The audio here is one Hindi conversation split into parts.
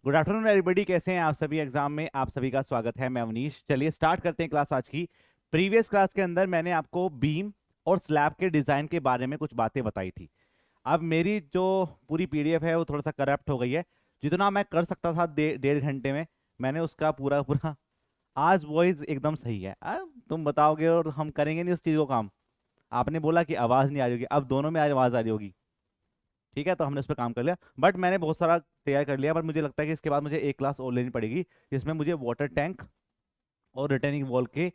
गुड आफ्टरनून एवरीबॉडी, कैसे हैं आप सभी। एग्जाम में आप सभी का स्वागत है। मैं अवनीश। चलिए स्टार्ट करते हैं क्लास आज की। प्रीवियस क्लास के अंदर मैंने आपको बीम और स्लैब के डिजाइन के बारे में कुछ बातें बताई थी। अब मेरी जो पूरी पीडीएफ है वो थोड़ा सा करप्ट हो गई है। जितना मैं कर सकता था 1.5 घंटे में, मैंने उसका पूरा पूरा आज वॉइस एकदम सही है। तुम बताओगे और हम करेंगे नहीं उस चीज को काम। आपने बोला कि आवाज नहीं आ रही होगी, अब दोनों में आवाज आ रही होगी। ठीक है, तो हमने उस पर काम कर लिया। बट मैंने बहुत सारा तैयार कर लिया, पर मुझे लगता है कि इसके बाद मुझे एक क्लास और लेनी पड़ेगी, जिसमें मुझे वाटर टैंक और रिटेनिंग वॉल के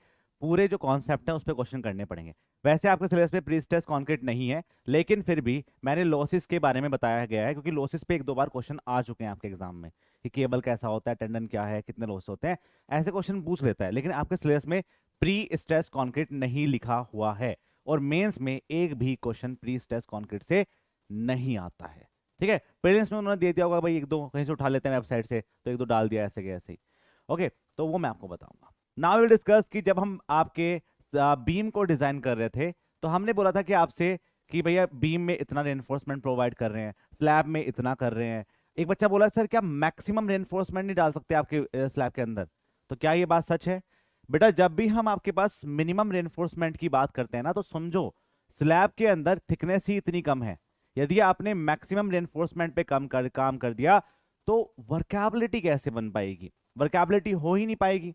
पूरे जो कॉन्सेप्ट है उस पर क्वेश्चन करने पड़ेंगे। वैसे आपके सिलेबस में प्री स्ट्रेस कंक्रीट नहीं है, लेकिन फिर भी मैंने लॉसेस के बारे में बताया गया है, क्योंकि लॉसेस पे एक दो बार क्वेश्चन आ चुके हैं आपके एग्जाम में कि केबल कैसा होता है, टेंडन क्या है, कितने लॉस होते हैं, ऐसे क्वेश्चन पूछ लेता है। लेकिन आपके सिलेबस में प्री स्ट्रेस कंक्रीट नहीं लिखा हुआ है, और मेंस में एक भी क्वेश्चन प्री स्ट्रेस कंक्रीट से नहीं आता है। ठीक है, प्रीलिम्स में उन्होंने दे दिया होगा भाई, एक दो कहीं से उठा लेते हैं वेबसाइट से, तो एक दो डाल दिया ऐसे के ऐसे ही। ओके, तो वो मैं आपको बताऊंगा। नाउ विल डिस्कस कि जब हम आपके बीम को डिजाइन कर रहे थे, तो हमने बोला था कि आपसे कि भैया बीम में इतना रेनफोर्समेंट प्रोवाइड कर रहे हैं, स्लैब में इतना कर रहे हैं। एक बच्चा बोला सर क्या मैक्सिमम रेनफोर्समेंट नहीं डाल सकते आपके स्लैब के अंदर? तो क्या ये बात सच है? बेटा, जब भी हम आपके पास मिनिमम रेनफोर्समेंट की बात करते हैं ना, तो समझो स्लैब के अंदर थिकनेस ही इतनी कम है। यदि आपने मैक्सिमम रेनफोर्समेंट पे काम कर दिया, तो वर्कैबिलिटी कैसे बन पाएगी? वर्कैबिलिटी हो ही नहीं पाएगी।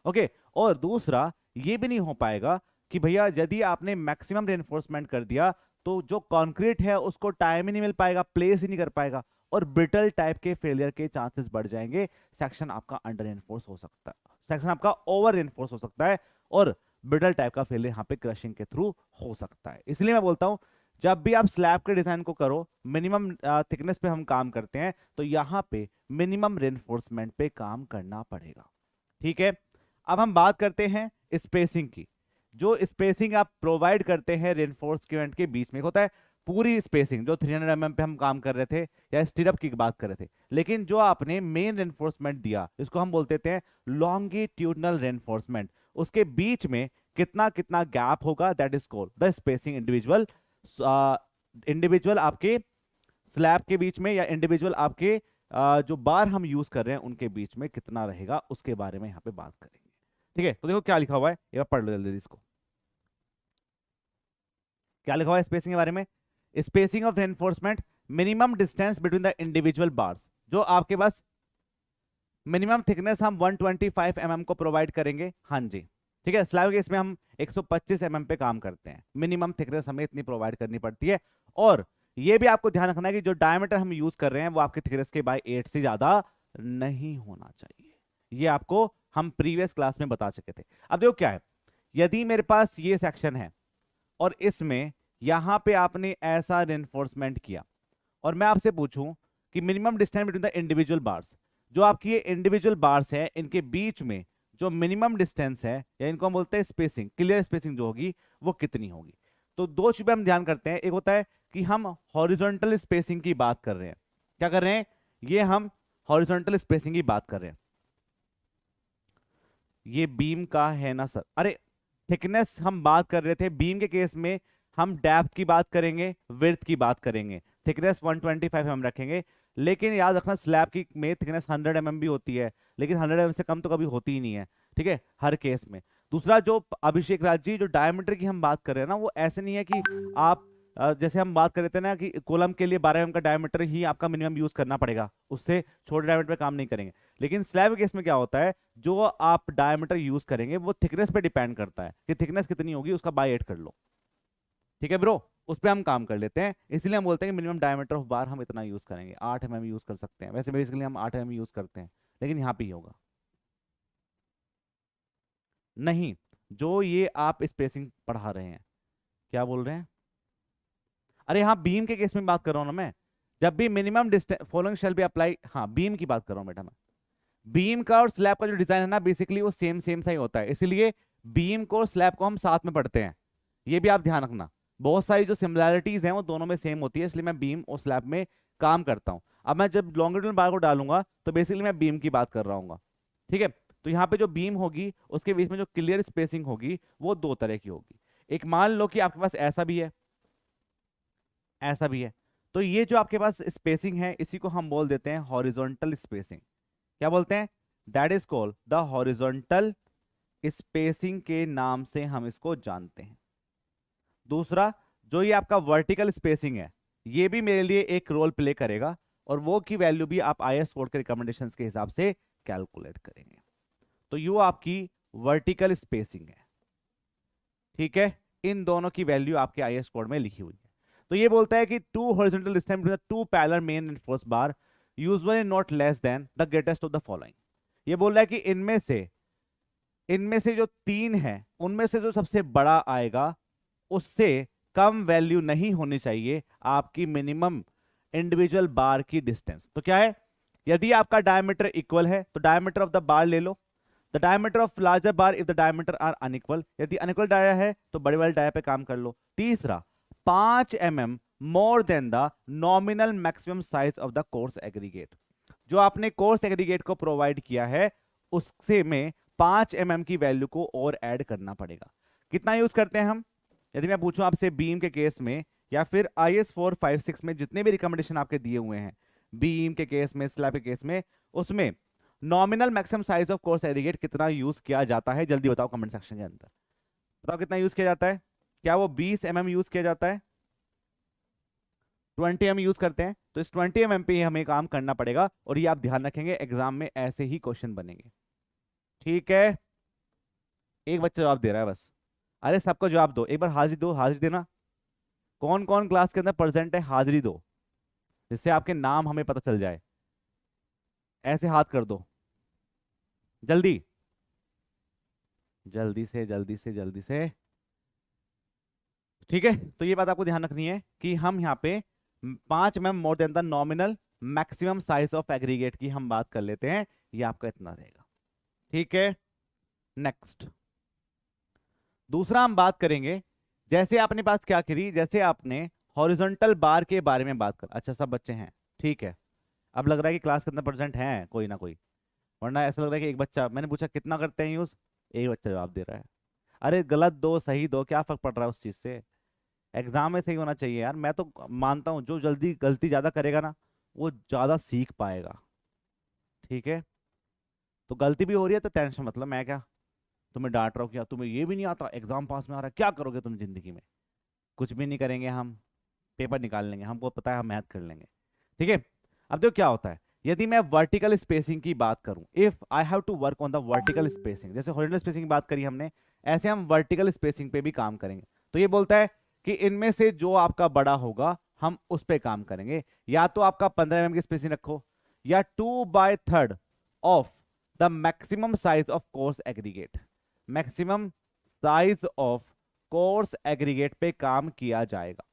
ओके, और दूसरा ये भी नहीं हो पाएगा कि भैया यदि आपने मैक्सिमम रेनफोर्समेंट कर दिया, तो जो कंक्रीट है उसको टाइम ही नहीं मिल पाएगा, प्लेस ही नहीं कर पाएगा, और ब्रिटल टाइप के फेलियर के चांसेस बढ़ जाएंगे। सेक्शन आपका अंडर रेनफोर्स हो सकता है, सेक्शन आपका ओवर रेनफोर्स हो सकता है, और ब्रिटल टाइप का फेलियर यहाँ पे क्रशिंग के थ्रू हो सकता है। इसलिए मैं बोलता हूं, जब भी आप स्लैब के डिजाइन को करो, मिनिमम थिकनेस पे हम काम करते हैं, तो यहां पे मिनिमम रेनफोर्समेंट पे काम करना पड़ेगा। ठीक है, अब हम बात करते हैं स्पेसिंग की। जो स्पेसिंग आप प्रोवाइड करते हैं रेनफोर्समेंट के बीच में होता है पूरी स्पेसिंग, जो 300 mm पे हम काम कर रहे थे या स्टिरअप की बात कर रहे थे, लेकिन जो आपने मेन रेनफोर्समेंट दिया, इसको हम बोलते थे लॉन्गिट्यूडनल रेनफोर्समेंट, उसके बीच में कितना कितना गैप होगा, that is called the spacing. Individual individual आपके स्लैब के बीच में या इंडिविजुअल आपके जो बार हम यूज कर रहे हैं उनके बीच में कितना रहेगा, उसके बारे में यहां पे बात करेंगे। ठीक है, तो देखो क्या लिखा हुआ है, एक बार पढ़ लो जल्दी इसको। क्या लिखा हुआ है स्पेसिंग के बारे में? Spacing of reinforcement, minimum distance between the individual bars. जो आपके पास मिनिमम थिकनेस हम 125 mm को प्रोवाइड करेंगे। हाँ जी, ठीक है। स्लैब के इसमें हम 125 mm पे काम करते हैं, मिनिमम थिकनेस हमें इतनी प्रोवाइड करनी पड़ती है। और ये भी आपको ध्यान रखना है कि जो डायमीटर हम यूज कर रहे हैं वो आपके थिकनेस के बाय 8 से ज्यादा नहीं होना चाहिए। ये आपको हम प्रीवियस क्लास में बता चुके थे। अब देखो क्या है, यदि मेरे पास ये सेक्शन है और इसमें यहां पे आपने ऐसा रेनफोर्समेंट किया, और मैं आपसे पूछूं कि minimum distance between the individual bars, जो आपकी ये इंडिविजुअल बार्स है इनके बीच में जो मिनिमम डिस्टेंस है, या इनको हम बोलते हैं स्पेसिंग, क्लियर स्पेसिंग जो होगी वो कितनी होगी? तो दो चीजें हम ध्यान करते हैं। एक होता है कि हम हॉरिजॉन्टल स्पेसिंग की बात कर रहे हैं। क्या कर रहे हैं? ये हम हॉरिजॉन्टल स्पेसिंग की बात कर रहे हैं। ये बीम का है ना सर? अरे थिकनेस हम बात कर रहे थे, बीम के केस में हम डेप्थ की बात करेंगे, विड्थ की बात करेंगे, थिकनेस 125 हम रखेंगे। लेकिन याद रखना स्लैब की में थिकनेस 100 mm भी होती है, लेकिन 100 mm से कम तो कभी होती ही नहीं है। ठीक है, हर केस में। दूसरा, जो अभिषेक राज जी जो डायमीटर की हम बात कर रहे हैं ना, वो ऐसे नहीं है कि आप जैसे हम बात कर रहे थे ना कि कॉलम के लिए 12 mm का डायमीटर ही आपका मिनिमम यूज करना पड़ेगा, उससे छोटे डायमीटर पे काम नहीं करेंगे। लेकिन स्लैब केस में क्या होता है, जो आप डायमीटर यूज करेंगे वो थिकनेस पे डिपेंड करता है कि थिकनेस कितनी होगी, उसका बाय 8 कर लो। ठीक है ब्रो, उस पर हम काम कर लेते हैं। इसलिए हम बोलते हैं कि मिनिमम डायमीटर ऑफ बार हम इतना यूज करेंगे, 8 mm यूज कर सकते हैं। वैसे बेसिकली हम 8 mm यूज करते हैं, लेकिन यहाँ पे ही होगा नहीं। जो ये आप स्पेसिंग पढ़ा रहे हैं, क्या बोल रहे हैं? अरे हाँ, बीम के केस में बात कर रहा हूँ ना मैं। जब भी minimum distance following shall be apply, हाँ बीम की बात कर रहा हूँ बेटा मैं। बीम का और स्लैब का जो डिजाइन है ना, बेसिकली वो सेम सेम सा ही होता है, इसलिए बीम को और स्लैब को हम साथ में पढ़ते हैं। ये भी आप ध्यान रखना, बहुत सारी जो सिमिलैरिटीज हैं वो दोनों में सेम होती है, इसलिए मैं बीम और स्लैब में काम करता हूँ। अब मैं जब लॉन्गिट्यूडनल बार को डालूंगा तो बेसिकली मैं बीम की बात कर रहा हूँ। ठीक है, तो यहाँ पे जो बीम होगी उसके बीच में जो क्लियर स्पेसिंग होगी वो दो तरह की होगी। एक मान लो कि आपके पास ऐसा भी है, ऐसा भी है, तो ये जो आपके पास स्पेसिंग है इसी को हम बोल देते हैं हॉरिजॉन्टल स्पेसिंग। क्या बोलते हैं? That is called the horizontal spacing के नाम से हम इसको जानते हैं। दूसरा, जो ये आपका वर्टिकल स्पेसिंग है ये भी मेरे लिए एक रोल प्ले करेगा, और वो की वैल्यू भी आप आईएस कोड के रिकमेंडेशंस के हिसाब से कैलकुलेट करेंगे। तो ये आपकी वर्टिकल स्पेसिंग है, ठीक है। इन दोनों की वैल्यू आपके आईएस कोड में लिखी हुई है। तो ये बोलता है कि two horizontal distance between the two parallel main reinforce bar usually not less than the greatest of the following. ये बोल रहा है कि इनमें से जो तीन है उनमें से जो सबसे बड़ा आएगा उससे कम वैल्यू नहीं होनी चाहिए आपकी मिनिमम इंडिविजुअल बार की डिस्टेंस। तो क्या है? यदि आपका डायमीटर इक्वल है तो डायमीटर ऑफ द बार ले लो, the diameter of larger bar if the diameter are unequal, यदि अनइक्वल डाया है तो बड़े वाले डाया पे काम कर लो। तीसरा, 5 mm more than the nominal maximum size of the coarse aggregate. जो आपने कोर्स एग्रीगेट को प्रोवाइड किया है उससे में 5 mm की वैल्यू को और ऐड करना पड़ेगा। कितना यूज करते हैं हम? यदि मैं पूछूं आपसे बीम के केस में या फिर IS 456 में जितने भी रिकमेंडेशन आपके दिए हुए हैं, बीम के केस में, स्लैब के केस में, उसमें nominal maximum size of coarse aggregate कितना यूज किया जाता है? जल्दी बताओ कमेंट सेक्शन के अंदर, बताओ कितना यूज किया जाता है। क्या वो 20 mm यूज किया जाता है? 20 mm यूज करते हैं। तो इस 20 mm पे हमें काम करना पड़ेगा, और ये आप ध्यान रखेंगे एग्जाम में ऐसे ही क्वेश्चन बनेंगे, ठीक है। एक बच्चा जवाब दे रहा है बस, अरे सबको जवाब दो, एक बार हाजिरी दो, हाजिरी देना। कौन कौन क्लास के अंदर प्रेजेंट है हाजिरी दो, जिससे आपके नाम हमें पता चल जाए। ऐसे हाथ कर दो, जल्दी जल्दी से जल्दी से जल्दी से, ठीक है। तो ये बात आपको ध्यान रखनी है कि हम यहाँ पे 5 mm more than the nominal maximum size of aggregate की हम बात कर लेते हैं, ये आपका इतना रहेगा, ठीक है। नेक्स्ट, दूसरा हम बात करेंगे, जैसे आपने पास क्या करी, जैसे आपने हॉरिजॉन्टल बार के बारे में बात कर। अच्छा सब बच्चे हैं, ठीक है। अब लग रहा है कि क्लास कितना परसेंट है कोई ना कोई, वरना ऐसा लग रहा है कि एक बच्चा, मैंने पूछा कितना करते हैं यूज, एक बच्चा जवाब दे रहा है। अरे गलत दो सही दो, क्या फर्क पड़ रहा है उस चीज से? एग्जाम में सही होना चाहिए यार। मैं तो मानता हूं जो जल्दी गलती ज्यादा करेगा ना वो ज्यादा सीख पाएगा, ठीक है। तो गलती भी हो रही है तो टेंशन, मतलब मैं क्या तुम्हें डांट रहा हूँ, क्या तुम्हें ये भी नहीं आता, एग्जाम पास में आ रहा है, क्या करोगे तुम जिंदगी में? कुछ भी नहीं करेंगे हम, पेपर निकाल लेंगे, हमको पता है हम मैथ कर लेंगे, ठीक है। अब देखो क्या होता है, यदि मैं वर्टिकल स्पेसिंग की बात करूं, if I have to work on the vertical spacing, जैसे हॉरिजॉन्टल स्पेसिंग की बात करी हमने, ऐसे हम वर्टिकल स्पेसिंग पे भी काम करेंगे। तो ये बोलता है कि इनमें से जो आपका बड़ा होगा हम उस पे काम करेंगे। या तो आपका 15 mm की स्पेसिंग रखो, या 2/3 of the maximum size of coarse aggregate. Maximum size of coarse aggregate पे काम किया जाएगा।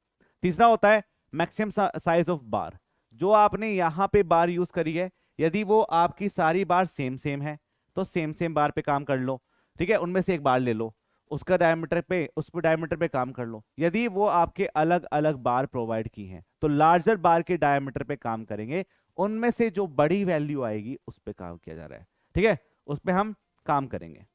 तीसरा होता है मैक्सिमम साइज ऑफ बार। जो आपने यहां पे बार यूज करी है, यदि वो आपकी सारी बार सेम सेम है तो सेम सेम बार पे काम कर लो, ठीक है। उनमें से एक बार ले लो, उसका डायमीटर पे, उस पर डायमीटर पे काम कर लो। यदि वो आपके अलग अलग बार प्रोवाइड की हैं तो लार्जर बार के डायमीटर पे काम करेंगे, उनमें से जो बड़ी वैल्यू आएगी उस पे काम किया जा रहा है, ठीक है, उस पे हम काम करेंगे,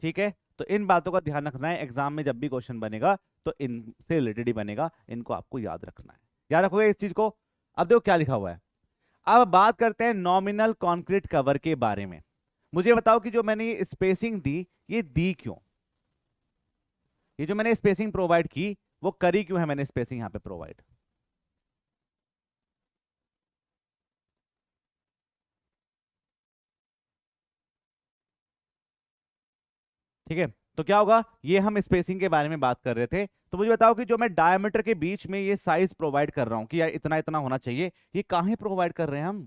ठीक है। तो इन बातों का ध्यान रखना है, एग्जाम में जब भी क्वेश्चन बनेगा तो इनसे रिलेटेड ही बनेगा, इनको आपको याद रखना है। याद रखोगे इस चीज को। अब देखो क्या लिखा हुआ है, अब बात करते हैं नॉमिनल कंक्रीट कवर के बारे में। मुझे बताओ कि जो मैंने ये स्पेसिंग दी, ये दी क्यों? ये जो मैंने स्पेसिंग प्रोवाइड की वो करी क्यों है मैंने स्पेसिंग यहां पे प्रोवाइड? ठीक है। तो क्या होगा, ये हम स्पेसिंग के बारे में बात कर रहे थे। तो मुझे बताओ कि जो मैं डायमीटर के बीच में ये साइज प्रोवाइड कर रहा हूं कि यार इतना इतना होना चाहिए, ये कहां प्रोवाइड कर रहे हैं हम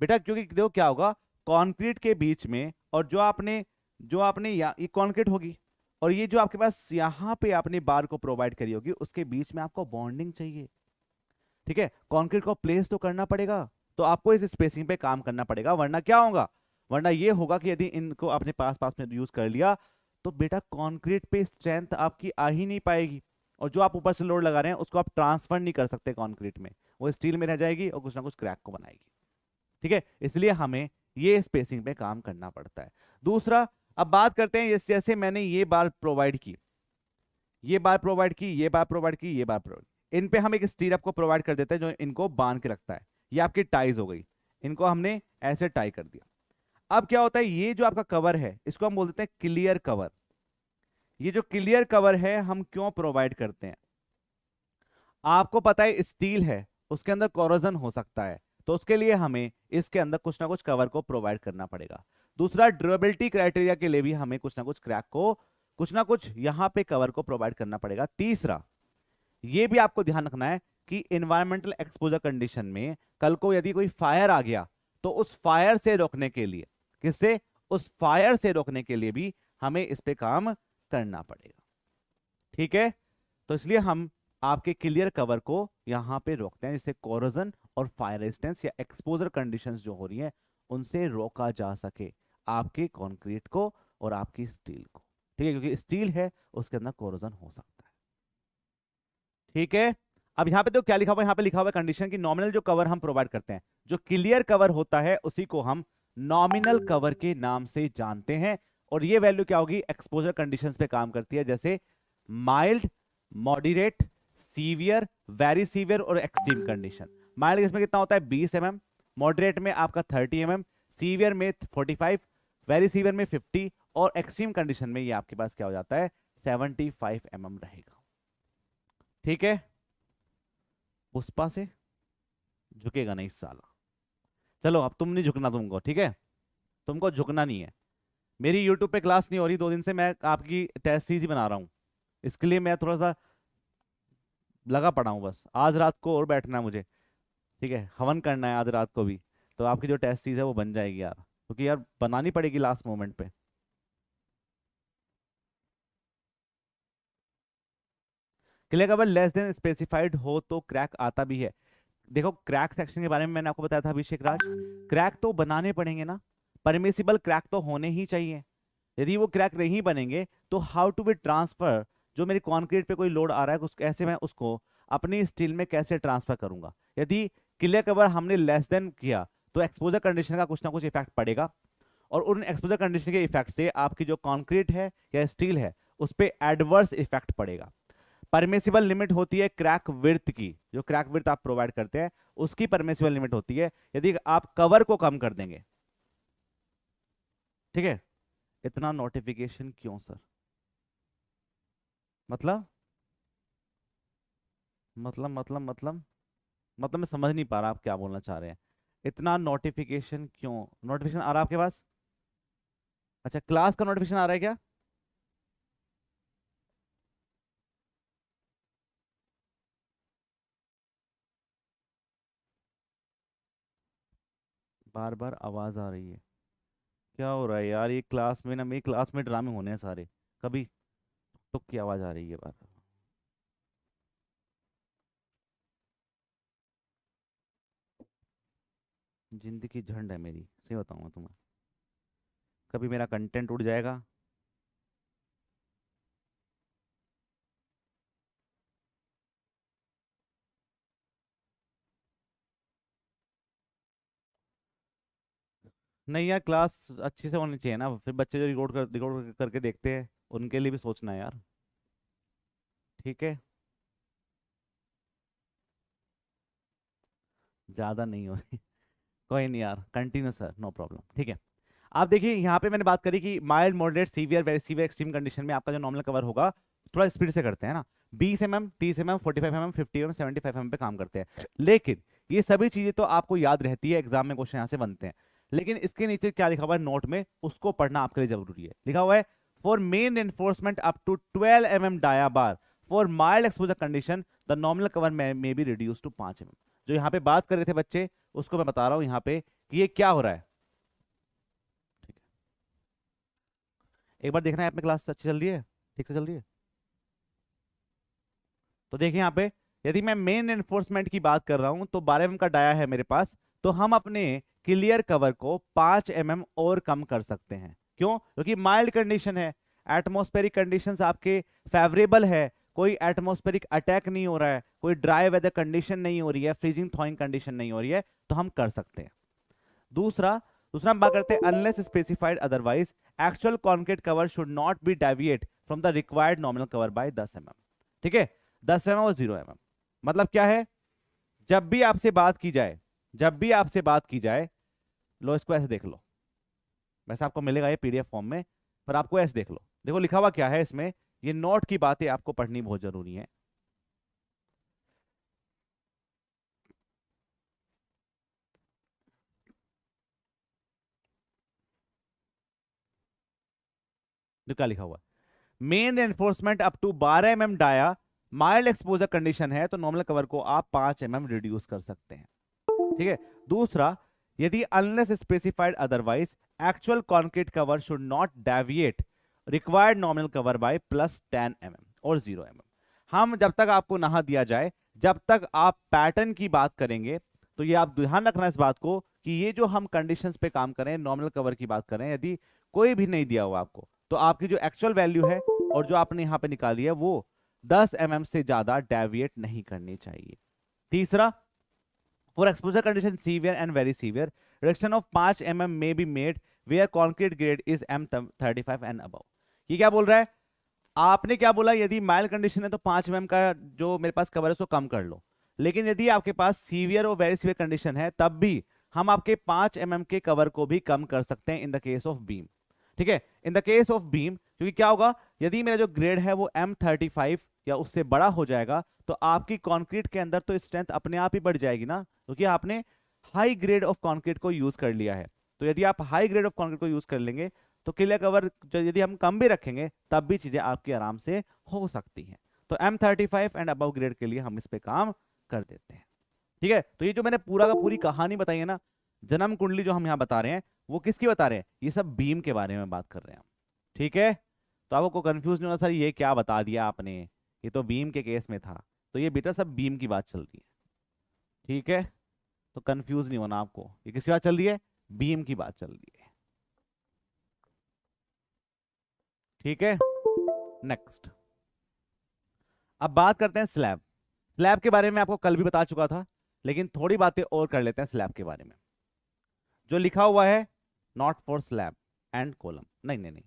बेटा? क्योंकि देखो क्या होगा, कंक्रीट के बीच में, और जो आपने ये कंक्रीट होगी, और ये जो आपके पास यहां पे आपने बार को प्रोवाइड करी होगी, उसके बीच में आपको बॉन्डिंग चाहिए, ठीक है। कंक्रीट को प्लेस तो करना पड़ेगा, तो आपको इस स्पेसिंग पे काम करना पड़ेगा, वरना क्या होगा, वरना ये होगा कि यदि इनको अपने पास पास में यूज कर लिया तो बेटा कंक्रीट पे स्ट्रेंथ आपकी आ ही नहीं पाएगी, और जो आप ऊपर से लोड लगा रहे हैं उसको आप ट्रांसफर नहीं कर सकते कंक्रीट में, वो स्टील में रह जाएगी और कुछ ना कुछ क्रैक को बनाएगी, ठीक है। इसलिए हमें ये स्पेसिंग पे काम करना पड़ता है। दूसरा, अब बात करते हैं जैसे मैंने ये बार प्रोवाइड की, ये बार प्रोवाइड की, ये बार प्रोवाइड की, ये बार प्रोवाइड, इन पे हम एक स्टील आपको प्रोवाइड कर देते हैं जो इनको बांध के रखता है। ये आपकी टाइज हो गई, इनको हमने ऐसे टाई कर दिया। अब क्या होता है, ये जो आपका कवर है इसको हम बोल देते हैं क्लियर कवर। ये जो क्लियर कवर है हम क्यों प्रोवाइड करते हैं, आपको पता है स्टील है, उसके अंदर कोरोजन हो सकता है, तो उसके लिए हमें इसके अंदर कुछ ना कुछ कवर को प्रोवाइड करना पड़ेगा। दूसरा, ड्यूरेबिलिटी क्राइटेरिया के लिए भी हमें कुछ ना कुछ क्रैक को, कुछ ना कुछ यहां पे कवर को प्रोवाइड करना पड़ेगा। तीसरा, ये भी आपको ध्यान रखना है कि एनवायरमेंटल एक्सपोजर कंडीशन में कल को यदि कोई फायर आ गया तो उस फायर से रोकने के लिए, किससे, उस फायर से रोकने के लिए भी हमें इस पे काम करना पड़ेगा। ठीक है, तो इसलिए हम आपके क्लियर कवर को यहां पे रोकते हैं जिससे कोरोजन और फायर रेजिस्टेंस या एक्सपोजर कंडीशंस जो हो रही हैं उनसे रोका जा सके आपके कंक्रीट को और आपकी स्टील को। ठीक है, क्योंकि स्टील है उसके अंदर कोरोजन हो सकता है। ठीक है, अब यहां पे तो क्या लिखा हुआ है, यहां पे लिखा हुआ है कंडीशन की नॉमिनल जो कवर हम प्रोवाइड करते हैं, जो क्लियर कवर होता है उसी को हम नॉमिनल कवर के नाम से जानते हैं। और ये वैल्यू क्या होगी, एक्सपोजर कंडीशंस पे काम करती है, जैसे mild, moderate, severe, very severe और एक्सट्रीम कंडीशन। माइल्ड इसमें कितना होता है 20 mm, मॉडरेट में आपका 30 mm, सीवियर में 45, वेरी सीवियर में 50 और एक्सट्रीम कंडीशन में ये आपके पास क्या हो जाता है 75 mm रहेगा। ठीक है, पुष्पा से झुकेगा नहीं साला। चलो अब तुम नहीं झुकना तुमको, ठीक है, तुमको झुकना नहीं है। मेरी YouTube पे क्लास नहीं हो रही 2 दिन से, मैं आपकी टेस्ट सीरीज ही बना रहा हूं, इसके लिए मैं थोड़ा सा लगा पड़ा हूं। बस आज रात को और बैठना है मुझे, ठीक है, हवन करना है आज रात को भी, तो आपकी जो टेस्ट सीरीज है वो बन जाएगी यार, क्योंकि यार बनानी पड़ेगी लास्ट मोमेंट पे। Clear cover less than specified हो तो क्रैक आता भी है। देखो क्रैक सेक्शन के बारे में मैंने आपको बताया था अभिषेक राज, क्रैक तो बनाने पड़ेंगे ना, परमिसिबल क्रैक तो होने ही चाहिए। यदि वो क्रैक नहीं बनेंगे तो हाउ टू बी ट्रांसफर, जो मेरी कंक्रीट पे कोई लोड आ रहा है कैसे मैं उसको अपनी स्टील में कैसे ट्रांसफर करूंगा। यदि क्लियर कवर हमने लेस देन किया तो एक्सपोजर कंडीशन का कुछ ना कुछ इफेक्ट पड़ेगा, और उन एक्सपोजर कंडीशन के इफेक्ट से आपकी जो कंक्रीट है या स्टील है उस पर एडवर्स इफेक्ट पड़ेगा। परमिसिबल लिमिट होती है क्रैक विड्थ की, जो क्रैक विड्थ आप प्रोवाइड करते हैं उसकी परमिसिबल लिमिट होती है, यदि आप कवर को कम कर देंगे। ठीक है, इतना नोटिफिकेशन क्यों सर, मतलब मतलब मैं समझ नहीं पा रहा आप क्या बोलना चाह रहे हैं। इतना नोटिफिकेशन क्यों, नोटिफिकेशन आ रहा है आपके पास, अच्छा क्लास का नोटिफिकेशन आ रहा है क्या, बार बार आवाज आ रही है, क्या हो रहा है यार, ये क्लास में ना, मेरी क्लास में ड्रामे होने हैं सारे, कभी टुक की आवाज आ रही है बार। जिंदगी झंड है मेरी, सही बताऊंगा तुम्हें, कभी मेरा कंटेंट उड़ जाएगा। नहीं यार, क्लास अच्छी से होनी चाहिए ना, फिर बच्चे जो रिकॉर्ड करके देखते हैं उनके लिए भी सोचना है यार। ठीक है, ज्यादा नहीं हो रही कोई नहीं यार, कंटिन्यू सर, नो प्रॉब्लम। ठीक है, आप देखिए यहाँ पे मैंने बात करी कि mild, moderate, severe, very severe, extreme condition में आपका जो नॉर्मल कवर होगा, थोड़ा स्पीड से करते हैं ना, 20 mm, 30 mm, 45 mm, 50 mm, 75 mm पे काम करते हैं। लेकिन ये सभी चीजें तो आपको याद रहती है, एग्जाम में क्वेश्चन यहाँ से बनते हैं, लेकिन इसके नीचे क्या लिखा हुआ है नोट में, उसको पढ़ना आपके लिए जरूरी है। लिखा हुआ है for main enforcement up to 12 mm dia bar for mild exposure condition the normal cover में बी रिड्यूस टू 5 mm। जो यहाँ पे बात कर रहे थे बच्चे, उसको मैं बता रहा हूँ यहाँ पे कि ये क्या हो रहा है। ठीक है, एक बार देखना है, अपनी क्लास अच्छी चल रही है, ठीक से चल रही है। तो देखिए यहाँ पे, यदि मैं मेन एनफोर्समेंट की बात कर रहा हूं तो 12 mm का डाया है मेरे पास, तो हम अपने क्लियर कवर को 5 mm और कम कर सकते हैं। क्यों, क्योंकि माइल्ड कंडीशन है, एटमॉस्फेरिक कंडीशंस आपके फेवरेबल है, कोई एटमॉस्फेरिक अटैक नहीं हो रहा है, कोई ड्राई वेदर कंडीशन नहीं हो रही है, फ्रीजिंग थॉइंग कंडीशन नहीं हो रही है, तो हम कर सकते हैं। दूसरा दूसरा हम बात करते हैं unless specified otherwise actual concrete cover should not be deviate from the required nominal cover by 10 mm। ठीक है, 10 mm और 0 mm। मतलब क्या है, जब भी आपसे बात की जाए, जब भी आपसे बात की जाए, लो इसको ऐसे देख लो, वैसे आपको मिलेगा ये पीडीएफ फॉर्म में, पर आपको ऐसे देख लो। देखो लिखा हुआ क्या है इसमें, ये नोट की बातें आपको पढ़नी बहुत जरूरी है। जो क्या लिखा हुआ है, main enforcement up to 12 mm dia, mild exposure condition है तो नॉर्मल कवर को आप 5 mm रिड्यूस कर सकते हैं। ठीक है, दूसरा, यदि unless specified otherwise actual concrete cover should not deviate required nominal cover by +10 mm और 0 mm। हम जब तक आपको नहा दिया जाए, जब तक आप पैटर्न की बात करेंगे, तो ये आप ध्यान रखना इस बात को कि ये जो हम कंडीशंस पे काम करें, नॉमिनल कवर की बात करें, यदि कोई भी नहीं दिया हुआ आपको, तो आपकी जो एक्चुअल वैल्यू है और जो आपने यहां पे निकाली है वो 10 mm से ज्यादा डेविएट नहीं करनी चाहिए। तीसरा, for exposure condition severe and very severe, reduction of 5 mm may be made where concrete grade is M35 and above। ये क्या बोल रहा है, आपने क्या बोला, यदि माइल्ड कंडीशन है तो 5 mm का जो मेरे पास कवर है उसको कम कर लो, लेकिन यदि आपके पास सीवियर और वेरी सीवियर कंडीशन है तब भी हम आपके 5 mm के कवर को भी कम कर सकते हैं in the case of beam. ठीक है, इन द केस ऑफ बीम, क्योंकि क्या होगा, यदि मेरा जो ग्रेड है वो M35 या उससे बड़ा हो जाएगा तो आपकी कंक्रीट के अंदर तो स्ट्रेंथ अपने आप ही बढ़ जाएगी ना, क्योंकि आपने हाई ग्रेड ऑफ कंक्रीट को यूज कर लिया है। तो यदि आप हाई ग्रेड ऑफ कंक्रीट को यूज कर लेंगे तो क्लियर कवर यदि हम कम भी रखेंगे तब भी चीजें आपकी आराम से हो सकती हैं। तो M35 एंड अबव ग्रेड के लिए हम इस पे काम कर देते हैं। ठीक है, तो ये जो मैंने पूरा का पूरी कहानी बताई है ना, जन्म कुंडली जो हम यहाँ बता रहे हैं वो किसकी बता रहे हैं, ये सब बीम के बारे में बात कर रहे हैं हम। ठीक है, तो आपको कंफ्यूज नहीं होना सर ये क्या बता दिया आपने, ये तो बीम के केस में था, तो ये बेटा सब बीम की बात चल रही है। ठीक है, तो कंफ्यूज नहीं होना आपको, ये किसकी बात चल रही है, बीम की बात चल रही है। ठीक है, नेक्स्ट अब बात करते हैं स्लैब। स्लैब के बारे में आपको कल भी बता चुका था, लेकिन थोड़ी बातें और कर लेते हैं स्लैब के बारे में। जो लिखा हुआ है not for slab and column, नहीं नहीं नहीं,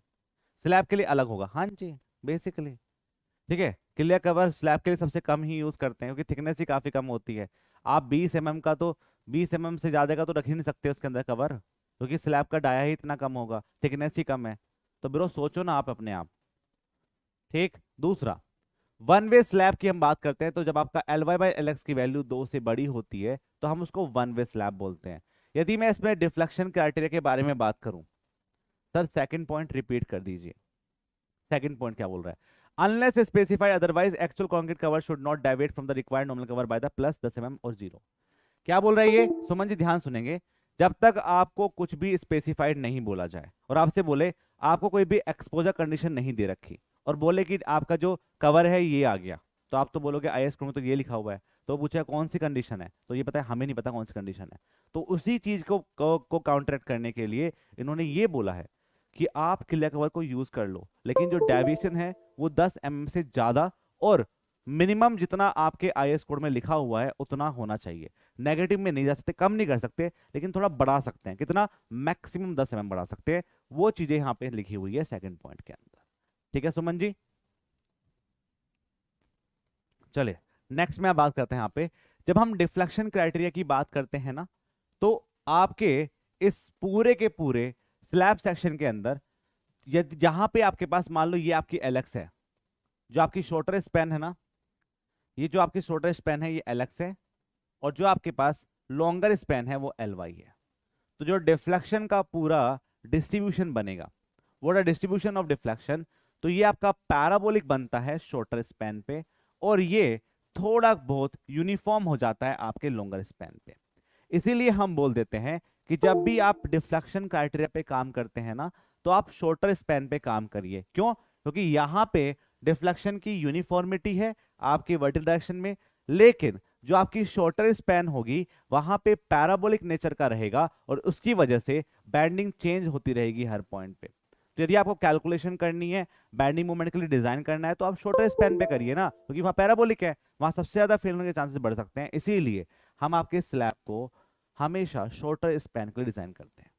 स्लैब के लिए अलग होगा। हाँ जी, बेसिकली ठीक है, क्लियर कवर स्लैब के लिए सबसे कम ही यूज करते हैं क्योंकि थिकनेस ही काफी कम होती है। आप 20 mm का तो 20 mm से ज्यादा का तो रख ही नहीं सकते उसके अंदर कवर, क्योंकि स्लैब का डाया ही इतना कम होगा, थिकनेस ही कम है। तो ब्रो सोचो ना आप अपने आप। ठीक, दूसरा, वन वे स्लैब की हम बात करते हैं तो जब आपका Ly/Lx की वैल्यू 2 से बड़ी होती है तो हम उसको वन वे स्लैब बोलते हैं। यदि मैं इसमें डिफ्लेक्शन क्राइटेरिया के बारे में बात करूं, सर सेकंड पॉइंट रिपीट कर दीजिए। सेकंड पॉइंट क्या बोल रहा है, unless specified otherwise actual concrete cover should not deviate from the required nominal cover by the +10 mm और 0। क्या बोल रहा है ये, सुमन जी ध्यान सुनेंगे, जब तक आपको कुछ भी स्पेसिफाइड नहीं बोला जाए और आपसे बोले आपको कोई भी एक्सपोजर कंडीशन नहीं दे रखी और बोले कि आपका जो कवर है ये आ गया, तो आप तो बोलोगे IS कोड में तो ये लिखा हुआ है, तो पूछा कौन सी कंडीशन है, तो ये पता है हमें नहीं पता कौन सी कंडीशन है। तो उसी चीज को काउंटरैक्ट करने के लिए इन्होंने ये बोला है कि आप क्लियर कवर को यूज कर लो, लेकिन जो डेविएशन है वो 10 mm से ज्यादा और मिनिमम जितना आपके IS कोड में लिखा हुआ है उतना होना चाहिए। नेगेटिव में नहीं जा सकते, कम नहीं कर सकते, लेकिन थोड़ा बढ़ा सकते हैं। कितना, मैक्सिमम 10 mm बढ़ा सकते हैं। वो चीजें यहाँ पे लिखी हुई है सेकंड पॉइंट के अंदर। ठीक है सुमन जी, चलिए नेक्स्ट में आप बात करते हैं। यहाँ पे जब हम डिफ्लेक्शन क्राइटेरिया की बात करते हैं ना, तो आपके इस पूरे के पूरे स्लैब सेक्शन के अंदर यदि जहां पे आपके पास मान लो ये आपकी LX है, जो आपकी शॉर्टर स्पैन है ना, ये जो आपकी शॉर्टर स्पैन है ये LX है, और जो आपके पास लॉन्गर स्पैन है वो LY है। तो जो डिफ्लेक्शन का पूरा डिस्ट्रीब्यूशन बनेगा, what are distribution of deflection, तो ये आपका पैराबोलिक बनता है शॉर्टर स्पैन पे और ये थोड़ा बहुत यूनिफॉर्म हो जाता है आपके लॉन्गर स्पैन पे। इसीलिए हम बोल देते हैं कि जब भी आप डिफ्लेक्शन क्राइटेरिया पे काम करते हैं ना, तो आप शॉर्टर स्पैन पे काम करिए। क्यों, क्योंकि यहां पे डिफ्लेक्शन की यूनिफॉर्मिटी है आपके वर्टिकल डायरेक्शन में, लेकिन जो आपकी शॉर्टर स्पैन होगी वहां पे पैराबोलिक नेचर का रहेगा और उसकी वजह से बैंडिंग चेंज होती रहेगी हर पॉइंट पे। तो यदि आपको कैलकुलेशन करनी है, बैंडिंग मूवमेंट के लिए डिजाइन करना है, तो आप शॉर्टर स्पैन पे करिए ना, क्योंकि वहां पैराबोलिक है, वहां सबसे ज्यादा फेल होने के चांसेस बढ़ सकते हैं। इसीलिए हम आपके स्लैब को हमेशा शॉर्टर स्पैन के लिए डिजाइन करते हैं।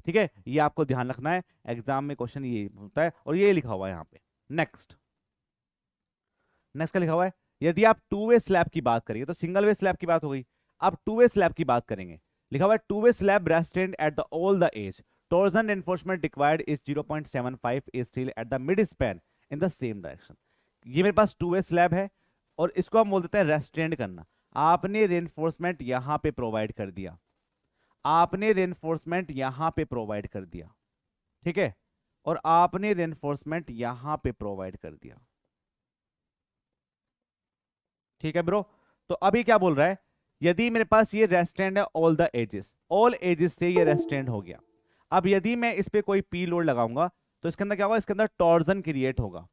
ठीक है, ये आपको ध्यान रखना है, एग्जाम में क्वेश्चन ये होता है और ये लिखा हुआ है यहाँ पे। नेक्स्ट नेक्स्ट क्या लिखा हुआ है, यदि आप टू वे स्लैब की बात करेंगे, तो सिंगल वे स्लैब की बात हो गई, अब टू वे स्लैब की बात करेंगे। लिखा हुआ है two way slab restrained at the all the edge, torsion reinforcement required is 0.75 is still at the mid span in the same direction। ये मेरे पास टू वे स्लैब है और इसको हम बोल देते हैं रेस्टेंड करना। आपने रेनफोर्समेंट यहां पे प्रोवाइड कर दिया, आपने रेनफोर्समेंट यहां पे प्रोवाइड कर दिया, ठीक है, और आपने रेनफोर्समेंट यहां पे प्रोवाइड कर दिया, ठीक है ब्रो। तो अभी क्या बोल रहा है, यदि मेरे पास ये रेस्टेंड है all the edges, all edges से ये रेस्टेंड हो गया, अब यदि मैं इस पे कोई पी लोड लगाऊंगा तो इसके अंदर क्या होगा, इसके अंदर टॉर्जन क्रिएट होगा,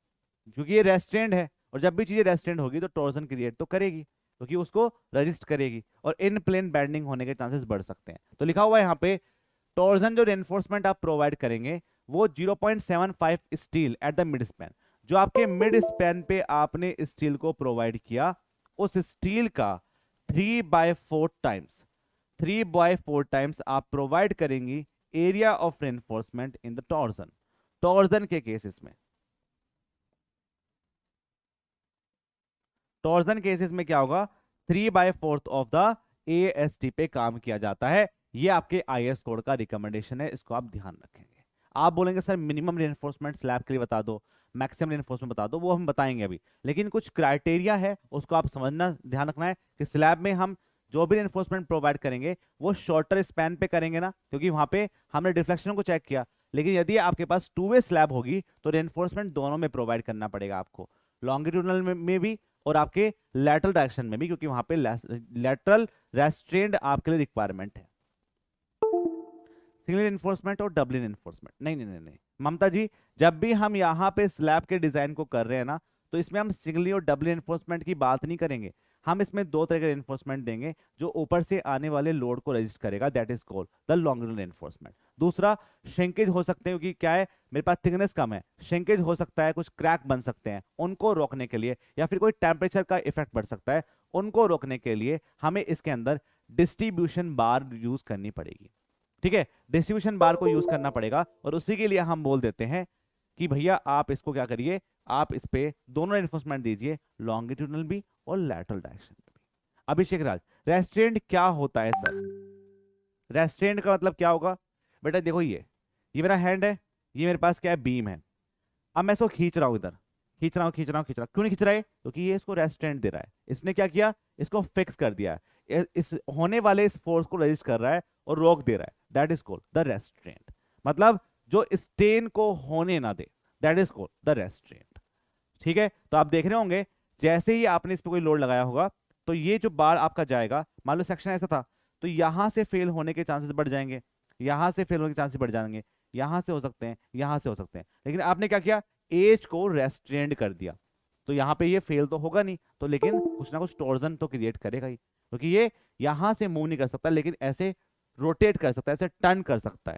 क्योंकि ये रेस्टेंड है, और जब भी चीजें रेस्टेंड होगी तो टॉर्जन क्रिएट तो करेगी, क्योंकि उसको रजिस्ट करेगी, और इन प्लेन बेंडिंग होने के चांसेस बढ़ सकते हैं। तो लिखा हुआ है यहाँ पे टॉर्जन जो रेनफोर्समेंट आप प्रोवाइड करेंगे वो 0.75 steel at the mid span, जो आपके मिड स्पैन पे आपने स्टील को प्रोवाइड किया, उस स्टील का 3/4 टाइम्स, 3/4 टाइम्स आप प्रोवाइड करेंगी area of reinforcement in the torsion. Torsion के केसेस में, टॉर्जन केसेस में क्या होगा, 3/4 ऑफ द AST पे काम किया जाता है। ये आपके IS कोड का रिकमेंडेशन है, इसको आप ध्यान रखेंगे। आप बोलेंगे सर मिनिमम रेनफोर्समेंट स्लैब के लिए बता दो, मैक्सिमम रेनफोर्समेंट बता दो, वो हम बताएंगे अभी, लेकिन कुछ क्राइटेरिया है उसको आप समझना, ध्यान रखना है कि स्लैब में हम जो भी रेनफोर्समेंट प्रोवाइड करेंगे वो शॉर्टर स्पैन पे करेंगे ना, क्योंकि वहां पे हमने डिफ्लेक्शन को चेक किया। लेकिन यदि आपके पास टू वे स्लैब होगी तो रेनफोर्समेंट दोनों में प्रोवाइड करना पड़ेगा आपको, लॉन्गिट्यूडनल में भी और आपके लैटरल डायरेक्शन में भी, क्योंकि वहां पे लैटरल रेस्ट्रेंड आपके लिए रिक्वायरमेंट है। सिंगल इन्फोर्समेंट और डबल इन्फोर्समेंट नहीं नहीं नहीं नहीं ममता जी, जब भी हम यहाँ पे स्लैब के डिजाइन को कर रहे हैं ना, तो इसमें हम सिंगली और डबल इन्फोर्समेंट की बात नहीं करेंगे, हम इसमें दो तरह के इन्फोर्समेंट देंगे, जो ऊपर से आने वाले लोड को रजिस्ट करेगा, that is called the longitudinal enforcement. दूसरा श्रिंकेज हो सकते हैं, क्योंकि क्या है मेरे पास थिकनेस कम है, श्रिंकेज हो सकता है, कुछ क्रैक बन सकते हैं, उनको रोकने के लिए, या फिर कोई टेम्परेचर का इफेक्ट बढ़ सकता है, उनको रोकने के लिए हमें इसके अंदर डिस्ट्रीब्यूशन बार यूज करनी पड़ेगी, ठीक है, डिस्ट्रीब्यूशन बार को यूज करना पड़ेगा। और उसी के लिए हम बोल देते हैं कि भैया आप इसको क्या करिए, आप इस पे दोनों एनफोर्समेंट दीजिए, लॉन्गिट्यूडनल भी और लैटरल डायरेक्शन में भी। अभिषेक राज, रेस्ट्रेंट क्या होता है सर? रेस्ट्रेंट का मतलब क्या होगा बेटा, देखो ये मेरा हैंड है, ये मेरे पास क्या है, बीम है, अब मैं इसको खींच रहा हूं, इधर खींच रहा हूं खींच रहा हूं खींच रहा हूं, क्यों नहीं खींच रहा है, क्योंकि ये इसको रेस्ट्रेंट दे रहा है, इसने क्या किया, इसको फिक्स कर दिया है, इस होने वाले इस फोर्स को रजिस्ट कर रहा है और रोक दे रहा है, that is called the restraint. मतलब जो स्टेन को होने ना दे, that is called the restraint, ठीक है। तो आप देख रहे होंगे जैसे ही आपने इस पर कोई लोड लगाया होगा, तो ये जो बार आपका जाएगा, मान लो सेक्शन ऐसा था, तो यहां से फेल होने के चांसेस बढ़ जाएंगे, यहां से फेल होने के चांसेस बढ़ जाएंगे, यहां से हो सकते हैं, यहां से हो सकते हैं, लेकिन आपने क्या किया, एज को रेस्ट्रेंड कर दिया, तो यहां पे ये फेल तो होगा नहीं, तो लेकिन कुछ ना कुछ टॉर्जन तो क्रिएट करेगा ही, क्योंकि ये यहां से मूव नहीं कर सकता, लेकिन ऐसे रोटेट कर सकता है, ऐसे टर्न कर सकता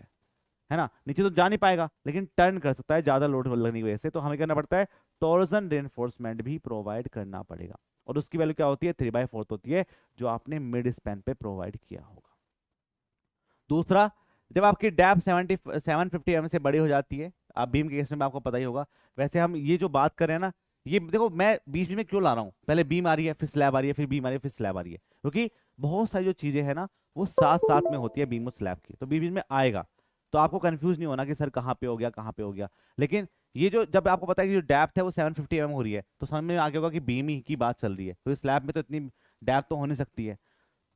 है ना, नीचे तो जा नहीं पाएगा लेकिन टर्न कर सकता है ज्यादा लोड लगने की वजह से, तो हमें करना पड़ता है टॉर्जन रेनफोर्समेंट भी प्रोवाइड करना पड़ेगा, और उसकी वैल्यू क्या होती है, 3/4 होती है, जो आपने मिड स्पैन पे प्रोवाइड किया होगा। दूसरा, जब आपकी डैप 750 mm से बड़ी हो जाती है, आप बीम के केस में आपको पता ही होगा, वैसे हम ये जो बात कर रहे हैं ना, ये देखो मैं बीच बीच में क्यों ला रहा हूँ, पहले बीम आ रही है, फिर स्लैब आ रही है, फिर बीम आ रही है, फिर स्लैब आ रही है, क्योंकि बहुत सारी जो चीजें हैं ना वो साथ साथ में होती है बीम और स्लैब की, तो बीच बीच में आएगा, तो आपको कंफ्यूज नहीं होना कि सर कहाँ पे हो गया कहाँ पे हो गया। लेकिन ये जो जब आपको पता है कि जो डेप्थ है वो 750 mm हो रही है, तो समझ में आ गया होगा कि बीम ही की बात चल रही है, तो स्लैब में तो इतनी डेप्थ तो हो नहीं सकती है,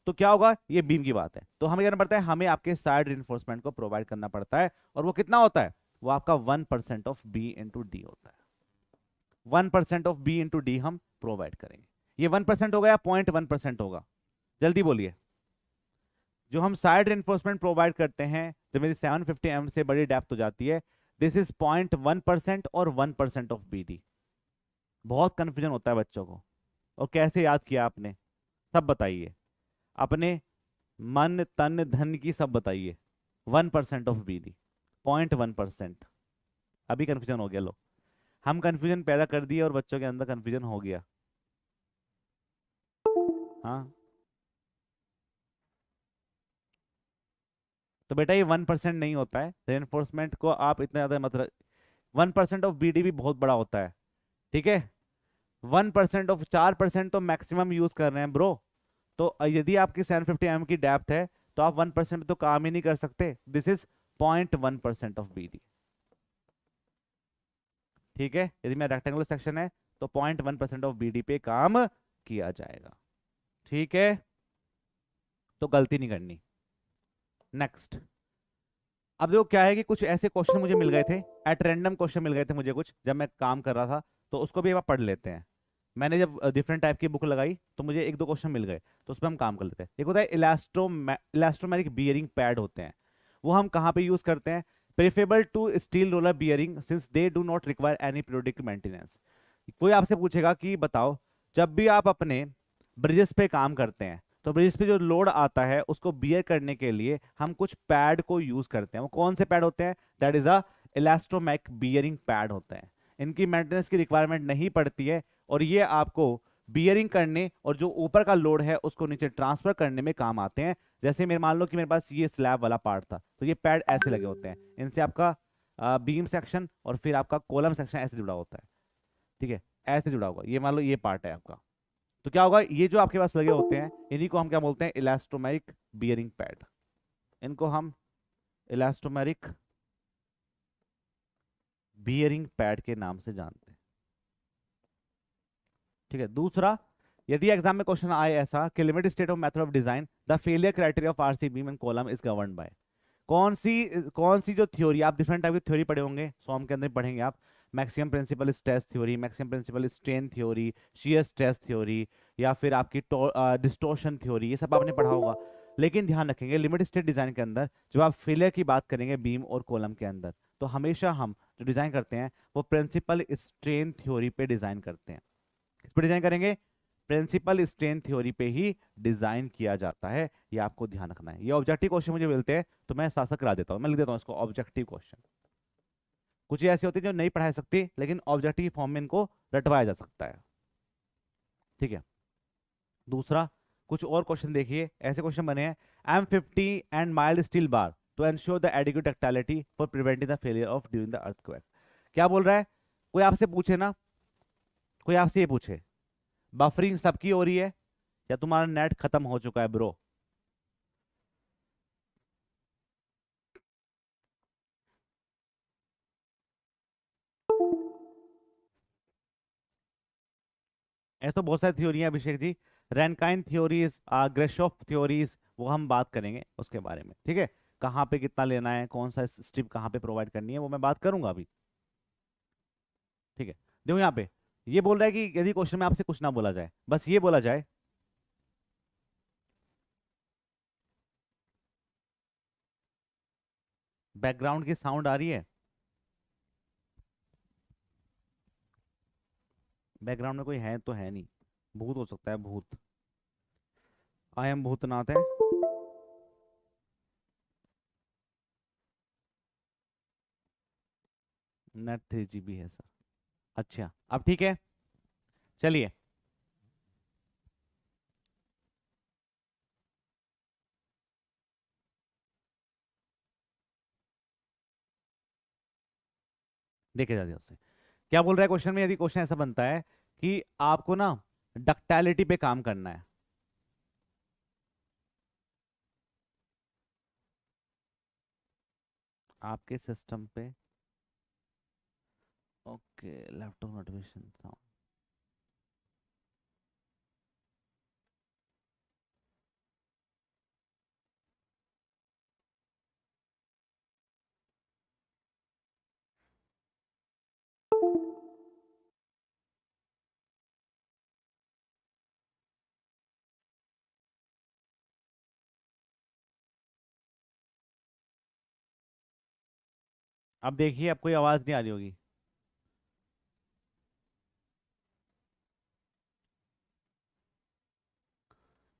तो क्या होगा, ये बीम की बात है, तो हमें करना पड़ता है, हमें आपके साइड रिइंफोर्समेंट को प्रोवाइड करना पड़ता है, और वो कितना होता है, वो आपका 1% ऑफ बी इंटू डी होता है, 1% ऑफ बी इंटू डी हम प्रोवाइड करेंगे। ये 1% होगा या 0.1% होगा, जल्दी बोलिए। जो हम साइड रिइंफोर्समेंट प्रोवाइड करते हैं जब मेरी 750 mm से बड़ी डेप्थ हो जाती है, दिस इज 0.1% और 1% ऑफ बी डी। बहुत कंफ्यूजन होता है बच्चों को, और कैसे याद किया आपने, सब बताइए, अपने मन तन धन की सब बताइए। 1% ऑफ बी डी, 0.1%, अभी कंफ्यूजन हो गया, लो हम कंफ्यूजन पैदा कर दिए और बच्चों के अंदर कंफ्यूजन हो गया। हाँ, तो बेटा ये 1% नहीं होता है, रेनफोर्समेंट को आप इतना ज्यादा मत 1% ऑफ बीडी भी बहुत बड़ा होता है, ठीक है। 1% ऑफ 4% तो मैक्सिमम यूज कर रहे हैं ब्रो। तो यदि आपकी 750 mm की डेप्थ है तो आप 1% में तो काम ही नहीं कर सकते। दिस इज 0.1% ऑफ बीडी, ठीक है। यदि मेरा रेक्टेंगुलर सेक्शन है तो 0.1% ऑफ बीडी पे काम किया जाएगा, ठीक है। तो गलती नहीं करनी। नेक्स्ट, अब देखो क्या है कि कुछ ऐसे क्वेश्चन मुझे मिल गए थे, एट रैंडम क्वेश्चन मिल गए थे मुझे कुछ, जब मैं काम कर रहा था। तो उसको भी आप पढ़ लेते हैं। मैंने जब डिफरेंट टाइप की बुक लगाई तो मुझे एक दो क्वेश्चन मिल गए, तो उस पर हम काम कर लेते हैं। एक होता है इलास्टोमेरिक बियरिंग पैड होते हैं, वो हम कहाँ पे यूज करते हैं? Preferable to steel roller bearing since they do not require any periodic maintenance. कोई आपसे पूछेगा कि बताओ, जब भी आप अपने ब्रिजेस पे काम करते हैं तो ब्रिज पे जो लोड आता है उसको बियर करने के लिए हम कुछ पैड को यूज करते हैं। वो कौन से पैड होते हैं? That is a elastomeric bearing pad होते हैं। इनकी मेंटेनेंस की रिक्वायरमेंट नहीं पड़ती है, और ये आपको बियरिंग करने और जो ऊपर का लोड है उसको नीचे ट्रांसफर करने में काम आते हैं। जैसे मेरे मान लो कि मेरे पास ये स्लैब वाला पार्ट था, तो ये पैड ऐसे लगे होते हैं, इनसे आपका बीम सेक्शन और फिर आपका कॉलम सेक्शन ऐसे जुड़ा होता है, ठीक है। ऐसे जुड़ा होगा, ये मान लो ये पार्ट है आपका। तो क्या होगा, ये जो आपके पास लगे होते हैं इन्हीं को हम क्या बोलते हैं? Elastomeric bearing pad. इनको हम इलास्टोमेरिक बियरिंग पैड के नाम से जानते हैं, ठीक है। दूसरा, यदि एग्जाम में क्वेश्चन आए ऐसा कि limit state of method of design the failure criteria of RC beam and column is governed bye. कौन सी जो थ्योरी, आप डिफरेंट टाइप की थ्योरी पढ़े होंगे, सॉम के अंदर पढ़ेंगे आप। Maximum principal stress theory, maximum principal strain theory, shear stress theory, या फिर आपकी डिस्टोर्शन थ्योरी, ये सब आपने पढ़ा होगा। लेकिन ध्यान रखेंगे लिमिट स्टेट डिजाइन के अंदर जब आप फेलियर की बात करेंगे बीम और कॉलम के अंदर, तो हमेशा हम जो डिजाइन करते हैं वो प्रिंसिपल स्ट्रेन थ्योरी पे डिजाइन करते हैं। किस पे डिजाइन करेंगे? प्रिंसिपल स्ट्रेन थ्योरी पे ही डिजाइन किया जाता है, ये आपको ध्यान रखना है। ये ऑब्जेक्टिव क्वेश्चन मुझे मिलते हैं तो मैं साथ साथ करा देता हूँ, मैं लिख देता हूँ इसको ऑब्जेक्टिव क्वेश्चन। कुछ ऐसे होते हैं जो नहीं पढ़ा सकते, लेकिन ऑब्जेक्टिव फॉर्म में इनको रटवाया जा सकता है, ठीक है। दूसरा, कुछ और क्वेश्चन देखिए, ऐसे क्वेश्चन बने हैं। M50 and mild steel bar to ensure the adequate ductility for preventing the failure of during the earthquake. क्या बोल रहा है? कोई आपसे पूछे ना, कोई आपसे ये पूछे बफरिंग सबकी हो रही है या तुम्हारा नेट खत्म हो चुका है ब्रो? ऐसे तो बहुत सारी थ्योरी है अभिषेक जी। रैनकाइन थ्योरीज, ग्रेशॉफ थ्योरीज, वो हम बात करेंगे उसके बारे में, ठीक है। कहाँ पे कितना लेना है, कौन सा स्ट्रिप कहाँ पे प्रोवाइड करनी है, वो मैं बात करूंगा अभी, ठीक है। देखो यहाँ पे ये बोल रहा है कि यदि क्वेश्चन में आपसे कुछ ना बोला जाए, बस ये बोला जाए बैकग्राउंड की साउंड आ रही है, बैकग्राउंड में कोई है तो है नहीं, भूत हो सकता है, भूत। आई एम भूतनाथ है। नेट 3 GB है सर। अच्छा अब ठीक है, चलिए। देखे जाते हैं। क्या बोल रहा है क्वेश्चन में? यदि क्वेश्चन ऐसा बनता है कि आपको ना डक्टाइलिटी पे काम करना है, आपके सिस्टम पे, ओके, लैपटॉप नोटिफिकेशन साउंड। अब देखिए, अब कोई आवाज नहीं आ रही होगी।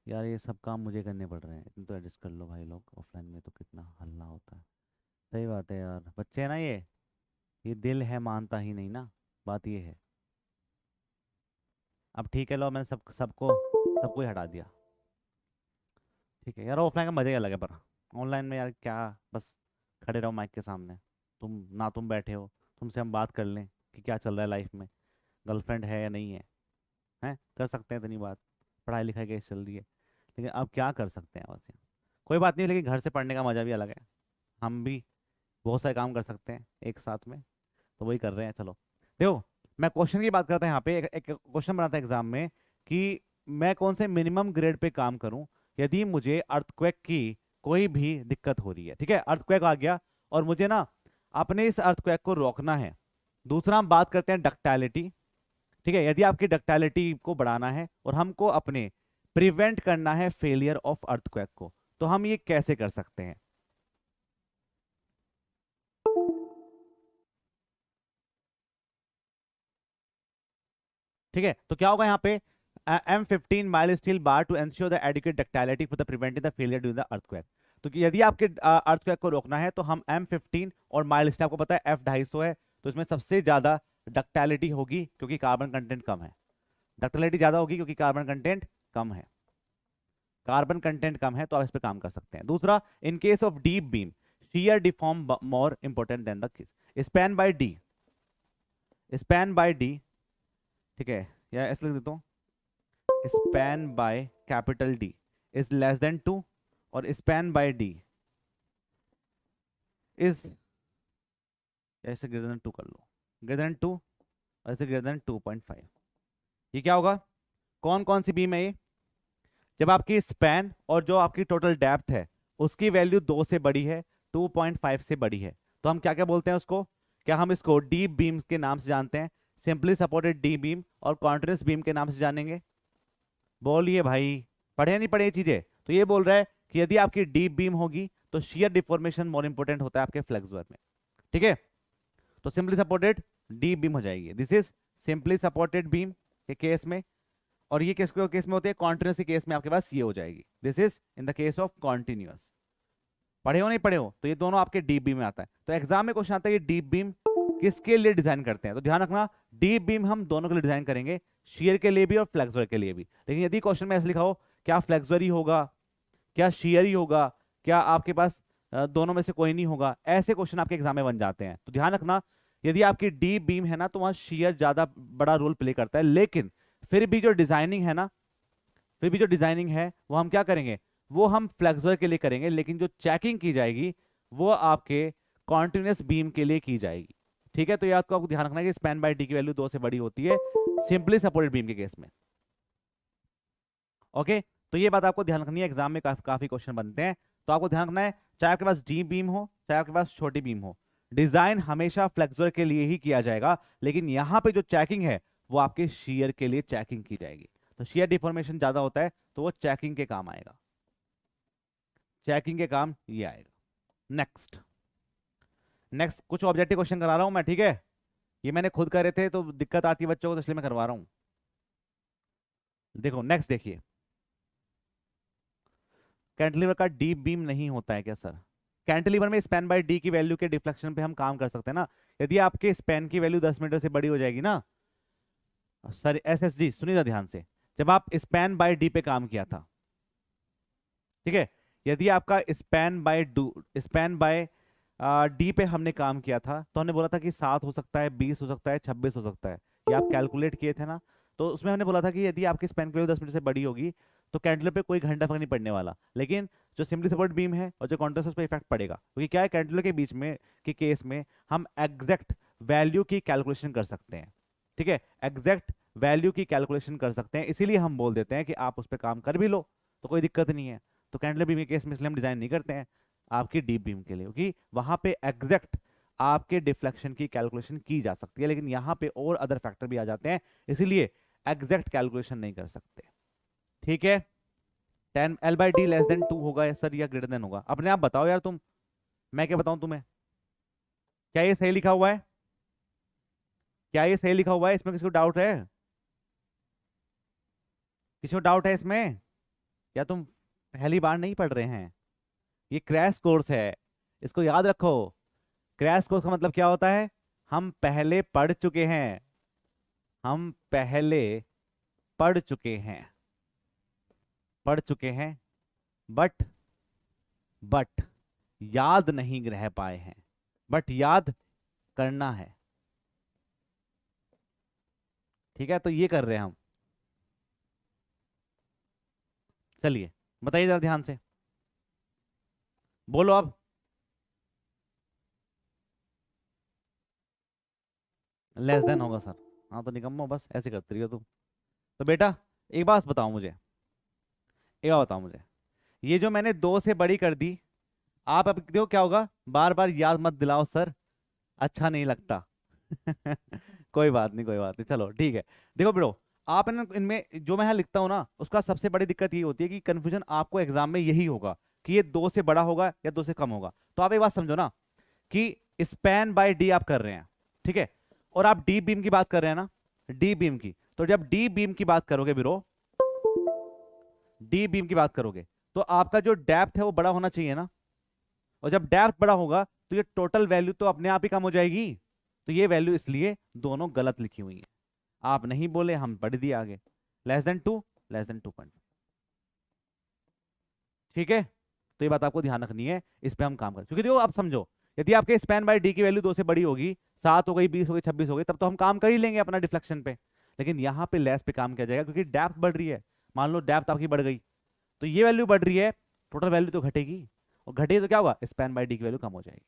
यार ये सब काम मुझे करने पड़ रहे हैं, इतने तो एडजस्ट कर लो भाई लोग, ऑफलाइन में तो कितना हल्ला होता है। सही बात है यार, बच्चे हैं ना ये दिल है मानता ही नहीं ना, बात ये है। अब ठीक है, लो मैंने सबको सबको ही हटा दिया, ठीक है। यार ऑफलाइन का मजा ही अलग है, पर ऑनलाइन में यार क्या, बस खड़े रहो माइक के सामने, तुम बैठे हो, तुमसे हम बात कर लें कि क्या चल रहा है लाइफ में, गर्लफ्रेंड है या नहीं है, हैं कर सकते हैं इतनी बात, पढ़ाई लिखाई कैसे चल रही है, लेकिन अब क्या कर सकते हैं बस। कोई बात नहीं, लेकिन घर से पढ़ने का मजा भी अलग है। हम भी बहुत सारे काम कर सकते हैं एक साथ में, तो वही कर रहे हैं। चलो देखो, मैं क्वेश्चन की बात करता हूँ यहाँ पे। एक क्वेश्चन बनाता है एग्जाम में कि मैं कौन से मिनिमम ग्रेड पे काम करूं यदि मुझे अर्थक्वेक की कोई भी दिक्कत हो रही है। ठीक है, अर्थक्वेक आ गया और मुझे ना अपने इस अर्थक्वेक को रोकना है। दूसरा हम बात करते हैं डक्टालिटी। ठीक है, यदि आपकी डक्टालिटी को बढ़ाना है और हमको अपने प्रिवेंट करना है फेलियर ऑफ अर्थक्वेक को, तो हम ये कैसे कर सकते हैं। ठीक है, तो क्या होगा यहाँ पे, M15 mild steel bar to ensure the adequate ductility for the preventing the failure during the earthquake. तो यदि आपके अर्थक्वेक को रोकना है तो हम M15 और माइल स्टील, आपको पता है F250 है, तो इसमें सबसे ज्यादा डक्टाइलिटी होगी क्योंकि कार्बन कंटेंट कम है। डक्टाइलिटी ज्यादा होगी क्योंकि कार्बन कंटेंट कम है, कार्बन कंटेंट कम है, तो आप इस पे काम कर सकते हैं। दूसरा, in case of deep beam shear deform more important than the kiss span by d, span by d। ठीक है, या ऐसे लिख देता हूँ, span by capital D is less than 2 और स्पैन बाय डी इज, ऐसे ग्रेटर देन 2 कर लो, ग्रेटर देन 2 ऐसे ग्रेटर देन 2.5। ये क्या होगा, कौन कौन सी बीम है ये, जब आपकी स्पैन और जो आपकी टोटल डेप्थ है उसकी वैल्यू 2 से बड़ी है, 2.5 से बड़ी है, तो हम क्या क्या बोलते हैं उसको, क्या हम इसको डीप बीम के नाम से जानते हैं, सिंपली सपोर्टेड डी बीम, और कॉन्टिन्यूअस बीम के नाम से जानेंगे। बोलिए भाई, पढ़े नहीं पढ़े ये चीजें। तो ये बोल रहा है कि यदि आपकी डीप बीम होगी तो शियर डिफॉर्मेशन मोर इंपोर्टेंट होता है आपके फ्लेक्सर में। ठीक है, तो सिंपली सपोर्टेड डीप बीम हो जाएगी, this is simply supported beam के केस में। और ये किसके केस में होते हैं, कॉन्टिन्यूअस के केस में आपके पास ये हो जाएगी, this is in the case of continuous. पढ़े हो नहीं पढ़े हो, तो ये दोनों आपके डीप बीम में आता है। तो एग्जाम में क्वेश्चन आता है कि डीप बीम किसके लिए डिजाइन करते हैं, तो ध्यान रखना डीप बीम हम दोनों के लिए डिजाइन करेंगे, शियर के लिए भी और फ्लेक्सर के लिए भी। लेकिन यदि क्वेश्चन में ऐसे लिखा हो क्या फ्लेक्सर ही होगा, क्या शियर ही होगा, क्या आपके पास दोनों में से कोई नहीं होगा, ऐसे क्वेश्चन आपके एग्जाम में बन जाते हैं। तो ध्यान रखना, यदि आपकी डीप बीम है ना तो वहां शियर ज्यादा बड़ा रोल प्ले करता है, लेकिन फिर भी जो डिजाइनिंग है ना, फिर भी जो डिजाइनिंग है वो हम क्या करेंगे, वो हम फ्लेक्सर के लिए करेंगे, लेकिन जो चेकिंग की जाएगी वो आपके कॉन्टिन्यूअस बीम के लिए की जाएगी। ठीक है, तो याद को आपको ध्यान रखना है कि स्पैन बाय डी की वैल्यू 2 से बड़ी होती है सिंपली सपोर्टेड बीम के केस में। ओके, तो ये बात आपको ध्यान रखनी है, एग्जाम में काफी क्वेश्चन बनते हैं। तो आपको ध्यान रखना है, चाहे आपके पास डी बीम हो चाहे आपके पास छोटी बीम हो, डिजाइन हमेशा फ्लेक्सर के लिए ही किया जाएगा, लेकिन यहां पे जो चेकिंग है वो आपके शियर के लिए चेकिंग की जाएगी। तो शियर डिफॉर्मेशन ज्यादा होता है तो वो चेकिंग के काम आएगा, चेकिंग के काम ये आएगा। नेक्स्ट नेक्स्ट कुछ ऑब्जेक्टिव क्वेश्चन करा रहा हूं मैं, ठीक है, ये मैंने खुद करे थे तो दिक्कत आती है बच्चों को, तो इसलिए मैं करवा रहा हूं। देखो नेक्स्ट देखिए, कैंटिलीवर का डीप बीम नहीं होता है क्या सर, कैंटिलीवर में स्पैन बाय डी की वैल्यू के डिफ्लेक्शन पे हम काम कर सकते हैं ना। यदि आपके स्पैन की वैल्यू 10 मीटर से बड़ी हो जाएगी ना सर, एसएसजी सुनिएगा ध्यान से, जब आप स्पैन बाय डी पे काम किया था, ठीक है, यदि आपका स्पैन बाय डी पे हमने काम किया था तो हमने बोला था कि 7 हो सकता है, 20 हो सकता है, 26 हो सकता है, ये आप कैलकुलेट किए थे ना। तो उसमें हमने बोला था कि यदि आपकी स्पैन की वैल्यू 10 मीटर से बड़ी होगी तो कैंटिलीवर पे कोई घंटा फर्क नहीं पड़ने वाला, लेकिन जो सिंपली सपोर्ट बीम है और जो कॉन्ट्रास्ट उस पर इफेक्ट पड़ेगा, क्योंकि क्या है कैंटिलीवर के बीच में के केस में हम एग्जैक्ट वैल्यू की कैलकुलेशन कर सकते हैं। ठीक है, एग्जैक्ट वैल्यू की कैलकुलेशन कर सकते हैं, इसीलिए हम बोल देते हैं कि आप उस पर काम कर भी लो तो कोई दिक्कत नहीं है। तो कैंटिलीवर बीम के केस में इसलिए हम डिजाइन नहीं करते हैं आपकी डीप बीम के लिए, क्योंकि वहां पे एग्जैक्ट आपके डिफ्लेक्शन की कैलकुलेशन की जा सकती है, लेकिन यहां पे और अदर फैक्टर भी आ जाते हैं, इसीलिए एग्जैक्ट कैलकुलेशन नहीं कर सकते। ठीक है, 10 L/D लेस देन 2 होगा या सर या ग्रेटर देन होगा, अपने आप बताओ यार तुम, मैं क्या बताऊं तुम्हें, क्या ये सही लिखा हुआ है, क्या ये सही लिखा हुआ है, इसमें किसी को डाउट है, किसी को डाउट है इसमें, या तुम पहली बार नहीं पढ़ रहे हैं, ये क्रैश कोर्स है, इसको याद रखो। क्रैश कोर्स का मतलब क्या होता है, हम पहले पढ़ चुके हैं, हम पहले पढ़ चुके हैं, पढ़ चुके हैं, बट याद नहीं रह पाए हैं, बट याद करना है। ठीक है, तो ये कर रहे हैं हम। चलिए बताइए जरा ध्यान से, बोलो अब। लेस देन होगा सर। हाँ तो निकम्मो, बस ऐसे करते रहिए तुम। तो बेटा एक बात बताओ मुझे, एक बात बताओ मुझे, ये जो मैंने 2 से बड़ी कर दी, आप अब देखो क्या होगा, बार बार याद मत दिलाओ सर, अच्छा नहीं लगता। कोई बात नहीं, कोई बात नहीं, चलो ठीक है। देखो ब्रो, आप है ना इनमें जो मैं यहाँ लिखता हूँ ना, उसका सबसे बड़ी दिक्कत ये होती है कि कंफ्यूजन आपको एग्जाम में यही होगा कि ये 2 से बड़ा होगा या 2 से कम होगा। तो आप एक बात समझो ना कि स्पैन बाय डी आप कर रहे हैं, ठीक है, और आप डी बीम की बात कर रहे हैं ना, डी बीम की। तो जब डी बीम की बात करोगे ब्रो, डी बीम की बात करोगे, तो आपका जो डेप्थ है वो बड़ा होना चाहिए ना, और जब डेप्थ बड़ा होगा तो ये टोटल वैल्यू तो अपने आप ही कम हो जाएगी। तो ये वैल्यू इसलिए दोनों गलत लिखी हुई है, आप नहीं बोले, हम पढ़ दिए आगे, less than 2, less than 2 point. ठीक है, तो ये बात आपको ध्यान रखनी है, इस पे हम काम करें, क्योंकि देखो आप समझो, यदि आपके स्पैन बाय डी की वैल्यू 2 से बड़ी होगी, 7 हो गई, 20 हो गई, 26 हो गई, तब तो हम काम कर ही लेंगे अपना डिफ्लेक्शन पे। लेकिन यहाँ पे लेस पे काम किया जाएगा, क्योंकि डेप्थ बढ़ रही है। मान लो डेप्थ आपकी बढ़ गई, तो ये वैल्यू बढ़ रही है, टोटल वैल्यू तो घटेगी, और घटेगी तो क्या होगा, स्पैन बाय डी की वैल्यू कम हो जाएगी।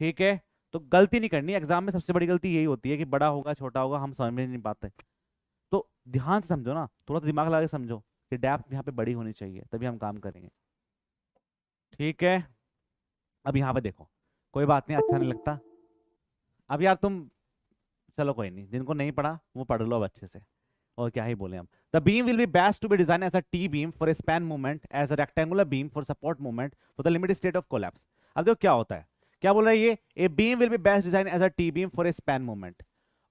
ठीक है, तो गलती नहीं करनी एग्जाम में, सबसे बड़ी गलती यही होती है कि बड़ा होगा छोटा होगा हम समझ में नहीं पाते। तो ध्यान से समझो ना, थोड़ा सा दिमाग लगा के समझो कि डेप्थ यहाँ पे बड़ी होनी चाहिए, तभी हम काम करेंगे। ठीक है, अब यहाँ पे देखो, कोई बात नहीं, अच्छा नहीं लगता। अब यार तुम, चलो कोई नहीं, जिनको नहीं पढ़ा वो पढ़ लो अब अच्छे से, और क्या ही बोले हम। The beam will be best to be design as a T beam for span movement, as a rectangular beam for support movement for the limited state of collapse. अब देखो क्या होता है, क्या बोल रहा है ये, a beam will be best design as a T beam for a span movement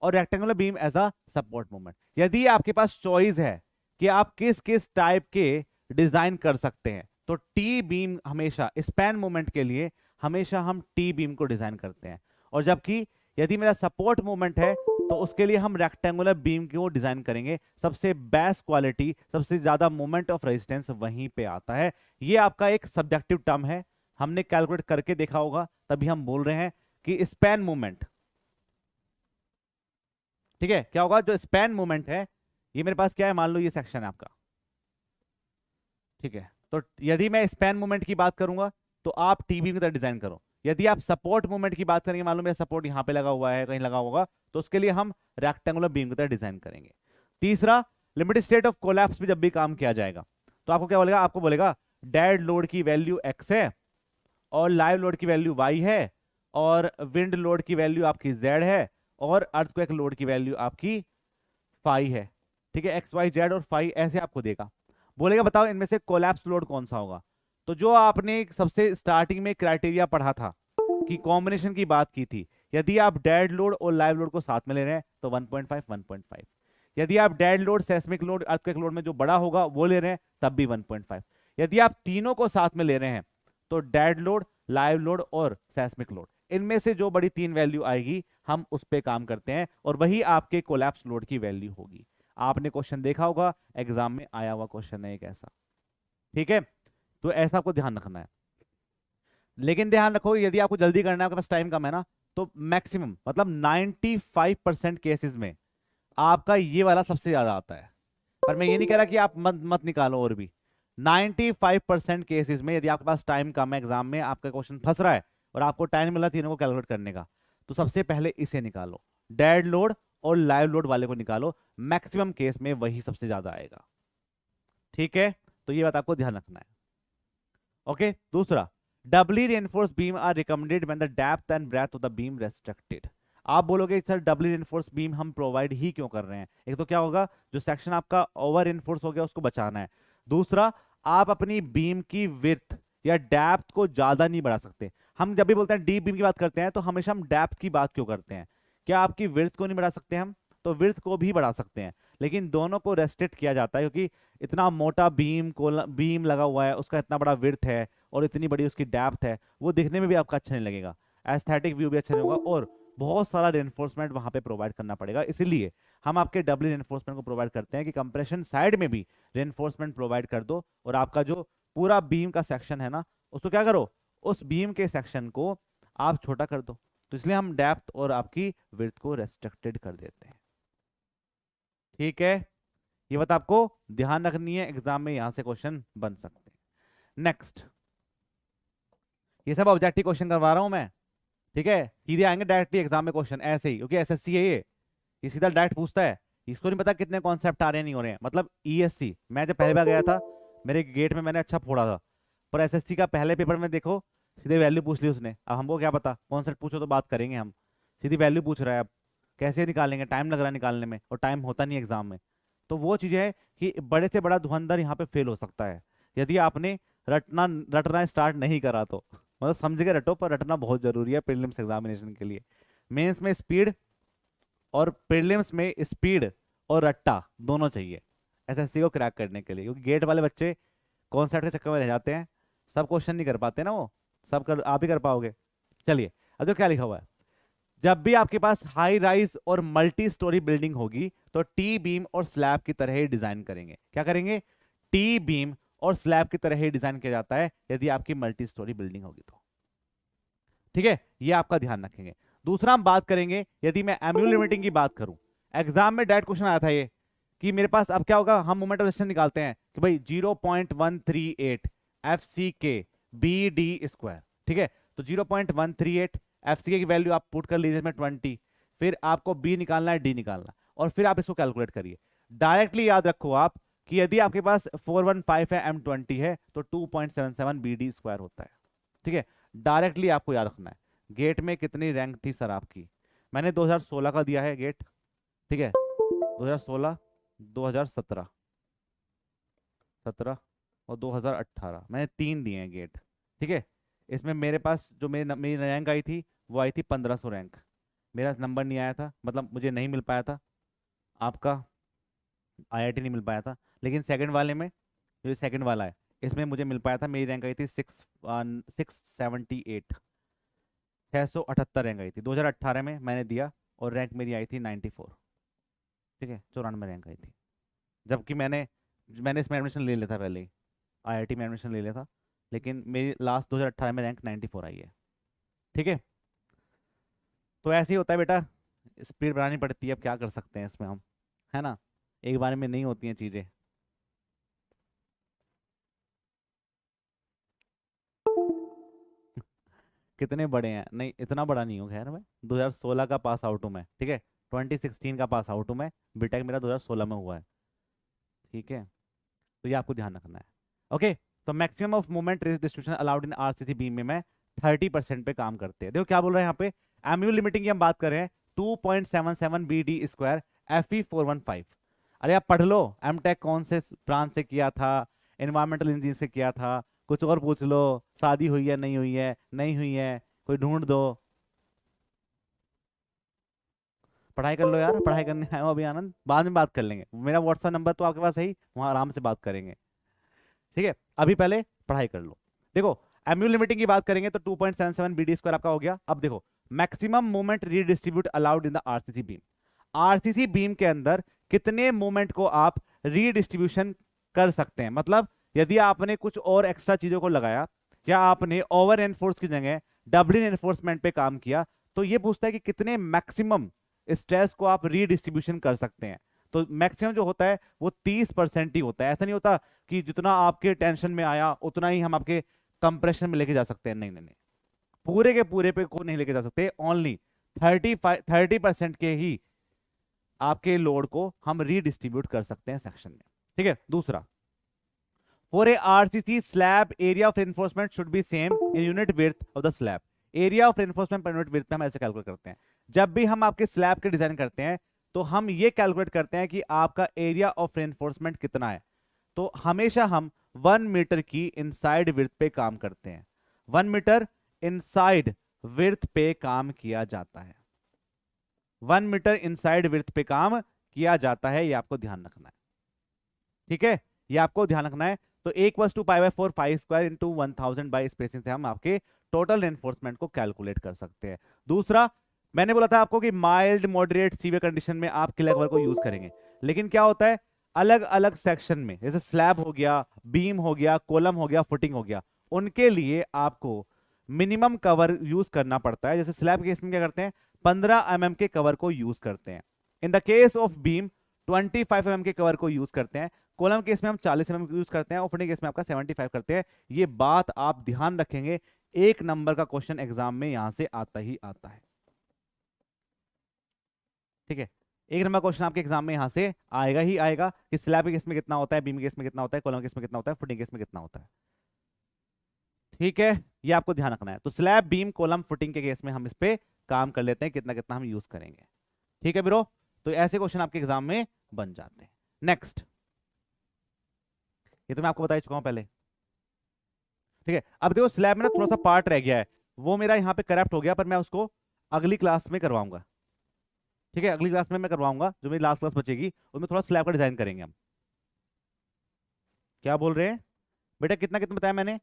और rectangular beam as a support movement. यदि आपके पास चॉइस है कि आप किस किस टाइप के डिजाइन कर सकते हैं, तो टी बीम हमेशा स्पैन मूवमेंट के लिए हमेशा हम टी बीम को डिजाइन करते हैं, और जबकि यदि मेरा सपोर्ट मूवमेंट है तो उसके लिए हम रेक्टेंगुलर बीम को डिजाइन करेंगे। सबसे बेस्ट क्वालिटी, सबसे ज्यादा मोमेंट ऑफ रेजिस्टेंस वहीं पे आता है। ये आपका एक सब्जेक्टिव टर्म है, हमने कैलकुलेट करके देखा होगा, तभी हम बोल रहे हैं कि स्पैन मूवमेंट, ठीक है, क्या होगा, जो स्पैन मूवमेंट है, ये मेरे पास क्या है, मान लो ये सेक्शन है आपका, ठीक है, तो यदि मैं स्पैन मूवमेंट की बात करूंगा तो आप टी बीम की तरह डिजाइन करो। यदि आप सपोर्ट मूवमेंट की बात करेंगे, मान लो मेरा सपोर्ट यहाँ पे लगा हुआ है, कहीं लगा होगा, तो उसके लिए हम रेक्टेंगुलर बीम की तरह डिजाइन करेंगे। तीसरा, लिमिटेड स्टेट ऑफ कोलैप्स में जब भी काम किया जाएगा तो आपको क्या बोलेगा, आपको बोलेगा डेड लोड की वैल्यू एक्स है और लाइव लोड की वैल्यू वाई है और विंड लोड की वैल्यू आपकी जेड है और अर्थक्वेक लोड की वैल्यू आपकी फाई है। ठीक है, एक्स वाई जेड और फाई ऐसे आपको देगा, बोलेगा बताओ इनमें से कोलैप्स लोड कौन सा होगा। तो जो आपने सबसे स्टार्टिंग में क्राइटेरिया पढ़ा था कि कॉम्बिनेशन की बात की थी, यदि आप डेड लोड और लाइव लोड को साथ में ले रहे हैं तो 1.5 1.5, यदि आप dead load, seismic load, earthquake load में जो बड़ा होगा वो ले रहे हैं तब भी 1.5, यदि आप तीनों को साथ में ले रहे हैं तो डेड लोड, लाइव लोड और सेस्मिक लोड, इनमें से जो बड़ी 3 वैल्यू आएगी हम उस पे काम करते हैं और वही आपके कोलैप्स लोड की वैल्यू होगी। आपने क्वेश्चन देखा होगा, एग्जाम में आया हुआ क्वेश्चन है एक ऐसा। ठीक है, तो ऐसा आपको ध्यान रखना है। लेकिन ध्यान रखो, यदि आपको जल्दी करना है, आपके पास टाइम कम है ना, तो मैक्सिमम मतलब 95% केसेस में आपका ये वाला सबसे ज्यादा आता है। पर मैं ये नहीं कह रहा कि आप मत मत निकालो, और भी 95% केसेस में यदि आपके पास टाइम कम है, एग्जाम में आपका क्वेश्चन फंस रहा है और आपको टाइम मिला तीनों को कैलकुलेट करने का, तो सबसे पहले इसे निकालो, डेड लोड और लाइव लोड वाले को निकालो, मैक्सिमम केस में वही सबसे ज्यादा आएगा। ठीक है, तो ये बात आपको ध्यान रखना है। ओके, दूसरा, doubly reinforce beam are recommended when the depth and breadth of the beam restricted. आप बोलोगे सर डबली रेनफोर्स बीम हम प्रोवाइड ही क्यों कर रहे हैं, एक तो क्या होगा, जो सेक्शन आपका ओवर रेनफोर्स हो गया उसको बचाना है, दूसरा आप अपनी बीम की विड्थ या डेप्थ को ज्यादा नहीं बढ़ा सकते। हम जब भी बोलते हैं डीप बीम की बात करते हैं तो हमेशा हम डेप्थ की बात क्यों करते हैं, क्या आपकी विड्थ को नहीं बढ़ा सकते हम, तो विड्थ को भी बढ़ा सकते हैं, लेकिन दोनों को रेस्ट्रिक्ट किया जाता है क्योंकि इतना मोटा बीम लगा हुआ है, उसका इतना बड़ा विड्थ है और इतनी बड़ी उसकी डेप्थ है, वो दिखने में भी आपका अच्छा नहीं लगेगा, एस्थेटिक व्यू भी अच्छा नहीं होगा, और बहुत सारा रेनफोर्समेंट वहां पे प्रोवाइड करना पड़ेगा। इसीलिए हम आपके डबल रेनफोर्समेंट को प्रोवाइड करते हैं कि कंप्रेशन साइड में भी रेनफोर्समेंट प्रोवाइड कर दो, और आपका जो पूरा बीम का सेक्शन है ना, उसको क्या करो, उस बीम के सेक्शन को आप छोटा कर दो। तो इसलिए हम डेप्थ और आपकी विड्थ को रेस्ट्रिक्टेड कर देते हैं। ठीक है, ये बात आपको ध्यान रखनी है, एग्जाम में यहां से क्वेश्चन बन सकते हैं। नेक्स्ट, ये सब ऑब्जेक्टिव क्वेश्चन करवा रहा हूं मैं, ठीक है, सीधे आएंगे डायरेक्टली एग्जाम में क्वेश्चन ऐसे ही, क्योंकि एसएससी है ये सीधा डायरेक्ट पूछता है। इसको नहीं पता कितने कॉन्सेप्ट आ रहे हैं नहीं हो रहे हैं। मतलब ईएससी, मैं जब पहली बार गया था मेरे गेट में मैंने अच्छा फोड़ा था, पर एसएससी का पहले पेपर में देखो सीधे वैल्यू पूछ ली उसने। अब हमको क्या पता, कॉन्सेप्ट पूछो तो बात करेंगे हम, सीधी वैल्यू पूछ रहा है। अब कैसे निकालेंगे, टाइम लग रहा है निकालने में, और टाइम होता नहीं एग्जाम में। तो वो चीज़ है कि बड़े से बड़ा धुरंधर यहाँ पे फेल हो सकता है यदि आपने रटना स्टार्ट नहीं करा तो। मतलब समझ के रटो, पर रटना बहुत जरूरी है प्रीलिम्स एग्जामिनेशन के लिए। मेंस में स्पीड और प्रीलिम्स में स्पीड और रट्टा दोनों चाहिए एसएससी को क्रैक करने के लिए, क्योंकि गेट वाले बच्चे कॉन्सेप्ट के चक्कर में रह जाते हैं, सब क्वेश्चन नहीं कर पाते ना वो, सब कर आप ही कर पाओगे। चलिए, अब जो क्या लिखा हुआ है, जब भी आपके पास हाई राइज और मल्टी स्टोरी बिल्डिंग होगी तो टी बीम और स्लैब की तरह ही डिजाइन करेंगे। क्या करेंगे, टी बीम और स्लैब की तरह ही डिजाइन किया जाता है यदि आपकी मल्टी स्टोरी बिल्डिंग होगी तो। ठीक है, ये आपका ध्यान रखेंगे। दूसरा हम बात करेंगे, यदि मैं एमयू लिमिटिंग की बात करूं, एग्जाम में डायरेक्ट क्वेश्चन आया था ये कि मेरे पास अब क्या होगा, हम मोमेंट ऑफ रेजिस्टेंस निकालते हैं कि भाई 0.138 एफ सी के बी डी स्क्वायर। ठीक है, तो 0.138 एफ सी के की वैल्यू आप पुट कर लीजिए इसमें 20, फिर आपको बी निकालना है, डी निकालना, और फिर आप इसको कैलकुलेट करिए। डायरेक्टली याद रखो आप कि यदि आपके पास 415 है, M20 है, तो 2.77 बी डी स्क्वायर होता है। ठीक है, डायरेक्टली आपको याद रखना है। गेट में कितनी रैंक थी सर आपकी, मैंने 2016 का दिया है गेट, ठीक है, 2016, 2017, 17 और 2018, मैंने 3 दिए हैं गेट। ठीक है, इसमें मेरे पास जो मेरी रैंक आई थी वो आई थी 1500 रैंक, मेरा नंबर नहीं आया था, मतलब मुझे नहीं मिल पाया था, आपका आईआईटी नहीं मिल पाया था। लेकिन सेकंड वाले में, जो सेकंड वाला है इसमें मुझे मिल पाया था, मेरी रैंक आई थी 678, 678 रैंक आई थी 2018 में मैंने दिया, और रैंक मेरी आई थी 94। ठीक है, 94 रैंक आई थी, जबकि मैंने मैंने इसमें एडमिशन ले लिया था पहले ही, आईआईटी में एडमिशन ले लिया था, लेकिन मेरी लास्ट 2018 में रैंक 94 आई है। ठीक है, तो ऐसे ही होता है बेटा, स्पीड बढ़ानी पड़ती है, अब क्या कर सकते हैं इसमें हम, है ना, एक बार में नहीं होती हैं चीज़ें। कितने बड़े हैं, नहीं इतना बड़ा नहीं हूँ, खैर मैं 2016 का पास आउट हूँ मैं, ठीक है, 2016 का पास आउट हूँ मैं, बीटेक मेरा 2016 में हुआ है। ठीक है, तो ये आपको ध्यान रखना है। ओके, तो maximum of moment distribution allowed in RCC beam में मैं 30% पे काम करते हैं। देखो क्या बोल रहे हैं यहाँ पे, एमयू लिमिटिंग की हम बात कर रहे हैं 2.77 बी डी स्क्वायर एफ 415। अरे आप पढ़ लो, एम टेक कौन से ब्रांच से किया था, एनवायरमेंटल इंजीनियरिंग से किया था, कुछ और पूछ लो, शादी हुई है नहीं हुई है, नहीं हुई है, कोई ढूंढ दो, पढ़ाई कर लो यार, पढ़ाई करने आए हो अभी आनंद, बाद में बात कर लेंगे, मेरा व्हाट्सएप नंबर तो आपके पास है ही, वहाँ आराम से बात करेंगे। ठीक है, अभी पहले पढ़ाई कर लो। देखो, एमयू लिमिटिंग की बात करेंगे तो 2.77 बी डी स्क्वायर आपका हो गया। अब देखो, maximum movement redistribute allowed in the RCC beam, RCC beam के अंदर कितने मूवमेंट को आप रीडिस्ट्रीब्यूशन कर सकते हैं, मतलब यदि आपने कुछ और एक्स्ट्रा चीजों को लगाया, या आपने ओवर एनफोर्स की जगह डबलिंग एनफोर्समेंट पे काम किया, तो ये पूछता है कि कितने मैक्सिमम स्ट्रेस को आप रीडिस्ट्रीब्यूशन कर सकते हैं। तो मैक्सिमम जो होता है वो 30% ही होता है। ऐसा नहीं होता कि जितना आपके टेंशन में आया उतना ही हम आपके कंप्रेशन में लेके जा सकते हैं, नहीं नहीं नहीं, पूरे के पूरे पे को नहीं लेके जा सकते, ओनली 30% के ही आपके लोड को हम रीडिस्ट्रीब्यूट कर सकते हैं सेक्शन में। ठीक है, दूसरा, for a RCC slab area of reinforcement should be same in unit width of the slab. Area of reinforcement per unit width में हम ऐसे कैलकुलेट करते हैं, जब भी हम आपके स्लैब के डिजाइन करते हैं तो हम ये कैलकुलेट करते हैं कि आपका एरिया ऑफ रेनफोर्समेंट कितना है। तो हमेशा हम 1 मीटर की इनसाइड विड्थ पे काम करते हैं, 1 मीटर इनसाइड विड्थ पे काम किया जाता है, 1 मीटर इनसाइड विड्थ पे काम किया जाता है, ये आपको ध्यान रखना है। ठीक है, ये आपको ध्यान रखना है। तो 1/π/4 pi square into 1000 by spacing से हम आपके टोटल रेनफोर्समेंट को कैलकुलेट कर सकते हैं। दूसरा, मैंने बोला था आपको कि माइल्ड मॉडरेट सीवियर कंडीशन में आप किल कवर को यूज करेंगे, लेकिन क्या होता है अलग अलग सेक्शन में, जैसे स्लैब हो गया, बीम हो गया, कॉलम हो गया, फुटिंग हो गया, उनके लिए आपको मिनिमम कवर यूज करना पड़ता है। जैसे स्लैब के केस में क्या करते हैं, 15 mm के कवर को यूज करते हैं। In the case of beam 25 mm के कवर को यूज करते हैं, कॉलम केस में हम 40 mm यूज करते हैं और फुटिंग केस में आपका 75 करते हैं। ये बात आप ध्यान रखेंगे, एक नंबर का क्वेश्चन एग्जाम में यहां से आता ही आता है। ठीक है, एक नंबर क्वेश्चन आपके एग्जाम में यहां से आएगा ही आएगा कि स्लैब के केस में कितना होता है, बीम के केस में कितना होता है, कॉलम केस में कितना होता है, फुटिंग केस में कितना होता है। ठीक है, ये आपको ध्यान रखना है। तो स्लैब, बीम, कॉलम, फुटिंग के केस में हम इस पे काम कर लेते हैं, कितना कितना हम यूज करेंगे। ठीक है ब्रो, तो ऐसे क्वेश्चन आपके एग्जाम में बन जाते हैं। नेक्स्ट, ये तो मैं आपको बता ही चुका हूं पहले। ठीक है, अब देखो स्लैब में ना थोड़ा सा पार्ट रह गया है, वो मेरा यहाँ पे करप्ट हो गया, पर मैं उसको अगली क्लास में करवाऊंगा। ठीक है, अगली क्लास में मैं करवाऊंगा, जो मेरी लास्ट क्लास बचेगी उसमें थोड़ा स्लैब का डिजाइन करेंगे हम। क्या बोल रहे हैं बेटा, कितना कितना बताया मैंने?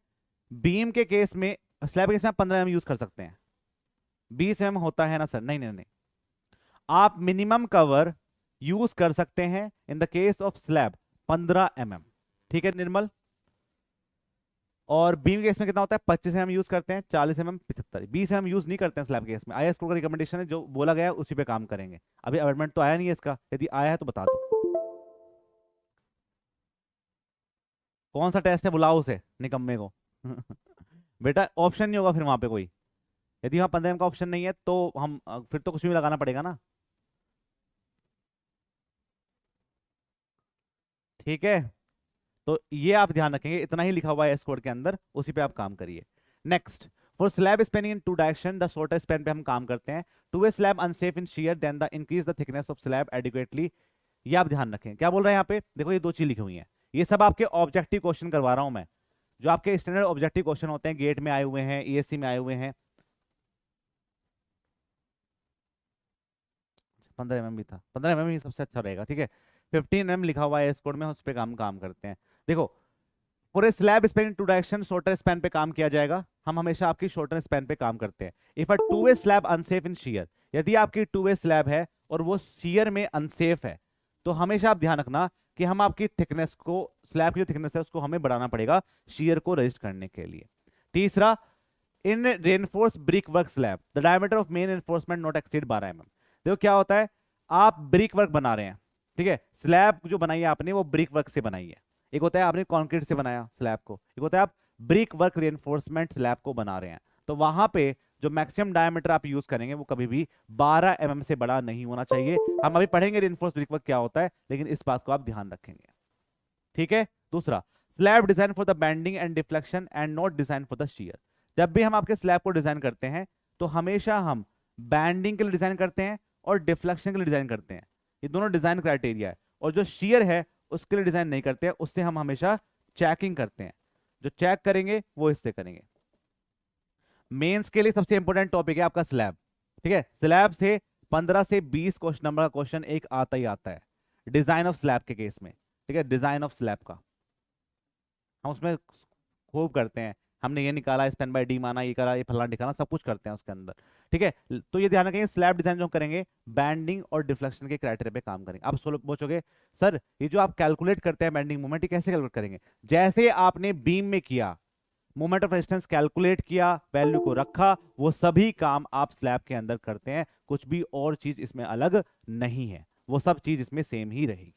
बीम के केस में, स्लैब के केस में आप 15 mm यूज कर सकते हैं। 20 mm होता है ना सर? नहीं नहीं नहीं, आप मिनिमम कवर यूज कर सकते हैं in the case of slab 15 mm। ठीक है निर्मल, और बीम केस में कितना होता है? 25 mm यूज करते हैं, 40 mm 75, 20 mm यूज नहीं करते हैं स्लैब केस में। आईएएस कोड का रिकमेंडेशन है, जो बोला गया है उसी पे काम करेंगे। अभी अमेंडमेंट तो आया नहीं है इसका, यदि आया है तो बता दो। कौन सा टेस्ट है, बुलाओ उसे निकम्मे को। बेटा ऑप्शन नहीं होगा फिर वहां पे कोई, यदि वहां 15 mm का ऑप्शन नहीं है तो हम फिर तो कुछ भी लगाना पड़ेगा ना। ठीक है, तो ये आप ध्यान रखेंगे, इतना ही लिखा हुआ है इस कोड के अंदर, उसी पे आप काम करिए। Next, for slab spanning in two direction the shorter span पे हम काम करते हैं। Two way slab unsafe in shear then the increase the thickness of slab adequately. ये आप ध्यान रखें, क्या बोल रहे हैं यहाँ पे? देखो ये दो चीज लिखी हुई है, ये सब आपके ऑब्जेक्टिव क्वेश्चन करवा रहा हूं मैं, जो आपके स्टैंडर्ड ऑब्जेक्टिव क्वेश्चन होते हैं, गेट में आए हुए हैं, ईएससी में आए हुए हैं। 15 mm भी था, 15 mm ही सबसे अच्छा रहेगा। ठीक है, 15 mm लिखा हुआ है इस कोड में, उस पर काम काम करते हैं। देखो, पूरे slab span two direction shorter span पे काम किया जाएगा, हम हमेशा आपकी शॉर्टर स्पैन पे काम करते हैं। If a to way slab unsafe in shear, यदि आपकी टू वे स्लैब है और वो शियर में अनसेफ है, तो हमेशा आप ध्यान रखना कि हम आपकी थिकनेस को, स्लैब की जो थिकनेस है उसको हमें बढ़ाना पड़ेगा शियर को रजिस्ट करने के लिए। तीसरा, in reinforce brick work slab the diameter of main reinforcement not exceed 12 mm। देखो क्या होता है, आप ब्रिक वर्क बना रहे हैं, ठीक है, स्लैब जो बनाई है आपने वो ब्रिक वर्क से बनाई है। एक होता है आपने कंक्रीट से बनाया स्लैब को, एक होता है आप ब्रिक वर्क रेनफोर्समेंट स्लैब को बना रहे हैं। तो वहां पे जो मैक्सिमम डायमीटर आप यूज करेंगे वो कभी भी 12 mm से बड़ा नहीं होना चाहिए। हम अभी पढ़ेंगे रेनफोर्स ब्रिक वर्क क्या होता है, लेकिन इस बात को आप ध्यान रखेंगे। ठीक है, दूसरा, slab design for the bending and deflection and not design for the shear. जब भी हम आपके स्लैब को डिजाइन करते हैं तो हमेशा हम बैंडिंग के लिए डिजाइन करते हैं और डिफ्लेक्शन के लिए डिजाइन करते हैं, ये दोनों डिजाइन क्राइटेरिया है। और जो शियर है उसके लिए डिजाइन नहीं करते हैं, उससे हम हमेशा चेकिंग करते हैं। जो चेक करेंगे वो इससे करेंगे। मेंस के लिए सबसे इंपॉर्टेंट टॉपिक है आपका स्लैब। ठीक है, स्लैब से 15 से 20 क्वेश्चन नंबर का क्वेश्चन एक आता ही आता है डिजाइन ऑफ स्लैब के केस में। ठीक है, डिजाइन ऑफ स्लैब का हम उसमें खूब करते हैं, हमने ये निकाला, स्पेन बाय डी माना, ये करा, ये फलाना दिखाना, सब कुछ करते हैं उसके अंदर। ठीक है, तो ये ध्यान रखेंगे, स्लैब डिजाइन जो हम करेंगे बैंडिंग और डिफ्लेक्शन के क्राइटेरिया पे काम करेंगे। आप सोलो पूछोगे सर ये जो आप कैलकुलेट करते हैं बैंडिंग मूवमेंट, ये कैसे कैलकुलेट करेंगे? जैसे आपने बीम में किया, मोमेंट ऑफ रेजिस्टेंस कैलकुलेट किया, वैल्यू को रखा, वो सभी काम आप स्लैब के अंदर करते हैं। कुछ भी और चीज इसमें अलग नहीं है, वो सब चीज इसमें सेम ही रहेगी।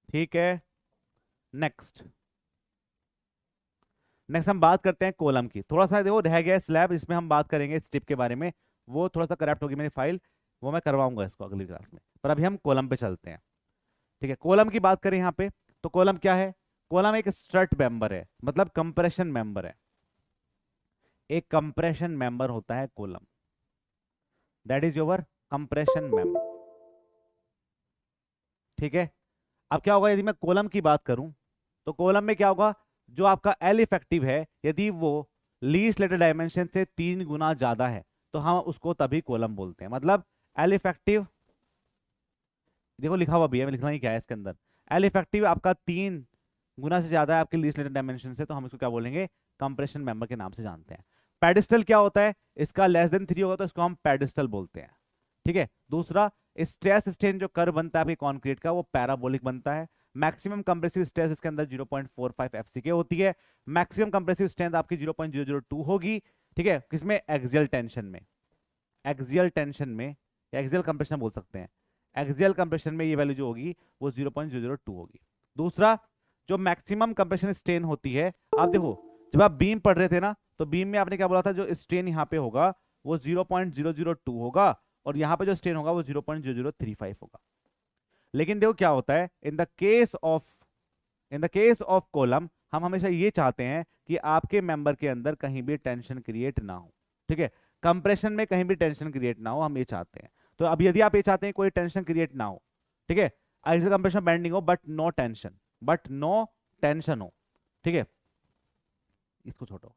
ठीक है, नेक्स्ट हम बात करते हैं कॉलम की। थोड़ा सा देखो रह गया स्लैब, इसमें हम बात करेंगे स्ट्रिप के बारे में, वो थोड़ा सा करप्ट होगी मेरी फाइल, वो मैं करवाऊंगा इसको अगली क्लास में। पर अभी हम कॉलम पे चलते हैं। ठीक है, कॉलम की बात करें यहाँ पे, तो कॉलम क्या है? कॉलम एक स्ट्रट मेंबर है, मतलब कंप्रेशन मेंबर है। एक कंप्रेशन मेंबर होता है column, that is your compression member. ठीक है, अब क्या होगा यदि मैं कॉलम की बात करूं, तो कॉलम में क्या होगा, जो आपका एल इफेक्टिव है यदि वो लीस्ट लेटर डायमेंशन से 3 गुना ज्यादा है तो हम उसको तभी कॉलम बोलते हैं। मतलब एल इफेक्टिव, देखो लिखा हुआ भी है, मैं लिखना ही क्या है इसके अंदर, एल इफेक्टिव आपका 3 गुना से ज्यादा है आपके लीस्ट लेटर डायमेंशन से, तो हम इसको क्या बोलेंगे? कंप्रेशन मेंबर के नाम से जानते हैं। पेडिस्टल क्या होता है? इसका लेस देन 3 होगा तो इसको हम पेडिस्टल बोलते हैं। ठीक है, दूसरा, स्ट्रेस स्ट्रेन जो कर्व बनता है आपके कॉन्क्रीट का वो पैराबोलिक बनता है। मैक्सिमम कंप्रेसिव स्ट्रेस इसके अंदर 0.45 एफसीके होती है। मैक्सिमम कंप्रेसिव स्ट्रेंथ आपकी 0.002 होगी। ठीक है, किसमें? एक्सियल टेंशन में, एक्सियल टेंशन में, एक्सियल कंप्रेशन बोल सकते हैं। एक्सियल कंप्रेशन में ये वैल्यू जो होगी वो 0.002 होगी। दूसरा, जो मैक्सिमम कंप्रेशन स्ट्रेन होती है, आप देखो जब आप बीम पढ़ रहे थे ना, तो बीम में आपने क्या बोला था, जो स्ट्रेन यहाँ पे होगा वो 0.002 होगा और यहाँ पे जो स्ट्रेन होगा वो 0.0035 होगा। लेकिन देखो क्या होता है, इन द केस ऑफ कॉलम हम हमेशा ये चाहते हैं कि आपके मेंबर के अंदर कहीं भी टेंशन क्रिएट ना हो। ठीक है, कंप्रेशन में कहीं भी टेंशन क्रिएट ना हो, हम ये चाहते हैं। तो अब यदि आप ये चाहते हैं कोई टेंशन क्रिएट ना हो, ठीक है, एक्सियल कंप्रेशन बेंडिंग हो बट नो टेंशन हो, ठीक है, इसको छोड़ो।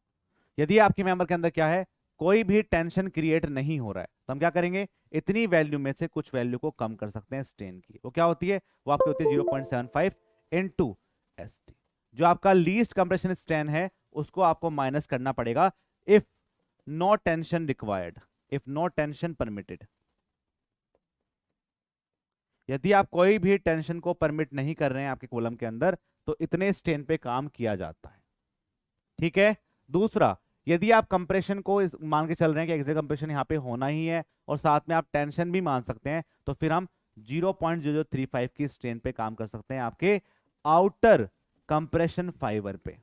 यदि आपके मेंबर के अंदर क्या है, कोई भी टेंशन क्रिएट नहीं हो रहा है, तो हम क्या करेंगे, इतनी वैल्यू में से कुछ वैल्यू को कम कर सकते हैं स्ट्रेन की। वो क्या होती है, वो आपकी होती है 0.75 इनटू एसटी। जो आपका लीस्ट कंप्रेशन स्ट्रेन है उसको आपको माइनस करना पड़ेगा if no tension required, if no tension permitted. यदि आप कोई भी टेंशन को परमिट नहीं कर रहे हैं आपके कॉलम के अंदर, तो इतने स्ट्रेन पे काम किया जाता है। ठीक है। दूसरा, यदि आप कंप्रेशन को मान के चल रहे हैं कि एक्सियल कंप्रेशन यहां पे होना ही है और साथ में आप टेंशन भी मान सकते हैं, तो फिर हम 0.0035 की स्ट्रेन पे काम कर सकते हैं आपके आउटर कंप्रेशन फाइबर पे।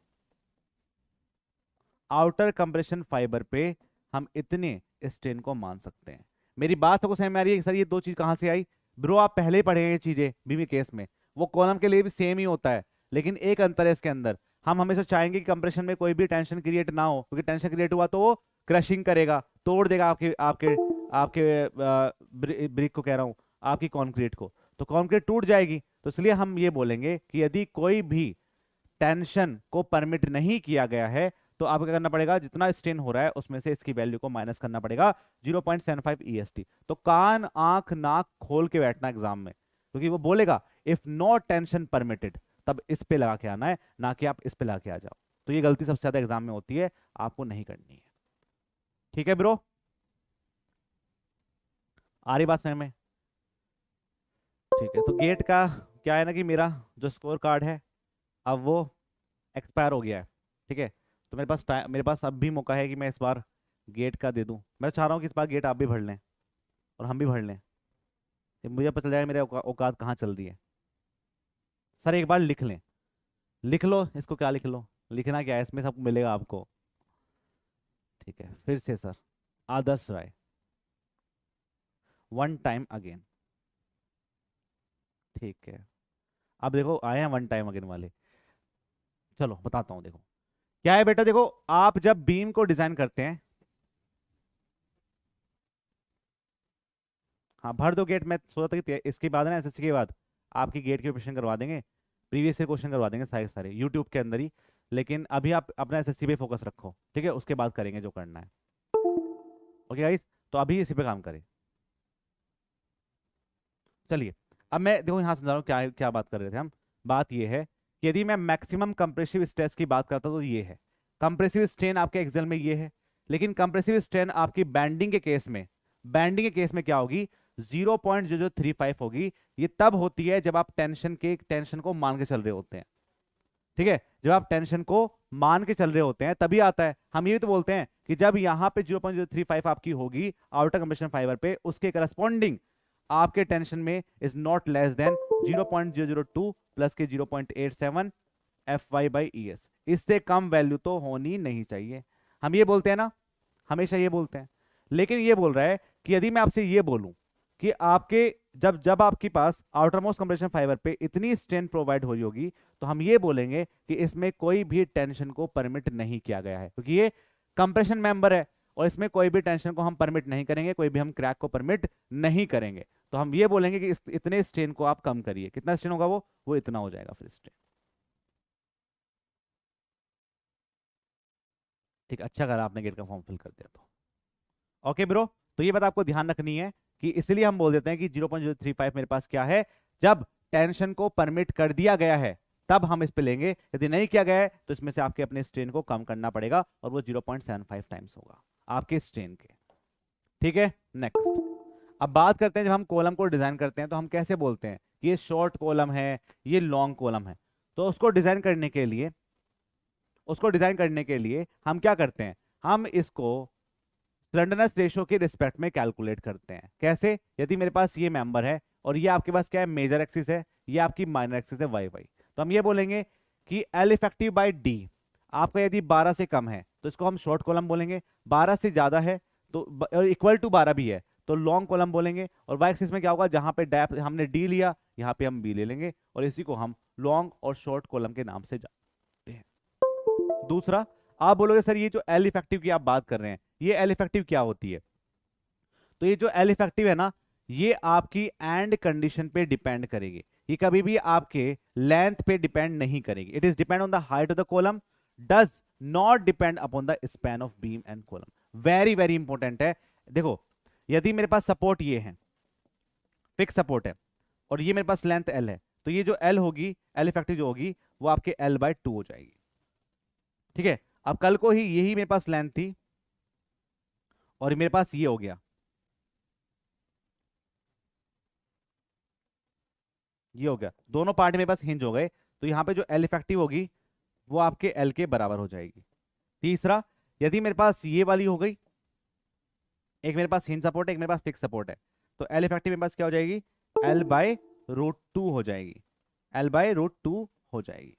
आउटर कंप्रेशन फाइबर पे हम इतने स्ट्रेन को मान सकते हैं। मेरी बात सबको समझ में आ रही है कि सर ये दो चीज कहां से आई? ब्रो आप पहले ही पढ़े हैं ये चीजें बीमी केस में, वो कॉलम के लिए भी सेम ही होता है, लेकिन एक अंतर है इसके अंदर। हम हमेशा चाहेंगे कि कंप्रेशन में कोई भी टेंशन क्रिएट ना हो, क्योंकि टेंशन क्रिएट हुआ तो वो क्रशिंग करेगा, तोड़ देगा आपके आपके आपके ब्रिक को कह रहा हूं, आपकी कंक्रीट को, तो कंक्रीट टूट जाएगी। तो इसलिए हम ये बोलेंगे कि यदि कोई भी टेंशन को परमिट नहीं किया गया है, तो आपको क्या करना पड़ेगा, जितना स्ट्रेन हो रहा है उसमें से इसकी वैल्यू को माइनस करना पड़ेगा 0.75 EST। तो कान आंख नाक खोल के बैठना एग्जाम में, क्योंकि वो बोलेगा इफ नो टेंशन परमिटेड, तब इस पे लगा के आना है, ना कि आप इस पे लगा के आ जाओ। तो ये गलती सबसे ज्यादा एग्जाम में होती है, आपको नहीं करनी है। ठीक है ब्रो, आ रही बात समझ में? ठीक है, तो गेट का क्या है ना कि मेरा जो स्कोर कार्ड है अब वो एक्सपायर हो गया है। ठीक है, तो मेरे पास अब भी मौका है कि मैं इस बार गेट का दे दूं। मैं चाह रहा हूं कि इस बार गेट आप भी भर लें और हम भी भर लें, मुझे पता चल जाएगा मेरे औकात कहाँ चल रही है। सर एक बार लिख लें, लिख लो इसको, क्या लिख लो, लिखना क्या है इसमें, सब मिलेगा आपको। ठीक है, फिर से सर, आदर्श राय, वन टाइम अगेन। ठीक है, अब देखो आए हैं वन टाइम अगेन वाले। चलो बताता हूं, देखो क्या है बेटा, देखो आप जब बीम को डिजाइन करते हैं, हाँ भर दो गेट। मैं सोचा था कि इसके बाद ना एसएससी के बाद आपकी गेट के क्वेश्चन करवा देंगे, प्रीवियस ईयर क्वेश्चन करवा देंगे सारे सारे यूट्यूब के अंदर ही। लेकिन अभी आप अपना एसएससी पे फोकस रखो, ठीक है, उसके बाद करेंगे जो करना है। ओके गाइस, तो अभी इसी पे काम करें। चलिए, अब मैं देखो यहाँ समझा रहा हूँ क्या क्या बात कर रहे थे हम। बात ये है कि यदि मैं मैक्सिमम कंप्रेसिव स्ट्रेस की बात करता हूँ तो ये है, कंप्रेसिव स्ट्रेन आपके एक्सेल में ये है, लेकिन कंप्रेसिव स्ट्रेन आपकी बैंडिंग के केस में, बैंडिंग के केस में क्या होगी, 0.035 होगी। ये तब होती है जब आप टेंशन को मान के चल रहे होते हैं। ठीक है, जब आप टेंशन को मान के चल रहे होते हैं तभी आता है। हम ये भी तो बोलते हैं कि जब यहां पे 0.035 आपकी होगी आउटर कंप्रेशन फाइबर पे, उसके करस्पॉन्डिंग आपके टेंशन में is not less then 0.002 plus के 0.87 FY/ES। इससे कम वैल्यू तो होनी नहीं चाहिए, हम ये बोलते हैं ना, हमेशा ये बोलते हैं। लेकिन ये बोल रहा है कि यदि मैं आपसे ये बोलूं कि आपके जब जब आपके पास आउटर मोस्ट कंप्रेशन फाइबर पे इतनी स्ट्रेंथ प्रोवाइड हो रही होगी, तो हम ये बोलेंगे कि इसमें कोई भी टेंशन को परमिट नहीं किया गया है, क्योंकि ये कंप्रेशन मेंबर है और इसमें कोई भी टेंशन को हम परमिट नहीं करेंगे, कोई भी हम क्रैक को परमिट नहीं करेंगे। तो हम ये बोलेंगे कि इतने स्ट्रेन को आप कम करिए। कितना स्ट्रेन होगा वो इतना हो जाएगा फिर स्ट्रेन। ठीक, अच्छा करा आपने गेट का फॉर्म फिल कर दिया तो। ओके ब्रो, तो ये बात आपको ध्यान रखनी है कि इसलिए हम बोल देते हैं कि 0.035 मेरे पास क्या है, जब टेंशन को परमिट कर दिया गया है तब हम इस पे लेंगे, यदि नहीं किया गया है तो इसमें से आपके अपने स्ट्रेन को कम करना पड़ेगा और वो 0.75 टाइम्स होगा आपके स्ट्रेन के। ठीक है, नेक्स्ट अब बात करते हैं, जब हम कॉलम को डिजाइन करते हैं तो हम कैसे बोलते हैं कि ये शॉर्ट कॉलम है, ये लॉन्ग कॉलम है। तो उसको डिजाइन करने के लिए हम क्या करते हैं, हम इसको स्लेंडरनेस रेशियो के रिस्पेक्ट में कैलकुलेट करते हैं। कैसे? यदि मेरे पास ये मेंबर है और ये आपके पास क्या है, मेजर एक्सिस है, ये आपकी माइनर एक्सिस है वाई वाई। तो हम ये बोलेंगे कि एल इफेक्टिव बाई डी आपका यदि 12 से कम है तो इसको हम शॉर्ट कॉलम बोलेंगे, 12 से ज्यादा है तो इक्वल टू 12 भी है तो लॉन्ग कॉलम बोलेंगे। और वाई एक्सिस में क्या होगा, जहां पे डेप्थ हमने डी लिया यहाँ पे हम बी ले लेंगे और इसी को हम लॉन्ग और शॉर्ट कॉलम के नाम से जानते हैं। दूसरा, आप बोलोगे सर ये जो एल इफेक्टिव की आप बात कर रहे हैं, ये एल इफेक्टिव क्या होती है? तो ये जो एल इफेक्टिव है ना, ये आपकी एंड कंडीशन पे डिपेंड करेगी, ये कभी भी आपके लेंथ पे डिपेंड नहीं करेगी। It is depend on the height of the column, does not depend upon the span of beam and column. Very very important है। देखो, यदि मेरे पास सपोर्ट ये है, फिक्स सपोर्ट है, और ये मेरे पास लेंथ एल है, तो ये जो एल होगी, एल इफेक्टिव जो होगी वो आपके एल बाय 2 हो जाएगी। ठीक है, अब कल को ही यही मेरे पास लेंथ थी और मेरे पास ये हो गया, ये हो गया, दोनों पार्ट मेरे पास हिंज हो गए, तो यहां पे जो एल इफेक्टिव होगी वो आपके एल के बराबर हो जाएगी। तीसरा, यदि मेरे पास ये वाली हो गई, एक मेरे पास हिंज सपोर्ट है, एक मेरे पास फिक्स सपोर्ट है, तो एल इफेक्टिव मेरे पास क्या हो जाएगी, एल बाय रूट 2 हो जाएगी, एल बाय रूट 2 हो जाएगी।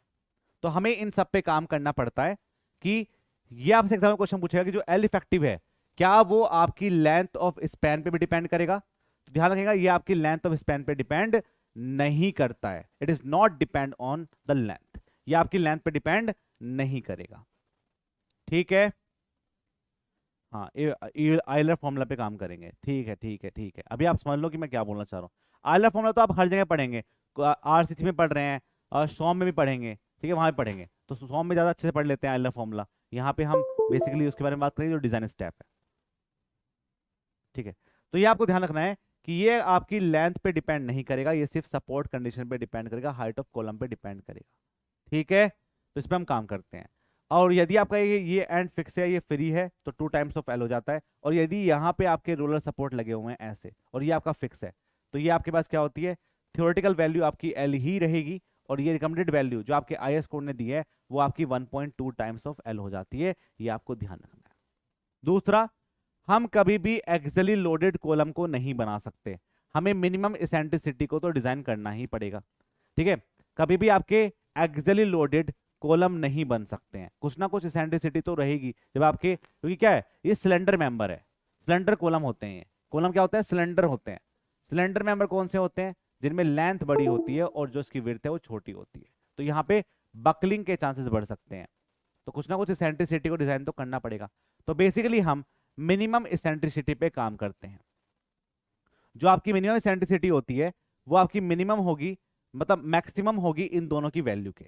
तो हमें इन सब पे काम करना पड़ता है कि ये आपसे एग्जाम में क्वेश्चन पूछेगा कि जो एल इफेक्टिव है क्या वो आपकी लेंथ ऑफ स्पैन पे भी डिपेंड करेगा? तो ध्यान रखिएगा, ये आपकी लेंथ ऑफ स्पैन पे डिपेंड नहीं करता है। It is not depend on the length, ये आपकी लेंथ पे डिपेंड नहीं करेगा। ठीक है, हाँ, आयलर फॉर्मूला पे काम करेंगे। ठीक है ठीक है ठीक है, अभी आप समझ लो कि मैं क्या बोलना चाह रहा हूँ। आयलर फॉर्मूला तो आप हर जगह पढ़ेंगे, आरसीसी में पढ़ रहे हैं और सॉम में भी पढ़ेंगे, ठीक है, वहां भी पढ़ेंगे, तो सॉम में ज्यादा अच्छे से पढ़ लेते हैं आयलर फॉर्मूला। यहाँ पे हम बेसिकली उसके बारे में बात करेंगे जो डिजाइन स्टेप है। ठीक है, तो ये आपको ध्यान रखना है कि ये आपकी लेंथ पे डिपेंड नहीं करेगा, ये सिर्फ सपोर्ट कंडीशन पे डिपेंड करेगा, हाइट ऑफ कॉलम पे डिपेंड करेगा। ठीक है, तो इस पर हम काम करते हैं। और यदि आपका ये एंड फिक्स है, ये फ्री है, तो 2 टाइम्स ऑफ एल हो जाता है। और यदि यहाँ पे आपके रोलर सपोर्ट लगे हुए हैं ऐसे, और ये आपका फिक्स है, तो ये आपके पास क्या होती है, थ्योरेटिकल वैल्यू आपकी एल ही रहेगी, और ये रिकमेंडेड वैल्यू जो आपके आईएस कोड ने दी है वो आपकी 1.2 टाइम्स ऑफ एल हो जाती है। ये आपको ध्यान रखना है। दूसरा, हम कभी भी एक्सियली लोडेड कॉलम को नहीं बना सकते, हमें मिनिमम इसेंट्रिसिटी को तो डिजाइन करना ही पड़ेगा। ठीक है, कभी भी आपके एक्सियली लोडेड कॉलम नहीं बन सकते हैं, कुछ ना कुछ इसेंट्रिसिटी तो रहेगी जब आपके, क्योंकि क्या है, ये सिलेंडर मेंबर है, सिलेंडर कॉलम होते हैं। कॉलम क्या होता है, सिलेंडर होते हैं। सिलेंडर मेंबर कौन से होते हैं, जिनमें लेंथ बड़ी होती है और जो इसकी विड्थ है वो छोटी होती है, तो यहाँ पे बकलिंग के चांसेस बढ़ सकते हैं, तो कुछ ना कुछ इसेंट्रिसिटी को डिजाइन तो करना पड़ेगा। तो बेसिकली हम मिनिमम इसेंट्रिसिटी पे काम करते हैं। जो आपकी मिनिमम इसेंट्रिसिटी होती है वो आपकी मिनिमम होगी, मतलब मैक्सिमम होगी इन दोनों की वैल्यू के,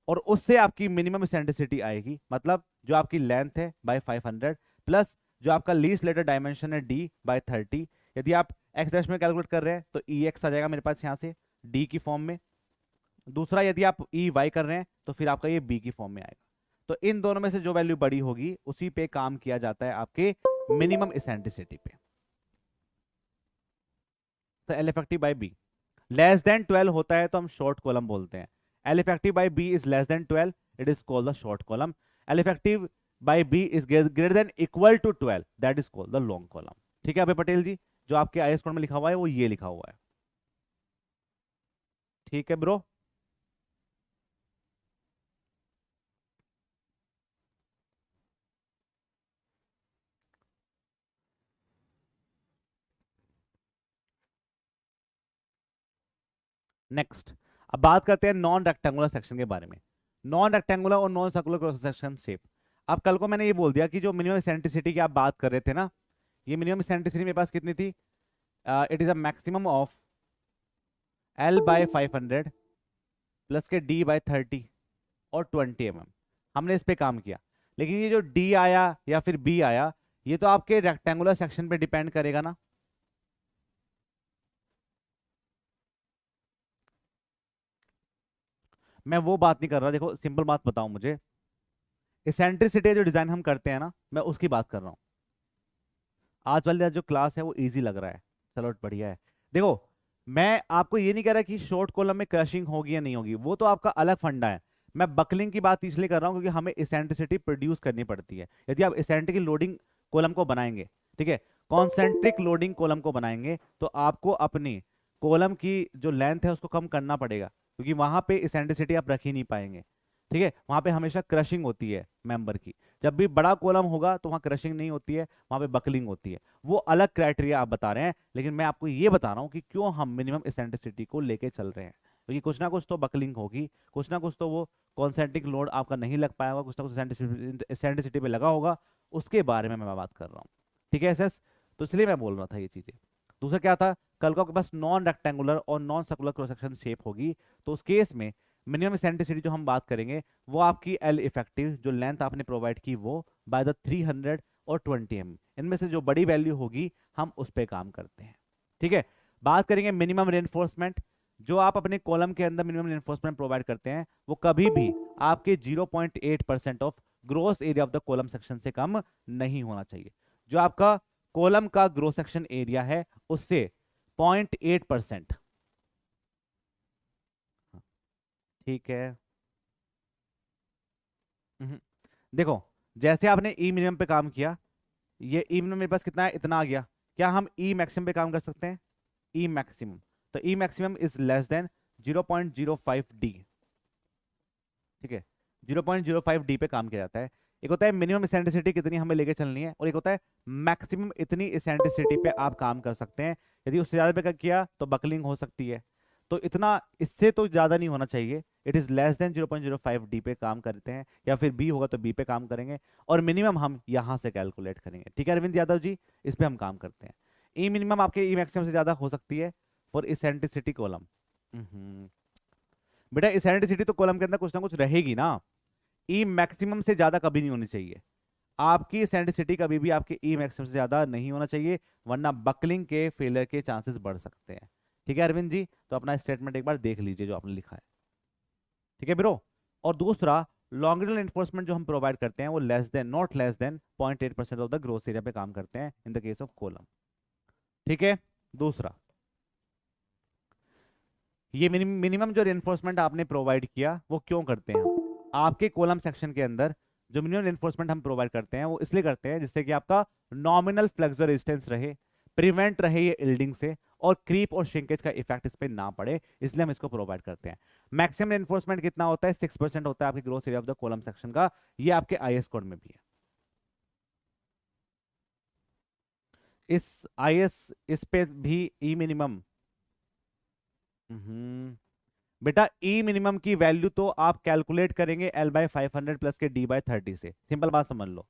और उससे आपकी मिनिमम इसेंट्रिसिटी आएगी, मतलब जो आपकी लेंथ है बाय 500 प्लस जो आपका लीस्ट लेटर डायमेंशन है डी बाय 30। यदि आप एक्स डैश में कैलकुलेट कर रहे हैं तो ई एक्स आ जाएगा मेरे पास यहाँ से डी की फॉर्म में। दूसरा, यदि आप ई वाई कर रहे हैं तो फिर आपका ये बी की फॉर्म में आएगा। तो इन दोनों में से जो वैल्यू बड़ी होगी उसी पे काम किया जाता है आपके मिनिमम इसेंट्रिसिटी पे। तो L effective by B less than 12 होता है तो हम शॉर्ट कॉलम बोलते हैं। L effective by B is less than 12, it is called the short column. L effective by B is greater than equal to 12, that is called the long column. ठीक है अभय पटेल जी, जो आपके आईएस कोड में लिखा हुआ है वो ये लिखा हुआ है। ठीक है ब्रो, नेक्स्ट अब बात करते हैं नॉन रेक्टेंगुलर सेक्शन के बारे में। नॉन रेक्टेंगुलर और non circular cross section shape. अब कल को मैंने ये बोल दिया कि जो मिनिमम इसेंट्रिसिटी की आप बात कर रहे थे ना, ये मिनिमम इसेंट्रिसिटी मेरे पास कितनी थी, it is a maximum of L by 500 plus के डी बाय 30 और 20 mm। हमने इस पे काम किया, लेकिन ये जो डी आया या फिर बी आया, ये तो आपके रेक्टेंगुलर सेक्शन पे डिपेंड करेगा ना। मैं वो बात नहीं कर रहा, देखो सिंपल बात बताऊं, मुझे इसेंट्रिसिटी जो डिजाइन हम करते हैं ना, मैं उसकी बात कर रहा हूं। आज वाली जो क्लास है वो इजी लग रहा है, चलो बढ़िया है। देखो, मैं आपको ये नहीं कह रहा कि शॉर्ट कॉलम में क्रशिंग होगी या नहीं होगी, वो तो आपका अलग फंडा है। मैं बकलिंग की बात इसलिए कर रहा हूं क्योंकि हमें इसेंट्रिसिटी प्रोड्यूस करनी पड़ती है। यदि आप इसेंट्रिक लोडिंग कॉलम को बनाएंगे, ठीक है, कॉन्सेंट्रिक लोडिंग कॉलम को बनाएंगे, तो आपको अपनी कॉलम की जो लेंथ है उसको कम करना पड़ेगा, क्योंकि वहां पे इसेंट्रिसिटी आप रख ही नहीं पाएंगे। ठीक है, वहां पे हमेशा क्रशिंग होती है मेंबर की। जब भी बड़ा कॉलम होगा तो वहां क्रशिंग नहीं होती है, वहां पे बकलिंग होती है। वो अलग क्राइटेरिया आप बता रहे हैं, लेकिन मैं आपको ये बता रहा हूँ कि क्यों हम मिनिमम इसेंट्रिसिटी को लेके चल रहे हैं। क्योंकि कुछ ना कुछ तो बकलिंग होगी, कुछ ना कुछ तो वो कॉन्सेंट्रिक लोड आपका नहीं लग पाया होगा, कुछ ना कुछ इसेंट्रिसिटी पे लगा होगा, उसके बारे में मैं बात कर रहा हूँ। ठीक है एसएस, तो इसलिए मैं बोल रहा था ये चीजें। दूसरा क्या था, कल को आपके पास नॉन रेक्टेंगुलर और non circular cross section shape होगी, तो उस केस में मिनिमम इसेंट्रिसिटी जो हम बात करेंगे वो आपकी एल इफेक्टिव जो लेंथ आपने प्रोवाइड की वो बाय द 300 और 20 इनमें से जो बड़ी वैल्यू होगी हम उस पर काम करते हैं। ठीक है, बात करेंगे मिनिमम रेनफोर्समेंट। जो आप अपने कॉलम के अंदर मिनिमम रेनफोर्समेंट प्रोवाइड करते हैं वो कभी भी आपके 0.8% of gross area of the column section से कम नहीं होना चाहिए। जो आपका कॉलम का ग्रोस सेक्शन एरिया है उससे 0.8%। ठीक है। हम्म। देखो, जैसे आपने ई मिनिमम पे काम किया, ये ई मिनिमम मेरे पास कितना है, इतना आ गया। क्या हम ई मैक्सिमम पे काम कर सकते हैं? ई मैक्सिमम, तो ई maximum is less then 0.05 D. ठीक है, 0.05 डी पे काम किया जाता है। एक होता है मिनिमम इसेंट्रिसिटी कितनी हमें लेके चलनी है, और एक होता है मैक्सिमम इतनी इसेंट्रिसिटी पे आप काम कर सकते हैं। यदि उससे ज्यादा पे किया तो बकलिंग हो सकती है। तो इतना, इससे तो ज्यादा नहीं होना चाहिए। It is less then 0.05 D पे काम करते हैं, या फिर बी होगा तो बी पे काम करेंगे, और मिनिमम हम यहां से कैलकुलेट करेंगे। ठीक है अरविंद यादव जी, इस पे हम काम करते हैं। ई मिनिमम आपके ई मैक्सिमम से ज्यादा हो सकती है फॉर इसेंट्रिसिटी कॉलम। बेटा इसेंट्रिसिटी तो कॉलम के अंदर कुछ ना कुछ रहेगी ना, ई मैक्सिमम से ज्यादा कभी नहीं होनी चाहिए। आपकी इसेंट्रिसिटी कभी भी आपके ई मैक्सिमम से ज्यादा नहीं होना चाहिए, वरना बकलिंग के फेलियर के चांसेस बढ़ सकते हैं। ठीक है अरविंद जी, तो अपना स्टेटमेंट एक बार देख लीजिए जो आपने लिखा है। ठीक है ब्रो। और दूसरा, लॉन्गिट्यूडनल एनफोर्समेंट जो हम प्रोवाइड करते हैं वो less than, not less than 0.8% of the gross area पे काम करते हैं in the case of column. ठीक है। दूसरा, ये मिनिमम जो रेनफोर्समेंट आपने प्रोवाइड किया वो क्यों करते हैं हम? आपके कॉलम सेक्शन के अंदर जो मिनिमम रेनफोर्समेंट हम प्रोवाइड करते हैं वो इसलिए करते हैं जिससे कि आपका नॉमिनल फ्लेक्सुरल रेजिस्टेंस रहे, प्रिवेंट रहे ये इल्डिंग से, और क्रीप और श्रिंकेज का इफेक्ट इस पे ना पड़े, इसलिए हम इसको प्रोवाइड करते हैं। मैक्सिमम रेनफोर्समेंट कितना होता है? 6% होता है आपके gross area of the column section का। ये आपके आईएस कोड में भी है। इस आईएस, इस पे भी ई मिनिमम, बेटा ई मिनिमम की वैल्यू तो आप कैलकुलेट करेंगे L/500 प्लस के D/30 से, सिंपल बात समझ लो।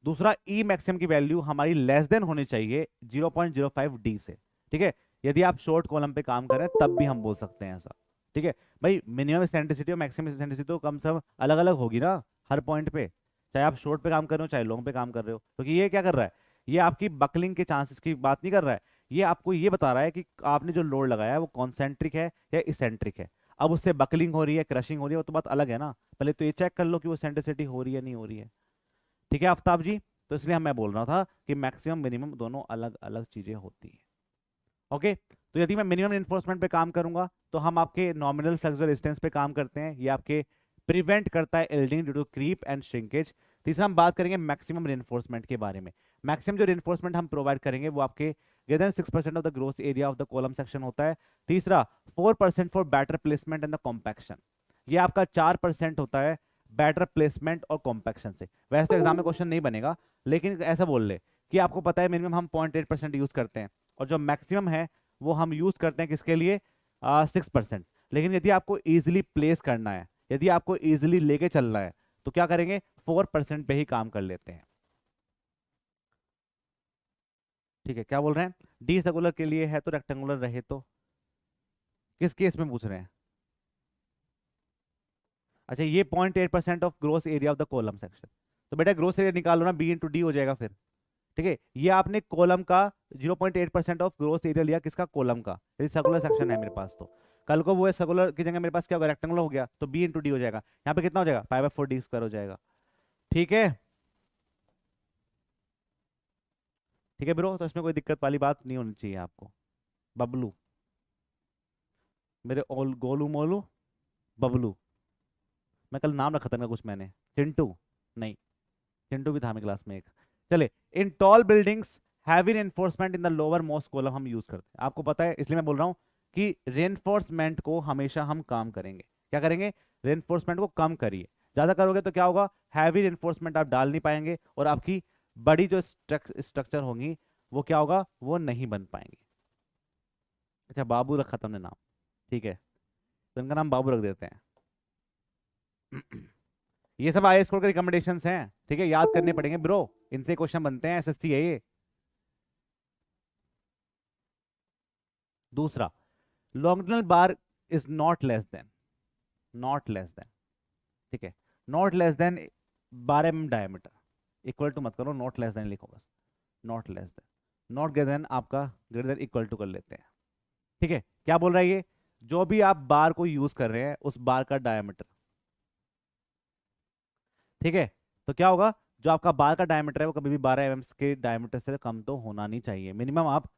दूसरा, ई मैक्सिमम की वैल्यू हमारी लेस देन होनी चाहिए 0.05 डी से। ठीक है, यदि आप शॉर्ट कॉलम पे काम करें तब भी हम बोल सकते हैं ऐसा। ठीक है भाई, मिनिमम इसेंट्रिसिटी और मैक्सिमम इसेंट्रिसिटी तो कम से कम अलग अलग होगी ना हर पॉइंट पे, चाहे आप शॉर्ट पे काम कर रहे हो चाहे लॉन्ग पे काम कर रहे हो। क्योंकि ये क्या कर रहा है, ये आपकी बकलिंग के चांसेस की बात नहीं कर रहा है, ये आपको ये बता रहा है कि आपने जो लोड लगाया है वो कॉन्सेंट्रिक है या इसेंट्रिक है। अब उससे बकलिंग हो रही है, क्रशिंग हो रही है, वो तो बात अलग है ना। पहले तो ये चेक कर लो कि वो इसेंट्रिसिटी हो रही है नहीं हो रही है। ठीक है आफ्ताब जी, तो इसलिए मैं बोल रहा था कि मैक्सिमम मिनिमम दोनों अलग अलग चीजें होती है। ओके, तो यदि मैं मिनिमम इन्फोर्समेंट पे काम करूंगा तो हम आपके नॉमिनल फ्लेक्सुरल रेजिस्टेंस पे काम करते हैं, ये आपके प्रिवेंट करता है yielding due to creep and shrinkage. तीसरा, हम बात करेंगे मैक्सिमम रेनफोर्समेंट के बारे में। मैक्सिमम जो रेनफोर्समेंट हम प्रोवाइड करेंगे वो आपके greater than 6% of the gross area of the column section होता है। तीसरा, 4% for better placement and the compaction, ये आपका 4% होता है बैटर प्लेसमेंट और कॉम्पैक्शन से। वैसे तो एग्जाम में क्वेश्चन नहीं बनेगा, लेकिन ऐसा बोल ले कि आपको पता है मिनिमम हम 0.8% यूज करते हैं, और जो मैक्सिमम है वो हम यूज करते हैं किसके लिए? 6%। लेकिन यदि आपको इजिली प्लेस करना है, यदि आपको इजिली लेके चलना है, तो क्या करेंगे? 4% पे ही काम कर लेते हैं। ठीक है, क्या बोल रहे हैं? डी सर्कुलर के लिए है तो रेक्टेंगुलर रहे तो किस केस में पूछ रहे हैं? अच्छा, ये 0.8% of gross area of the column section, तो बेटा ग्रोस एरिया निकालो ना, B/D हो जाएगा फिर। ठीक है, ये आपने कॉलम का 0.8% ऑफ ग्रोस एरिया लिया, किसका? कॉलम का। यदि सर्कुलर सेक्शन है मेरे पास तो कल को वो है सर्कुलर की जगह मेरे पास क्या होगा? रेक्टेंगुलर हो गया, तो B/D हो जाएगा। यहाँ पे कितना हो जाएगा? π/4D² हो जाएगा। ठीक है, ठीक है ब्रो, तो इसमें कोई दिक्कत वाली बात नहीं होनी चाहिए आपको। बबलू, मेरे ओल गोलू मोलू बबलू, मैं कल नाम रखा था ना कुछ मैंने, चिंटू नहीं, चिंटू भी था मेरी क्लास में एक। चले, in tall buildings heavy reinforcement in the lower most column हम यूज करते हैं, आपको पता है इसलिए मैं बोल रहा हूँ कि रेनफोर्समेंट को हमेशा हम कम करेंगे। क्या करेंगे? रेनफोर्समेंट को कम करिए। ज्यादा करोगे तो क्या होगा? हैवी रेनफोर्समेंट आप डाल नहीं पाएंगे और आपकी बड़ी जो स्ट्रक्चर होंगी वो क्या होगा? वो नहीं बन पाएंगी। अच्छा, बाबू रखा था हमने नाम, ठीक है, तो इनका नाम बाबू रख देते हैं। ये सब आई स्कोर के रिकमेंडेशंस हैं, ठीक है, याद करने पड़ेंगे ब्रो, इनसे क्वेश्चन बनते हैं, एसएससी है ये। दूसरा, longitudinal bar is not less than, ठीक है, not less than 12 mm diameter, equal to मत करो, नॉट लेस देन लिखो बस, not less than, not greater than आपका ग्रेटर देन इक्वल टू कर लेते हैं, ठीक है। क्या बोल रहा है ये? जो भी आप बार को यूज कर रहे हैं उस बार का डायमीटर, ठीक है, तो क्या होगा? जो आपका बार का डायमीटर है वो कभी भी 12 mm के डायमीटर से कम तो होना नहीं चाहिए, मिनिमम आप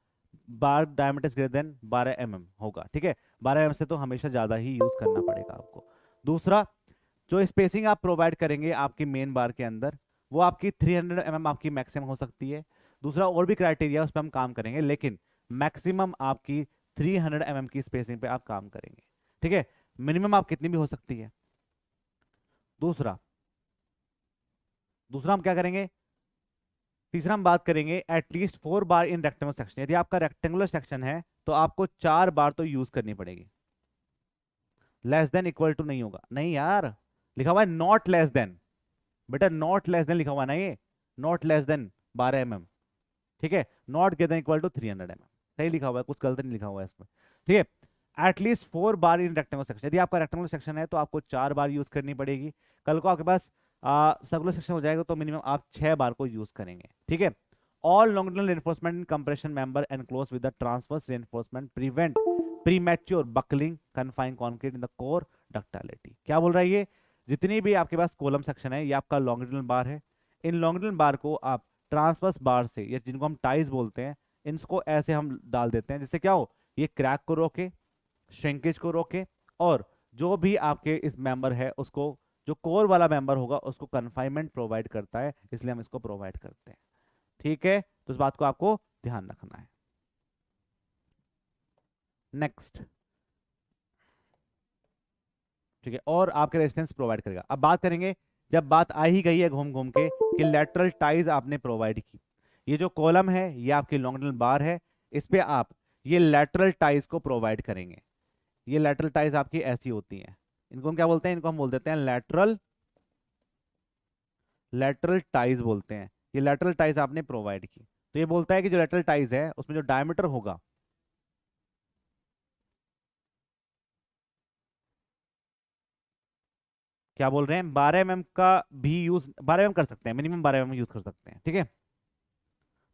बार डायमीटर ग्रेटर देन 12 mm होगा, ठीक है। 12 mm से तो हमेशा ज्यादा ही यूज करना पड़ेगा आपको। दूसरा, जो स्पेसिंग आप प्रोवाइड करेंगे आपकी मेन बार के अंदर, वो आपकी 300 mm आपकी मैक्सिमम हो सकती है। दूसरा और भी क्राइटेरिया उस पर हम काम करेंगे, लेकिन मैक्सिमम आपकी 300 mm की स्पेसिंग पे आप काम करेंगे, ठीक है। मिनिमम आप कितनी भी हो सकती है। दूसरा दूसरा हम क्या करेंगे? तीसरा हम बात करेंगे एटलीस्ट 4 बार इन रेक्टेंगुलर सेक्शन। यदि आपका रेक्टेंगुलर सेक्शन है तो आपको 4 बार तो यूज करनी पड़ेगी। लेस देन इक्वल टू नहीं होगा, नहीं यार, लिखा हुआ है नॉट लेस देन, बेटा नॉट लेस देन लिखा हुआ है ना, ये नॉट लेस देन 12 mm, ठीक है, not greater than equal to 300 mm, सही लिखा हुआ है, कुछ गलत नहीं लिखा हुआ है इसमें, ठीक है। एटलीस्ट 4 बार इन रेक्टेंगुलर सेक्शन, यदि आपका रेक्टेंगुलर सेक्शन है तो आपको 4 बार यूज करनी पड़ेगी। कल को आपके पास सर्कुलर सेक्शन हो जाएगा तो मिनिमम आप 6 बार को यूज करेंगे, ठीक है। All longitudinal reinforcement in compression member enclose with the transverse reinforcement prevent premature buckling confine concrete in the core ductility. क्या बोल रहा है ये? जितनी भी आपके पास कॉलम सेक्शन है, ये आपका लॉन्गिट्यूडनल बार है, इन लॉन्गिट्यूडनल बार को आप ट्रांसवर्स बार से, या जिनको हम टाइज बोलते हैं, इनको ऐसे हम डाल देते हैं जिससे क्या हो? ये क्रैक को रोके, श्रिंकेज को रोके, और जो भी आपके इस मेंबर है उसको, जो कोर वाला मेंबर होगा उसको कन्फाइनमेंट प्रोवाइड करता है, इसलिए हम इसको प्रोवाइड करते हैं, ठीक है। तो इस बात को आपको ध्यान रखना है। नेक्स्ट, ठीक है, और आपके रेजिस्टेंस प्रोवाइड करेगा। अब बात करेंगे, जब बात आ ही गई है घूम घूम के कि लेटरल टाइज आपने प्रोवाइड की, ये जो कॉलम है ये आपकी लॉन्गिट्यूडनल बार है, इस पे आप ये लेटरल टाइज को प्रोवाइड करेंगे। ये लेटरल टाइज आपकी ऐसी होती हैं, इनको हम क्या बोलते हैं? इनको हम बोल देते हैं लेटरल टाइज बोलते हैं। ये लेटरल टाइज आपने प्रोवाइड की, तो ये बोलता है कि जो लेटरल टाइज है उसमें जो डायमीटर होगा, क्या बोल रहे हैं, 12 mm का भी यूज 12 mm कर सकते हैं, मिनिमम 12 mm यूज कर सकते हैं, ठीक है,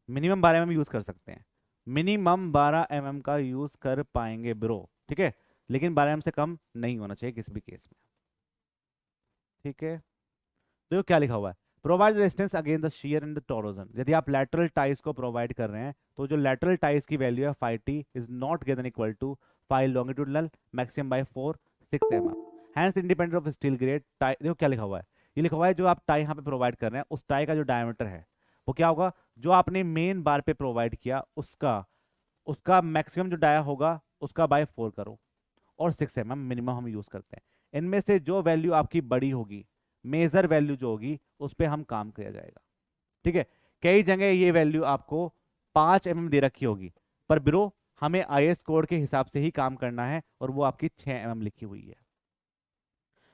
मिनिमम 12 mm यूज कर सकते हैं, मिनिमम 12 mm का यूज कर पाएंगे ब्रो, ठीक है, लेकिन 12 mm से कम नहीं होना चाहिए किसी भी केस में, ठीक है। तो ये क्या लिखा हुआ है? Provide resistance against the shear and the torsion. यदि आप लैटरल टाइज को प्रोवाइड कर रहे हैं तो जो लैटरल टाइज की वैल्यू है 5t is not greater than equal to 5 longitudinal maximum by 4 6 mm, hence independent of steel grade tie. देखो क्या लिखा हुआ है, ये लिखा हुआ है जो आप टाई यहाँ पे प्रोवाइड कर रहे हैं उस टाई का जो डायमीटर है वो क्या होगा? जो आपने मेन बार पे प्रोवाइड किया उसका उसका मैक्सिमम जो डाया होगा उसका बाय 4 करो, और 6 mm मिनिमम हम यूज करते हैं। इनमें से जो वैल्यू आपकी बड़ी होगी, मेजर वैल्यू जो होगी, उस पर हम काम किया जाएगा, ठीक है। कई जगह ये वैल्यू आपको 5 mm दे रखी होगी, पर ब्रो हमें आईएस कोड के हिसाब से ही काम करना है और वो आपकी 6 mm लिखी हुई है,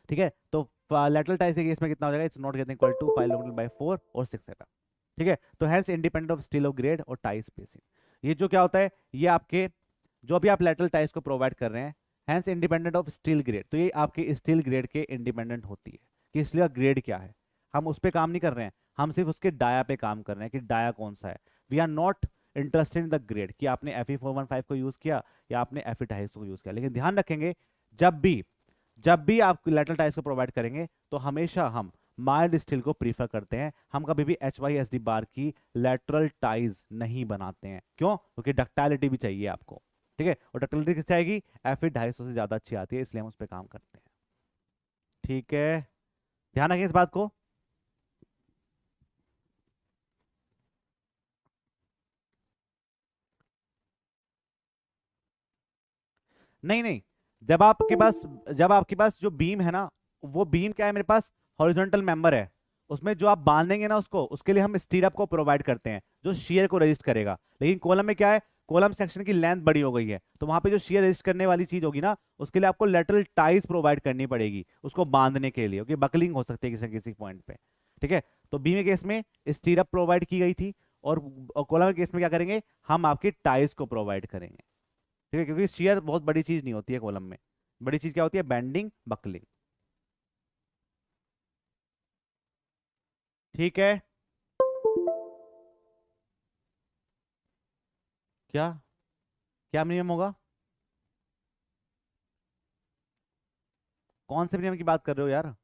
ठीक है। तो लेटरल टाइज के केस में कितना हो जाएगा? It's not getting equal to 5 longitude by 4 और 6 mm, ठीक है। तो hence independent of steel of grade और टाई स्पेसिंग। ये जो क्या होता है, ये आपके जो भी आप लेटरल टाइज को प्रोवाइड कर रहे हैं, hence independent of steel grade, तो ये आपके स्टील ग्रेड के इंडिपेंडेंट होती है कि इसलिए ग्रेड क्या है, हम उस पर काम नहीं कर रहे हैं, हम सिर्फ उसके डाया पे काम कर रहे हैं कि डाया कौन सा है। We are not interested in the grade कि आपने Fe415 को यूज किया या आपने Fe250 को यूज किया, लेकिन ध्यान रखेंगे जब भी आप लेटरल टाइज को प्रोवाइड करेंगे तो हमेशा हम माइल्ड स्टील को प्रीफर करते हैं, हम कभी भी HYSD बार की लेटरल टाइज नहीं बनाते हैं। क्यों? क्योंकि डक्टाइलिटी भी चाहिए आपको, ठीक है, और डक्टिलिटी किससे आएगी? Fe250 से ज्यादा अच्छी आती है, इसलिए हम उस पर काम करते हैं, ठीक है। ध्यान रखें इस बात को। नहीं नहीं, जब आपके पास जो बीम है ना, वो बीम क्या है, मेरे पास हॉरिजॉन्टल मेंबर है, उसमें जो आप बांधेंगे ना उसको, उसके लिए हम स्टीरअप को प्रोवाइड करते हैं जो शियर को रजिस्ट करेगा। लेकिन कॉलम में क्या है, कॉलम सेक्शन की लेंथ बड़ी हो गई है, तो वहां पे जो शियर रजिस्ट करने वाली चीज होगी ना, उसके लिए आपको लेटरल टाइज प्रोवाइड करनी पड़ेगी उसको बांधने के लिए, क्योंकि बकलिंग हो सकती है किसी किसी पॉइंट पे। ठीक है, तो बीम के केस में स्टीरअप प्रोवाइड की गई थी, और कॉलम के केस में क्या करेंगे, हम आपकी टाइज को प्रोवाइड करेंगे। ठीक है, क्योंकि शियर बहुत बड़ी चीज नहीं होती है कॉलम में, बड़ी चीज क्या होती है, बेंडिंग, बकलिंग। ठीक है, क्या क्या नियम होगा, कौन से नियम की बात कर रहे हो यार,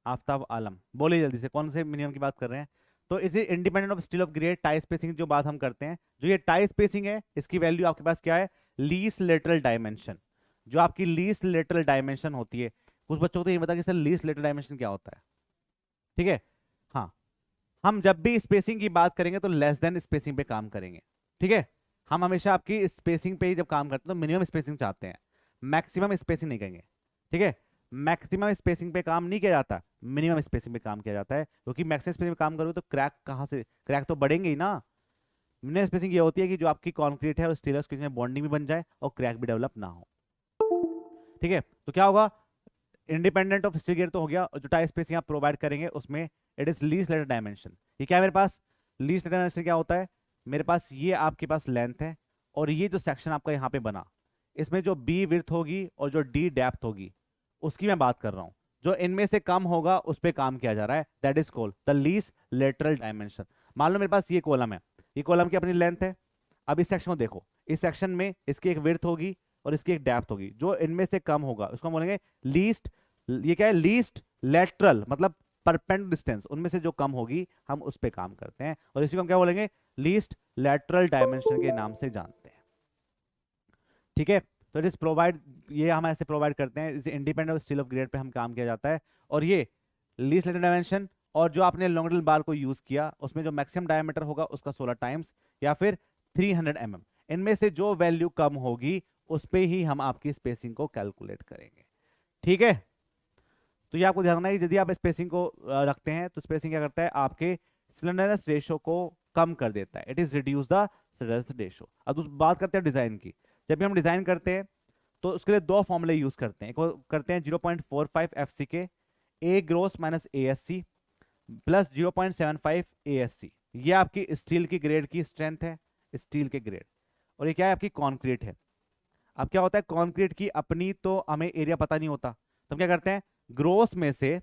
आफ्ताब आलम, बोलिए जल्दी से, कौन से नियम की बात कर रहे हैं। तो is independent of steel of grade tie spacing जो बात हम करते हैं, जो ये टाई स्पेसिंग है, इसकी वैल्यू आपके पास क्या है, लीस्ट लेटरल डायमेंशन। जो आपकी लीस्ट लेटरल डायमेंशन होती है, कुछ बच्चों को तो ये बता कि सर लीस्ट लेटरल डायमेंशन क्या होता है। ठीक है, हाँ, हम जब भी स्पेसिंग की बात करेंगे तो लेस देन स्पेसिंग पे काम करेंगे। ठीक है, हम हमेशा आपकी स्पेसिंग पे ही जब काम करते हैं तो मिनिमम स्पेसिंग चाहते हैं, मैक्सिमम स्पेसिंग नहीं कहेंगे। ठीक है, मैक्सिमम स्पेसिंग पे काम नहीं किया जाता, मिनिमम स्पेसिंग पे काम किया जाता है, क्योंकि मैक्सिमम स्पेसिंग पे काम करोगे तो क्रैक कहाँ से, क्रैक तो बढ़ेंगे ही ना। मिनिमम स्पेसिंग ये होती है कि जो आपकी कंक्रीट है और स्टील के बीच में बॉन्डिंग भी बन जाए और क्रैक भी डेवलप ना हो। ठीक है, तो क्या होगा, इंडिपेंडेंट ऑफ स्टील गियर तो हो गया, और जो टाई स्पेसिंग आप प्रोवाइड करेंगे उसमें it is least lateral dimension. ये क्या है मेरे पास, लीस्ट लेटर डायमेंशन क्या होता है, मेरे पास ये आपके पास लेंथ है, और ये जो सेक्शन आपका यहाँ पे बना, इसमें जो बी विड्थ होगी और जो डी डेप्थ होगी, उसकी मैं बात कर रहा हूं। जो इनमें से कम होगा उस पर काम किया जा रहा है, that is called the least lateral dimension. मान लो मेरे पास ये कॉलम है, ये कॉलम की अपनी लेंथ है। अब इस सेक्शन को देखो, इस सेक्शन में इसकी एक विड्थ होगी और इसकी एक डेप्थ होगी, जो इनमें से कम होगा उसको हम बोलेंगे लीस्ट, ये क्या है, लीस्ट लेटरल, मतलब परपेंडिकुलर डिस्टेंस, उनमें से जो कम होगी हम उस पर काम करते हैं, और इसी को हम क्या बोलेंगे, लीस्ट लेटरल डायमेंशन के नाम से जानते हैं। ठीक है, तो इट इज प्रोवाइड, ये हम ऐसे प्रोवाइड करते हैं, इसे independent steel of grade pay हम काम किया जाता है। और ये लीस्ट लेटरल डायमेंशन, और जो आपने लॉन्गिट्यूडल बार को यूज किया उसमें जो मैक्सिमम डायमीटर होगा उसका 16 टाइम्स या फिर 300 mm, इनमें से जो वैल्यू कम होगी उस पे ही हम आपकी स्पेसिंग को कैलकुलेट करेंगे। ठीक है, तो ये आपको ध्यान रखना है कि यदि आप स्पेसिंग को रखते हैं तो स्पेसिंग क्या करता है, आपके स्लेंडरनेस रेशो को कम कर देता है, it is reduce the slenderness ratio. अब बात करते हैं डिजाइन की, जब भी हम डिजाइन करते हैं तो उसके लिए दो फॉर्मूले यूज करते हैं, एक वो करते हैं 0.45 एफसी के, A gross minus A S C plus 0.75 A S C. ये आपकी स्टील की ग्रेड की स्ट्रेंथ है, स्टील के ग्रेड, और ये क्या है, आपकी कॉन्क्रीट है। अब क्या होता है, कॉन्क्रीट की अपनी तो हमें एरिया पता नहीं होता, तो हम क्या करते हैं, ग्रोस में से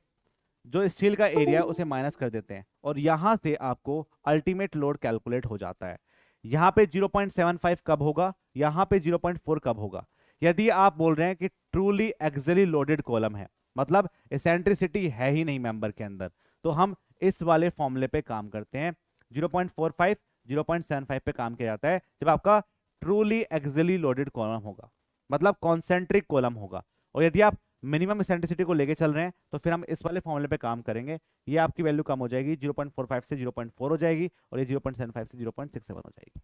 जो स्टील का एरिया है उसे माइनस कर देते हैं, और यहां से आपको अल्टीमेट लोड कैलकुलेट हो जाता है। यहां पे 0.75 कब होगा, यहां पे 0.4 कब होगा। यदि आप बोल रहे हैं कि ट्रूली एक्सियली लोडेड कॉलम है, मतलब एसेंट्रिसिटी है ही नहीं मेंबर के अंदर, तो हम इस वाले फॉर्मूले पे काम करते हैं। 0.45 0.75 पे काम किया जाता है जब आपका ट्रूली एक्सियली लोडेड कॉलम होगा, मतलब कॉन्सेंट्रिक कॉलम होगा। और यदि आप मिनिमम एसेंट्रिसिटी को लेके चल रहे हैं तो फिर हम इस वाले फॉर्मूले पे काम करेंगे, ये आपकी वैल्यू कम हो जाएगी, 0.45 से 0.4 हो जाएगी, और ये 0.75 से 0.67 हो जाएगी।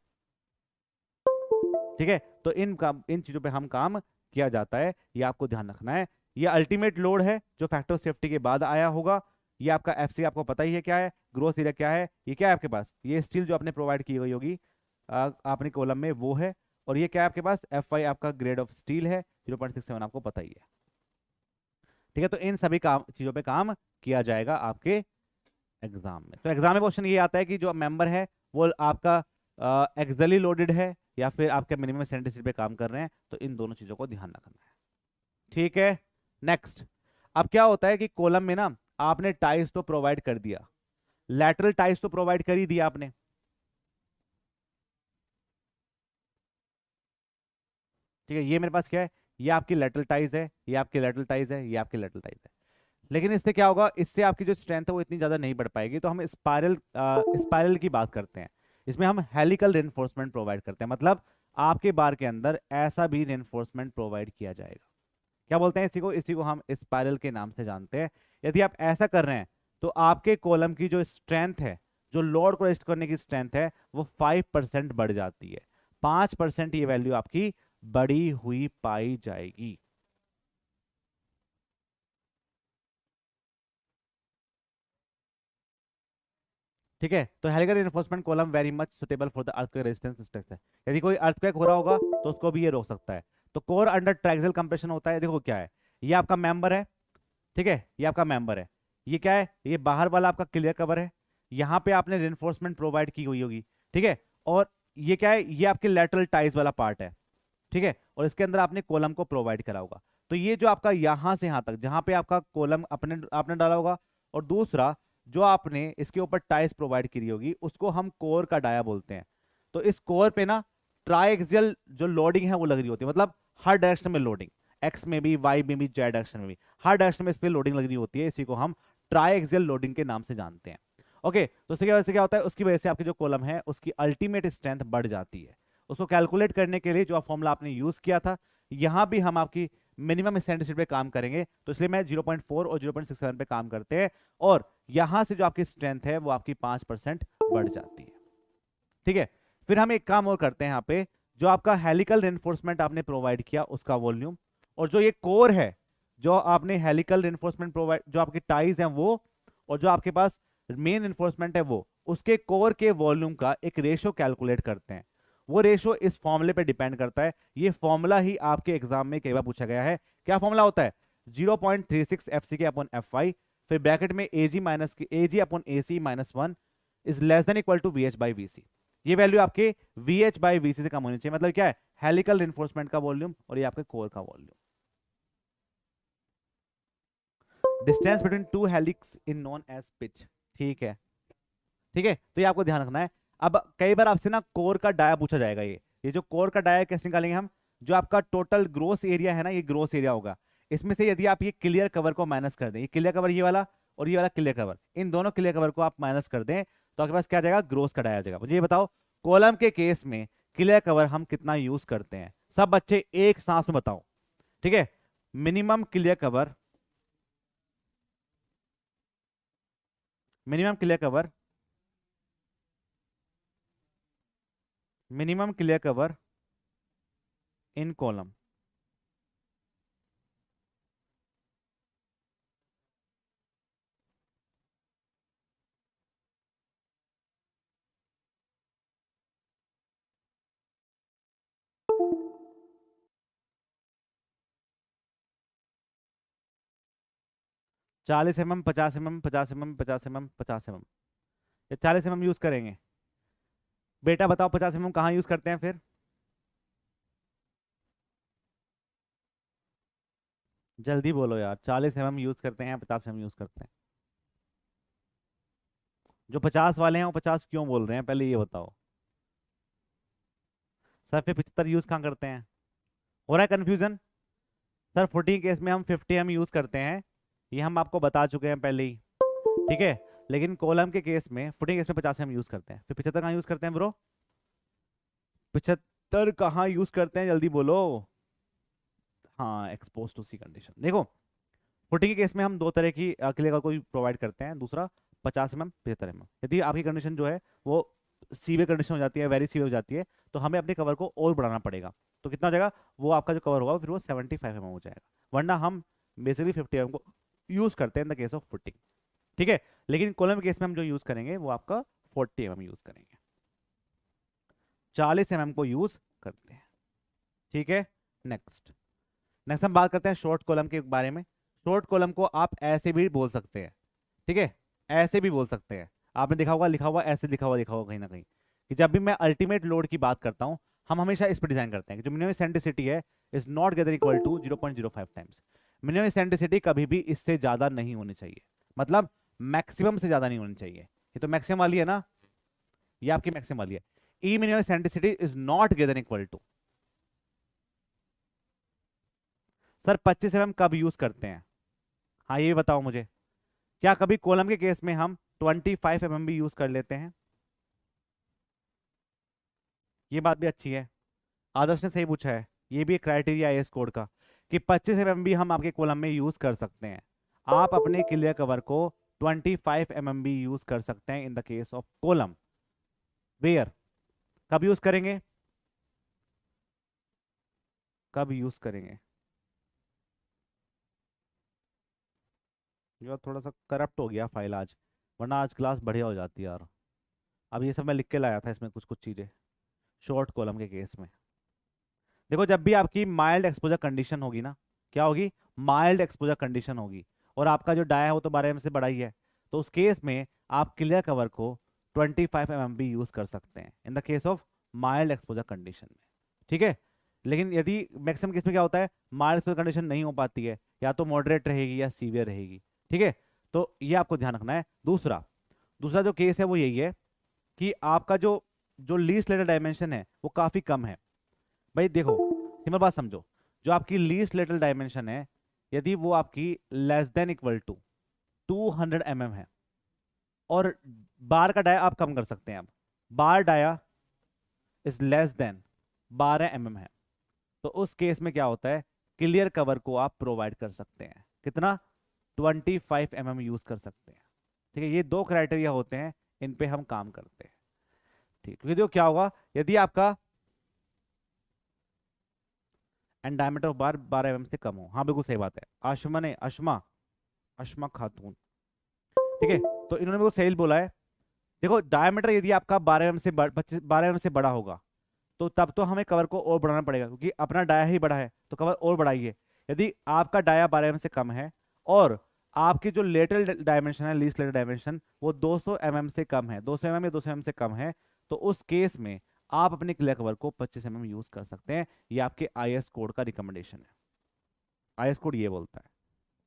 ठीक है, तो इन चीजों पे हम काम किया जाता है, ये आपको ध्यान रखना है। ये अल्टीमेट लोड है जो फैक्टर ऑफ सेफ्टी के बाद आया होगा। ये आपका एफसी आपको पता ही है क्या है, ग्रोस एरिया क्या है, ये क्या है आपके पास, ये स्टील जो आपने प्रोवाइड की गई होगी आपने कॉलम में वो है, और ये क्या है आपके पास, एफ आई आपका ग्रेड ऑफ स्टील है, 0.67 आपको पता ही है। ठीक है, तो इन सभी काम चीजों पे काम किया जाएगा आपके एग्जाम में। तो एग्जाम में क्वेश्चन ये आता है कि जो मेंबर है वो आपका एक्सली लोडेड है या फिर आपके मिनिमम एसेंट्रिसिटी पे काम कर रहे हैं, तो इन दोनों चीजों को ध्यान रखना है। ठीक है, नेक्स्ट, अब क्या होता है कि कॉलम में ना आपने टाइल्स तो प्रोवाइड कर दिया, लैटरल टाइल्स तो प्रोवाइड कर ही दिया आपने। ठीक है, ये मेरे पास क्या है, ये आपकी लैटरल टाइज है, ये आपकी लैटरल टाइज है, ये आपकी लैटरल टाइज है। लेकिन इससे क्या होगा, इससे आपकी जो स्ट्रेंथ है वो इतनी ज्यादा नहीं बढ़ पाएगी, तो हम स्पाइरल की बात करते हैं। इसमें हम हेलिकल रेनफोर्समेंट प्रोवाइड करते हैं, मतलब आपके बार के अंदर ऐसा भी रेनफोर्समेंट प्रोवाइड किया जाएगा। क्या बोलते हैं इसी को हम स्पाइरल के नाम से जानते हैं। यदि आप ऐसा कर रहे हैं तो आपके कॉलम की जो स्ट्रेंथ है, जो लोड को रेजिस्ट करने की स्ट्रेंथ है, वो 5% बढ़ जाती है। 5% ये वैल्यू आपकी बढ़ी हुई पाई जाएगी। ठीक है, तो helical reinforcement column very much suitable for the earthquake resistance structure. यदि कोई अर्थक्वेक हो रहा होगा तो उसको भी ये रोक सकता है। तो कोर अंडर ट्रायक्सियल कंप्रेशन होता है। देखो क्या है, ये आपका मेंबर है, ठीक है, ये आपका मेंबर है। ये क्या है, ये बाहर वाला आपका क्लियर कवर है। यहाँ पे आपने रिइंफोर्समेंट प्रोवाइड की हुई होगी, ठीक है। और ये क्या है, ये आपके लेटरल टाइज वाला पार्ट है, ठीक है। और इसके अंदर आपने कॉलम को प्रोवाइड करा होगा। तो ये जो आपका यहां से यहां तक जहां पे आपका कॉलम अपने आपने डाला होगा, और दूसरा जो आपने इसके ऊपर टाइस प्रोवाइड करी होगी, उसको हम कोर का डाया बोलते हैं। तो इस कोर पे ना ट्राइएक्सियल जो लोडिंग है वो लग रही होती है, मतलब हर डायरेक्शन में लोडिंग, एक्स में भी, वाई में भी, जेड डायरेक्शन में भी, हर डायरेक्शन में इस पे लोडिंग लग रही होती है। इसी को हम ट्राइएक्सियल लोडिंग के नाम से जानते हैं। ओके, तो इसकी वजह से क्या होता है, उसकी वजह से आपकी जो कॉलम है उसकी अल्टीमेट स्ट्रेंथ बढ़ जाती है। उसको कैलकुलेट करने के लिए जो फॉर्मूला आपने यूज किया था, यहां भी हम आपकी मिनिमम एसेंट्रिसिटी पे काम करेंगे, तो इसलिए मैं 0.4 और 0.67 पे काम करते हैं, और यहां से जो आपकी स्ट्रेंथ है वो आपकी 5% बढ़ जाती है। ठीक है, फिर हम एक काम और करते हैं यहाँ पे, जो आपका हेलिकल रेनफोर्समेंट आपने प्रोवाइड किया उसका वॉल्यूम, और जो ये कोर है, जो आपने हेलिकल रेनफोर्समेंट प्रोवाइड, जो आपकी टाइज हैं वो, और जो आपके पास मेन रेनफोर्समेंट है वो, उसके कोर के वॉल्यूम का एक रेशो कैलकुलेट करते हैं। वो रेशो इस फॉर्मूले पे डिपेंड करता है। ये फॉर्मूला ही आपके एग्जाम में कई बार पूछा गया है। क्या फॉर्मूला होता है, 0.36 FCK अपॉन FY, फिर ब्रैकेट में AG upon AC minus 1 is less than equal to VH by VC। ये वैल्यू आपके VH बाई VC से कम होनी चाहिए। मतलब क्या है, हेलिकल रिइंफोर्समेंट का वॉल्यूम और ये आपके कोर का volume. Distance between two helix in known as pitch. ठीक है, ठीक है, तो ये आपको ध्यान रखना है। अब कई बार आपसे ना कोर का डाया पूछा जाएगा। ये जो कोर का डाया कैसे निकालेंगे हम, जो आपका टोटल ग्रोस एरिया है ना, ये ग्रोस एरिया होगा। इसमें से यदि आप ये क्लियर कवर को माइनस कर दें, ये क्लियर कवर ये वाला और ये वाला क्लियर कवर, इन दोनों क्लियर कवर को आप माइनस कर दें, तो आपके पास क्या आ जाएगा, ग्रोस का डाया आ जाएगा। मुझे ये बताओ, कॉलम के केस में क्लियर कवर हम कितना यूज करते हैं, सब बच्चे एक सांस में बताओ। ठीक है, minimum clear cover, minimum clear cover, minimum clear cover in column. 40 mm, 50 mm, 50 mm, 50 mm, 50 mm, या 40 mm यूज करेंगे। बेटा बताओ 50 mm कहाँ यूज करते हैं फिर, जल्दी बोलो यार। 40 mm यूज करते हैं, 50 mm यूज करते हैं? जो 50 वाले हैं वो 50 क्यों बोल रहे हैं, पहले ये बताओ। सर फिर 75 यूज कहाँ करते हैं, हो रहा है कंफ्यूजन। सर 40 केस में हम 50 mm यूज करते हैं, ये हम आपको बता चुके हैं पहले ही, ठीक है। लेकिन कॉलम के केस में 40 केस में 50 mm यूज करते हैं, फिर 75 कहाँ यूज करते हैं ब्रो, 75 कहाँ यूज करते हैं, जल्दी बोलो। हाँ, एक्सपोज टू सी कंडीशन। देखो 40 के केस में हम दो तरह की क्लियर को प्रोवाइड करते हैं, दूसरा 50 mm, 75 mm। यदि आपकी कंडीशन जो है वो सीवियर कंडीशन हो जाती है, वेरी सीवियर हो जाती है, तो हमें अपने कवर को और बढ़ाना पड़ेगा। तो कितना हो जाएगा, वो आपका जो कवर होगा फिर वो 75 mm हो जाएगा, वरना हम बेसिकली 50 mm को यूज करते हैं in the case of footing. ठीक है, लेकिन कॉलम के केस में हम जो यूज करेंगे वो आपका 40 mm यूज करेंगे, 40 mm को यूज करते हैं। ठीक है, नेक्स्ट नेक्स्ट हम बात करते हैं शॉर्ट कॉलम के बारे में। शॉर्ट कॉलम को आप ऐसे भी बोल सकते हैं, ठीक है, ऐसे भी बोल सकते हैं। आपने देखा होगा, लिखा हुआ ऐसे लिखा हुआ कहीं ना कहीं, कि जब भी मैं अल्टीमेट लोड की बात करता हूं, हम हमेशा इस पर डिजाइन करते हैं कि जो मिनिमम इसेंट्रिसिटी है is not greater equal to 0.05 times. Minimum eccentricity कभी भी इससे ज्यादा नहीं होनी चाहिए, मतलब मैक्सिमम से ज्यादा नहीं होनी चाहिए। ये तो मैक्सिमम वाली है ना, ये आपकी मैक्सिमम वाली है। E minimum eccentricity is not greater equal to. Sir 25 mm कब यूज करते हैं, हाँ ये बताओ मुझे। क्या कभी कॉलम के केस में हम 25 mm भी यूज कर लेते हैं, ये बात भी अच्छी है, आदर्श ने सही पूछा है। ये भी एक क्राइटेरिया है इस कोड का कि 25 mm भी हम आपके कॉलम में यूज कर सकते हैं। आप अपने क्लियर कवर को 25 mm भी यूज कर सकते हैं in the case of column. Where, कब यूज करेंगे, कब यूज करेंगे? यार थोड़ा सा करप्ट हो गया फाइल आज, वरना आज क्लास बढ़िया हो जाती यार। अब ये सब मैं लिख के लाया था इसमें कुछ कुछ चीज़ें शॉर्ट कॉलम के केस में। देखो जब भी आपकी माइल्ड एक्सपोजर कंडीशन होगी ना, क्या होगी? माइल्ड एक्सपोजर कंडीशन होगी, और आपका जो डाया है वो तो 12 mm से बड़ा ही है, तो उस केस में आप क्लियर कवर को 25 mm भी यूज कर सकते हैं in the case of mild exposure condition में। ठीक है, लेकिन यदि मैक्सिमम केस में क्या होता है, माइल्ड एक्सपोजर कंडीशन नहीं हो पाती है, या तो मॉडरेट रहेगी या सीवियर रहेगी। ठीक है, तो ये आपको ध्यान रखना है। दूसरा दूसरा जो केस है वो यही है कि आपका जो जो लीस्ट लेटर डायमेंशन है वो काफी कम है। भाई देखो, सिंपल बात समझो, जो आपकी लीस्ट लेटरल डायमेंशन है, यदि वो आपकी less than equal to 200 mm है, और बार का डाया आप कम कर सकते हैं, अब bar dia is less than 12 mm है, तो उस केस में क्या होता है, क्लियर कवर को आप प्रोवाइड कर सकते हैं। कितना? 25 mm यूज कर सकते हैं। ठीक है, ये दो क्राइटेरिया होते हैं, इन पे हम काम करते हैं। ठीक, क्योंकि देखो क्या होगा, यदि आपका and diameter of bar 12 mm से कम हो। हाँ बिल्कुल सही बात है, आशमा ने अशमा अशमा खातून। ठीक है, तो इन्होंने बिल्कुल सही बोला है। देखो डायमीटर यदि आपका 12 mm से 12 mm से बड़ा होगा, तो तब तो हमें कवर को और बढ़ाना पड़ेगा, क्योंकि अपना डाया ही बड़ा है तो कवर और बढ़ाइए। यदि आपका डाया 12 mm से कम है, और आपकी जो लेटरल डायमेंशन है, लीस्ट लेटरल डायमेंशन, वो 200 mm से कम है, 200 mm या 200 mm से कम है, तो उस केस में आप अपने क्लियर कवर को 25 mm यूज कर सकते हैं। ये आपके आईएस कोड का रिकमेंडेशन है, आईएस कोड ये बोलता है।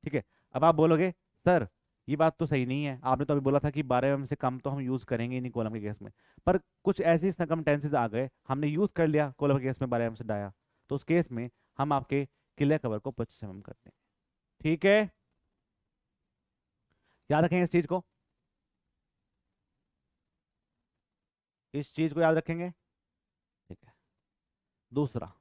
ठीक है, अब आप बोलोगे सर ये बात तो सही नहीं है, आपने तो अभी बोला था कि 12 mm से कम तो हम यूज करेंगे ही नहीं कॉलम के केस में, पर कुछ ऐसी सर्कमस्टेंसेस आ गए, हमने यूज कर लिया कॉलम के केस में 12 mm से डाया, तो उस केस में हम आपके क्लियर कवर को 25 mm करते हैं। ठीक है, याद रखेंगे इस चीज को, इस चीज को याद रखेंगे। ठीक है, दूसरा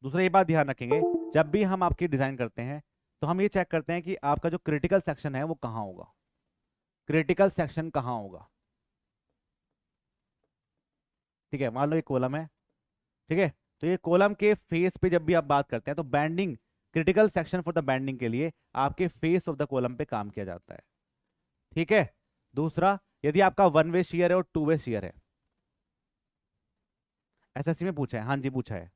दूसरा ये बात ध्यान रखेंगे, जब भी हम आपकी डिजाइन करते हैं तो हम ये चेक करते हैं कि आपका जो क्रिटिकल सेक्शन है वो कहाँ होगा, क्रिटिकल सेक्शन कहाँ होगा। ठीक है, मान लो ये कॉलम है, ठीक है, तो ये कॉलम के फेस पे जब भी आप बात करते हैं तो bending, critical section for the bending के लिए आपके फेस ऑफ द कॉलम पे काम किया जाता है। ठीक है, दूसरा, यदि आपका वन वे शेयर है और टू वे शेयर है, एसएससी में पूछा है, हाँ जी पूछा है,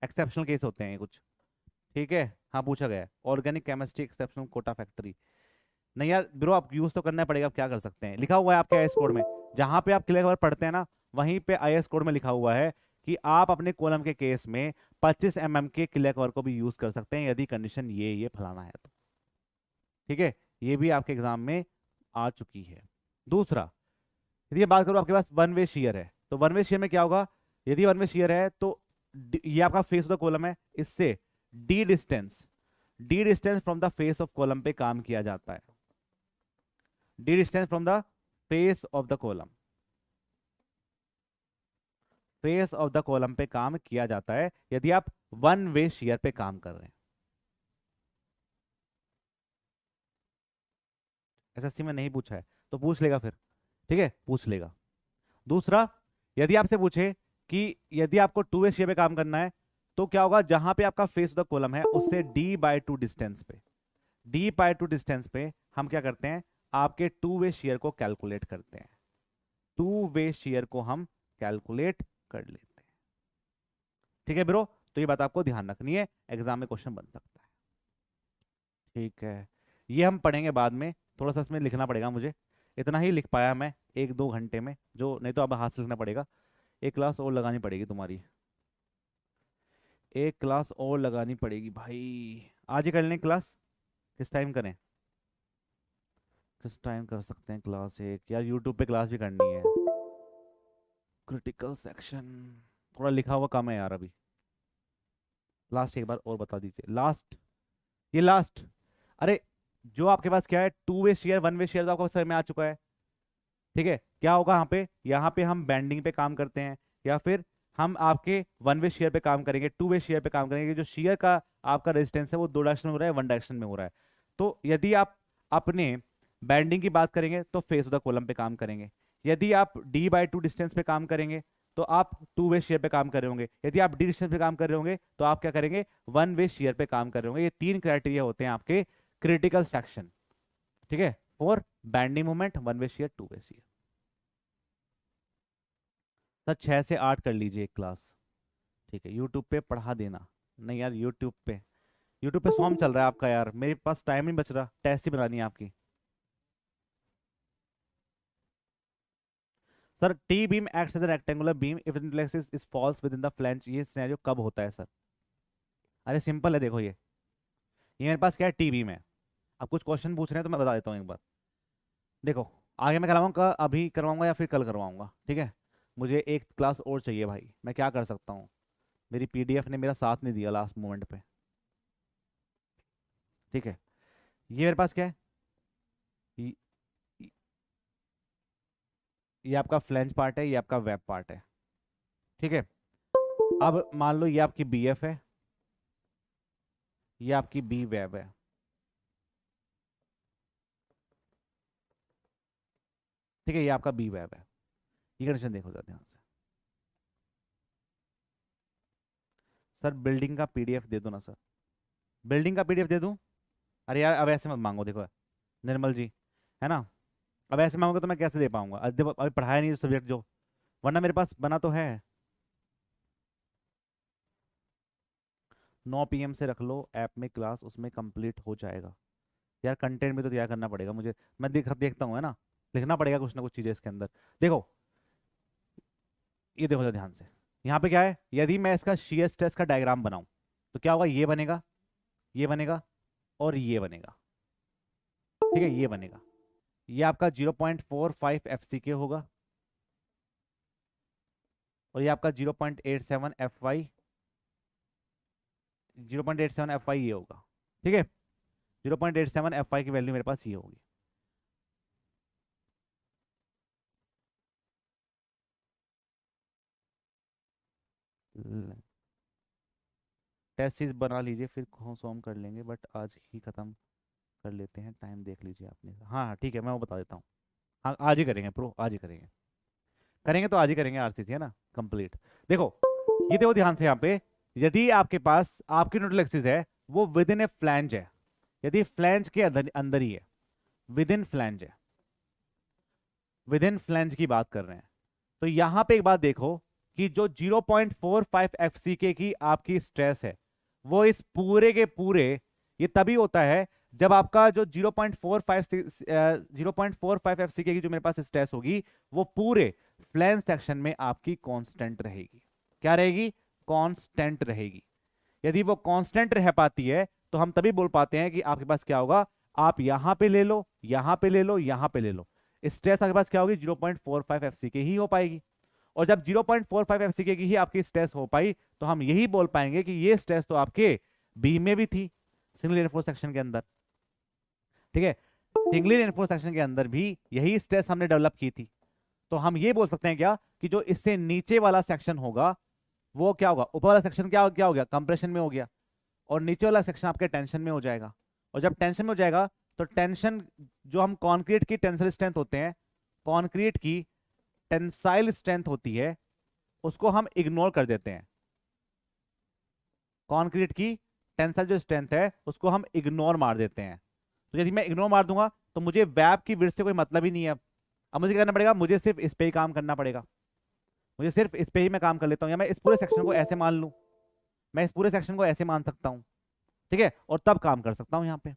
एक्सेप्शनल केस होते हैं ये कुछ। ठीक है, हाँ पूछा गया है, organic chemistry exceptional Kota factory. नहीं यार ब्रो, आप यूज तो करना पड़ेगा, आप क्या कर सकते हैं, लिखा हुआ है आपके आईएस कोड में, जहां पे आप क्लियर कवर पढ़ते हैं ना, वहीं पे आईएस कोड में लिखा हुआ है कि आप अपने कॉलम के केस में 25 mm के क्लियर कवर को भी यूज कर सकते हैं यदि कंडीशन ये फलाना है तो। ठीक है, ये भी आपके एग्जाम में आ चुकी है। दूसरा, यदि ये बात करो आपके पास वन वे शेयर है, तो वन वे शेयर में क्या होगा, यदि वन वे शेयर है तो ये आपका फेस ऑफ द कॉलम है, इससे D distance from the face of column पे काम किया जाता है, D distance from the face of the column, face of the column पे काम किया जाता है यदि आप वन वे शेयर पे काम कर रहे हैं। एसएससी में नहीं पूछा है तो पूछ लेगा फिर, ठीक है पूछ लेगा। दूसरा, यदि आपसे पूछे कि यदि आपको टू वे शेयर पे काम करना है तो क्या होगा, जहां पे आपका फेस ऑफ द कॉलम है उससे d/2 डिस्टेंस पे, d/2 डिस्टेंस पे हम क्या करते हैं, आपके टू वे शेयर को कैलकुलेट करते हैं, टू वे शेयर को हम कैलकुलेट कर लेते हैं। ठीक है ब्रो, तो ये बात आपको ध्यान रखनी है, एग्जाम में क्वेश्चन बन सकता है। ठीक है, ये हम पढ़ेंगे बाद में, थोड़ा सा इसमें लिखना पड़ेगा मुझे, इतना ही लिख पाया मैं 1-2 घंटे में, जो नहीं तो अब हाथ से लिखना पड़ेगा, एक क्लास और लगानी पड़ेगी तुम्हारी, एक क्लास और लगानी पड़ेगी भाई। आज ही कर लें क्लास, किस टाइम करें, किस टाइम कर सकते हैं क्लास एक, यार यूट्यूब पे क्लास भी करनी है। क्रिटिकल सेक्शन थोड़ा लिखा हुआ कम है यार अभी, लास्ट एक बार और बता दीजिए, लास्ट, ये लास्ट, अरे जो आपके पास क्या है, टू वे शेयर वन वे शेयर तो आपको समझ में आ चुका है। ठीक है, क्या होगा यहाँ पे हम बैंडिंग पे काम करते हैं, या फिर हम आपके वन वे शेयर पे काम करेंगे, टू वे शेयर पे काम करेंगे, जो शेयर का आपका रेजिस्टेंस है वो 2 डायरेक्शन में हो रहा है, 1 डायरेक्शन में हो रहा है। तो यदि आप अपने बैंडिंग की बात करेंगे तो फेस ऑफ द कॉलम पे काम करेंगे, यदि आप d/2 डिस्टेंस पे काम करेंगे तो आप 2 वे शेयर पे काम कर रहे होंगे। यदि आप डी डिस्टेंस पे काम कर रहे होंगे तो आप क्या करेंगे, 1 वे शेयर पे काम कर रहे होंगे। ये 3 क्राइटेरिया होते हैं आपके क्रिटिकल सेक्शन, ठीक है, for bending moment, 1 way shear, 2 way shear. Sir 6 से 8 कर लीजिए एक क्लास, ठीक है, यूट्यूब पे पढ़ा देना। नहीं यार, यूट्यूब पे सॉन्ग चल रहा है आपका यार, मेरे पास टाइम नहीं बच रहा, टेस्ट ही बनानी है आपकी। Sir T beam acts as a rectangular beam if it is falls within the flange, ये सिनेरियो कब होता है सर? अरे सिंपल है, देखो ये मेरे पास क्या है, टी बीम है। अब कुछ क्वेश्चन पूछ रहे हैं तो मैं बता देता हूँ एक बार। देखो, आगे मैं करवाऊंगा, अभी करवाऊंगा या फिर कल करवाऊंगा, ठीक है। मुझे एक क्लास और चाहिए भाई, मैं क्या कर सकता हूँ, मेरी पीडीएफ ने मेरा साथ नहीं दिया लास्ट मोमेंट पे, ठीक है। ये मेरे पास क्या है, ये, ये आपका फ्लैंज पार्ट है, ये आपका वेब पार्ट है, ठीक है। अब मान लो ये आपकी बी एफ है, ये आपकी बी वेब है, ठीक है, ये आपका बी वेब है। ये कंडीशन देखो जरा ध्यान से। सर बिल्डिंग का पीडीएफ दे दो ना सर, बिल्डिंग का पीडीएफ दे दूं? अरे यार अब ऐसे मत मांगो, देखो निर्मल जी, है ना, अब ऐसे मांगोगे तो मैं कैसे दे पाऊंगा, अभी पढ़ाया नहीं सब्जेक्ट जो, वरना मेरे पास बना तो है। 9 PM से रख लो ऐप में क्लास, उसमें कंप्लीट हो जाएगा। यार कंटेंट भी तो तैयार करना पड़ेगा मुझे, मैं देखता हूँ, है ना, लिखना पड़ेगा कुछ ना कुछ चीज़ें इसके अंदर। देखो, ये देखो जरा ध्यान से, यहाँ पे क्या है, यदि मैं इसका shear स्ट्रेस का डायग्राम बनाऊं तो क्या होगा, ये बनेगा, ये बनेगा और ये बनेगा, ठीक है, ये बनेगा। ये आपका 0.45 FCK होगा और ये आपका 0.87 FY, 0.87 FY ये होगा, ठीक है। 0.87 FY की वैल्यू मेरे पास ये होगी। टेस्ट सीरीज बना लीजिए, फिर सोम कर लेंगे, बट आज ही खत्म कर लेते हैं, टाइम देख लीजिए आपने। हाँ हाँ ठीक है, मैं वो बता देता हूँ। हाँ आज ही करेंगे प्रो, आज ही करेंगे, करेंगे तो आज ही करेंगे आरसीसी, है ना, कंप्लीट। देखो, ये देखो ध्यान से यहाँ पे, यदि आपके पास आपकी न्यूट्रल एक्सिस है वो विद इन ए फ्लैंज है, यदि फ्लैंज के अंदर अंदर ही है, विद इन फ्लैंज है, विद इन फ्लैंज की बात कर रहे हैं, तो यहां पे एक बात देखो कि जो 0.45 FCK की आपकी स्ट्रेस है वो इस पूरे के पूरे, ये तभी होता है जब आपका जो 0.45 FCK की जो मेरे पास स्ट्रेस होगी वो पूरे फ्लैंज सेक्शन में आपकी कांस्टेंट रहेगी। क्या रहेगी? कांस्टेंट रहेगी। यदि वो कांस्टेंट रह पाती है तो हम तभी बोल पाते हैं कि आपके पास क्या होगा, आप यहां पे ले लो, यहां पे ले लो, यहां पे ले लो, स्ट्रेस आपके पास क्या होगी, 0.45 FCK ही हो पाएगी। और जब 0.45 FCK की ही आपकी स्ट्रेस हो पाई तो हम यही बोल पाएंगे कि ये स्ट्रेस तो आपके बी में भी थी, सिंगल रेनफोर्स सेक्शन के अंदर, ठीक है, सिंगल रेनफोर्स सेक्शन के अंदर भी यही स्ट्रेस हमने डेवलप की थी। तो हम ये बोल सकते हैं क्या कि जो इससे नीचे वाला सेक्शन होगा वो क्या होगा, ऊपर वाला सेक्शन क्या क्या हो गया, कंप्रेशन में हो गया, और नीचे वाला सेक्शन आपके टेंशन में हो जाएगा। और जब टेंशन में हो जाएगा तो टेंशन, जो हम कंक्रीट की टेंसिल स्ट्रेंथ होते हैं, कंक्रीट की टेंसाइल स्ट्रेंथ होती है, उसको हम इग्नोर कर देते हैं। कंक्रीट की टेंसाइल जो स्ट्रेंथ है उसको हम इग्नोर मार देते हैं। तो यदि मैं इग्नोर मार दूंगा तो मुझे वेब की विड्थ से कोई मतलब ही नहीं है। अब मुझे क्या करना पड़ेगा, मुझे सिर्फ इस पे ही काम करना पड़ेगा, मुझे सिर्फ इस पे ही मैं काम कर लेता हूं, या मैं इस पूरे सेक्शन को ऐसे मान लूं, मैं इस पूरे सेक्शन को ऐसे मान सकता हूं, ठीक है, और तब काम कर सकता हूं यहां पे,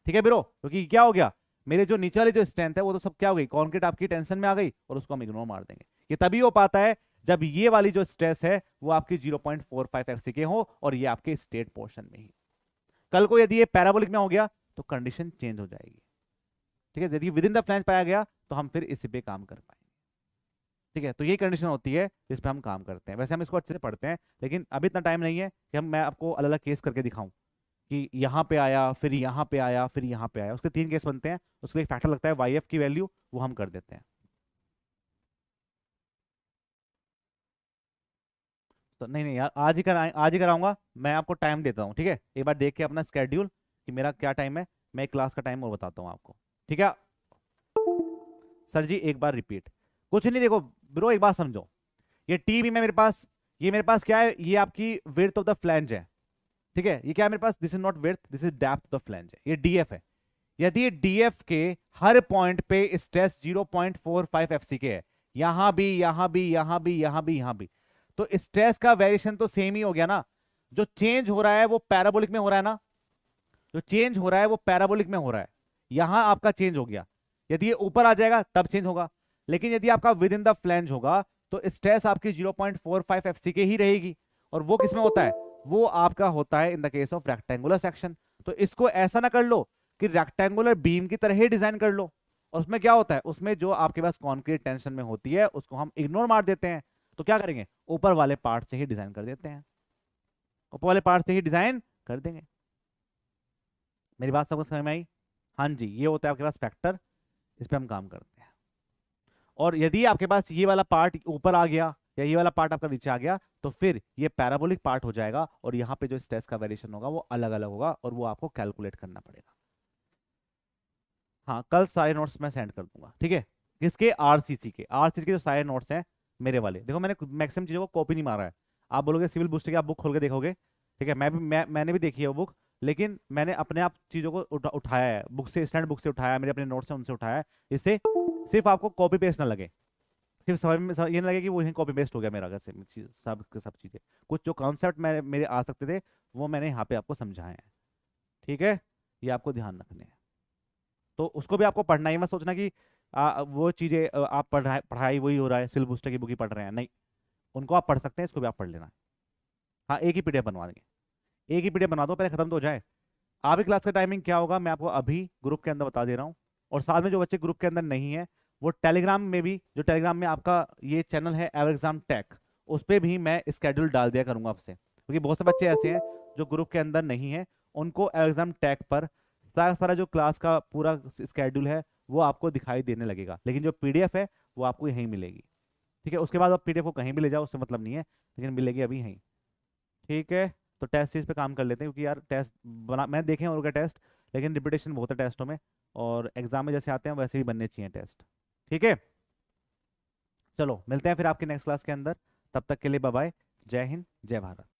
ठीक है ब्रो। क्योंकि क्या हो गया, मेरे जो नीचे वाली जो स्ट्रेंथ है वो तो सब क्या हो गई, कंक्रीट आपकी टेंशन में आ गई, और उसको हम इग्नोर मार देंगे। ये तभी हो पाता है जब ये वाली जो स्ट्रेस है वो आपकी 0.45 FCK हो और ये आपके स्टेट पोर्शन में ही। कल को यदि ये पैराबोलिक में हो गया तो कंडीशन चेंज हो जाएगी, ठीक है। यदि विद इन द फ्लैंज पाया गया तो हम फिर इसी पे काम कर पाएंगे, ठीक है। तो यही कंडीशन होती है जिस पे हम काम करते हैं। वैसे हम इसको अच्छे से पढ़ते हैं, लेकिन अभी इतना टाइम नहीं है कि मैं आपको अलग अलग केस करके दिखाऊं कि यहाँ पे आया, फिर यहाँ पे आया, फिर यहाँ पे आया। उसके 3 केस बनते हैं, उसके लिए फैक्टर लगता है YF की वैल्यू, वो हम कर देते हैं। तो नहीं नहीं यार, आज ही कराऊंगा, मैं आपको टाइम देता हूँ, ठीक है। एक बार देख के अपना स्केड्यूल कि मेरा क्या टाइम है, मैं क्लास का टाइम और बताता हूँ आपको, ठीक है। सर जी एक बार रिपीट, कुछ नहीं, देखो ब्रो एक बात समझो, ये टी बीम है मेरे पास, ये मेरे पास क्या है, ये आपकी विड्थ ऑफ द फ्लैंज है, ठीक है। ये क्या है मेरे पास, this is not width, this is depth of the flange है, ये डीएफ है। यदि डीएफ के हर पॉइंट पे स्ट्रेस 0.45 एफसीके है, यहां भी यहां भी यहां भी यहां भी यहां भी, तो स्ट्रेस का वेरिएशन तो सेम ही हो गया ना। जो चेंज हो रहा है वो पैराबोलिक में हो रहा है ना, जो चेंज हो रहा है वो पैराबोलिक में हो रहा है, यहां आपका चेंज हो गया। यदि ये ऊपर आ जाएगा तब चेंज होगा, लेकिन यदि आपका विद इन द फ्लैंज होगा तो स्ट्रेस आपकी 0.45 एफसीके ही रहेगी। और वो किसमें होता है, वो आपका होता है इन the case of rectangular section. तो इसको ऐसा ना कर लो कि रेक्टेंगुलर बीम की तरह ही डिजाइन कर लो, और उसमें क्या होता है, उसमें जो आपके पास कॉन्क्रीट टेंशन में होती है उसको हम इग्नोर मार देते हैं। तो क्या करेंगे, ऊपर वाले पार्ट से ही डिजाइन कर देते हैं, ऊपर वाले पार्ट से ही डिजाइन कर देंगे। मेरी बात सबको समझ में आई? हाँ जी, ये होता है आपके पास फैक्टर, इस पे हम काम करते हैं। और यदि आपके पास ये वाला पार्ट ऊपर आ गया या ये वाला पार्ट आपका नीचे आ गया तो फिर ये पैराबोलिक पार्ट हो जाएगा, और यहाँ पे जो स्ट्रेस का वेरिएशन होगा वो अलग अलग होगा, और वो आपको कैलकुलेट करना पड़ेगा। हाँ, कल सारे नोट्स मैं सेंड कर दूंगा, ठीक है। किसके, आरसीसी के, आरसीसी के जो सारे नोट्स हैं मेरे वाले, देखो मैंने मैक्सिमम चीजों को कॉपी नहीं मारा है। आप बोलोगे सिविल बूस्टर की आप बुक खोल के देखोगे, ठीक है, मैंने भी देखी है वो बुक, लेकिन मैंने अपने आप चीजों को उठाया है बुक से, स्टैंड बुक से उठाया है, मेरे अपने नोट्स से उनसे उठाया है, इससे सिर्फ आपको कॉपी पेस्ट ना लगे, सिर्फ समझ में ये ना लगे कि वो यहीं कॉपी पेस्ट हो गया मेरा, कैसे सब चीजें, कुछ जो कॉन्सेप्ट मेरे आ सकते थे वो मैंने यहाँ पे आपको समझाए हैं, ठीक है। ये आपको ध्यान रखने हैं, तो उसको भी आपको पढ़ना ही, मत सोचना कि वो चीजें आप पढ़ाई वही हो रहा है, सिल बूस्टर की बुक ही पढ़ रहे हैं, नहीं, उनको आप पढ़ सकते हैं, इसको भी आप पढ़ लेना। हाँ, एक ही पीडीएफ बनवा देंगे, एक ही पीडीएफ बना दो, पहले खत्म तो हो जाए। आपकी क्लास का टाइमिंग क्या होगा मैं आपको अभी ग्रुप के अंदर बता दे रहा हूँ, और साथ में जो बच्चे ग्रुप के अंदर नहीं है वो टेलीग्राम में भी, जो टेलीग्राम में आपका ये चैनल है एवर एग्जाम टेक, उस पर भी मैं स्केड्यूल डाल दिया करूंगा आपसे, क्योंकि बहुत से बच्चे ऐसे हैं जो ग्रुप के अंदर नहीं है, उनको एवर एग्जाम टेक पर सारा सारा जो क्लास का पूरा स्केड्यूल है वो आपको दिखाई देने लगेगा, लेकिन जो पीडीएफ है वो आपको यहीं मिलेगी, ठीक है। उसके बाद आप पीडीएफ को कहीं भी ले जाओ, उससे मतलब नहीं है, लेकिन मिलेगी अभी यहीं, ठीक है। तो टेस्ट सीरीज पे काम कर लेते हैं, क्योंकि यार टेस्ट बना मैंने देखे हैं और टेस्ट, लेकिन रिपीटेशन बहुत है टेस्टों में, और एग्जाम में जैसे आते हैं वैसे भी बनने चाहिए टेस्ट, ठीक है। चलो मिलते हैं फिर आपके नेक्स्ट क्लास के अंदर, तब तक के लिए बाय बाय, जय हिंद जय भारत।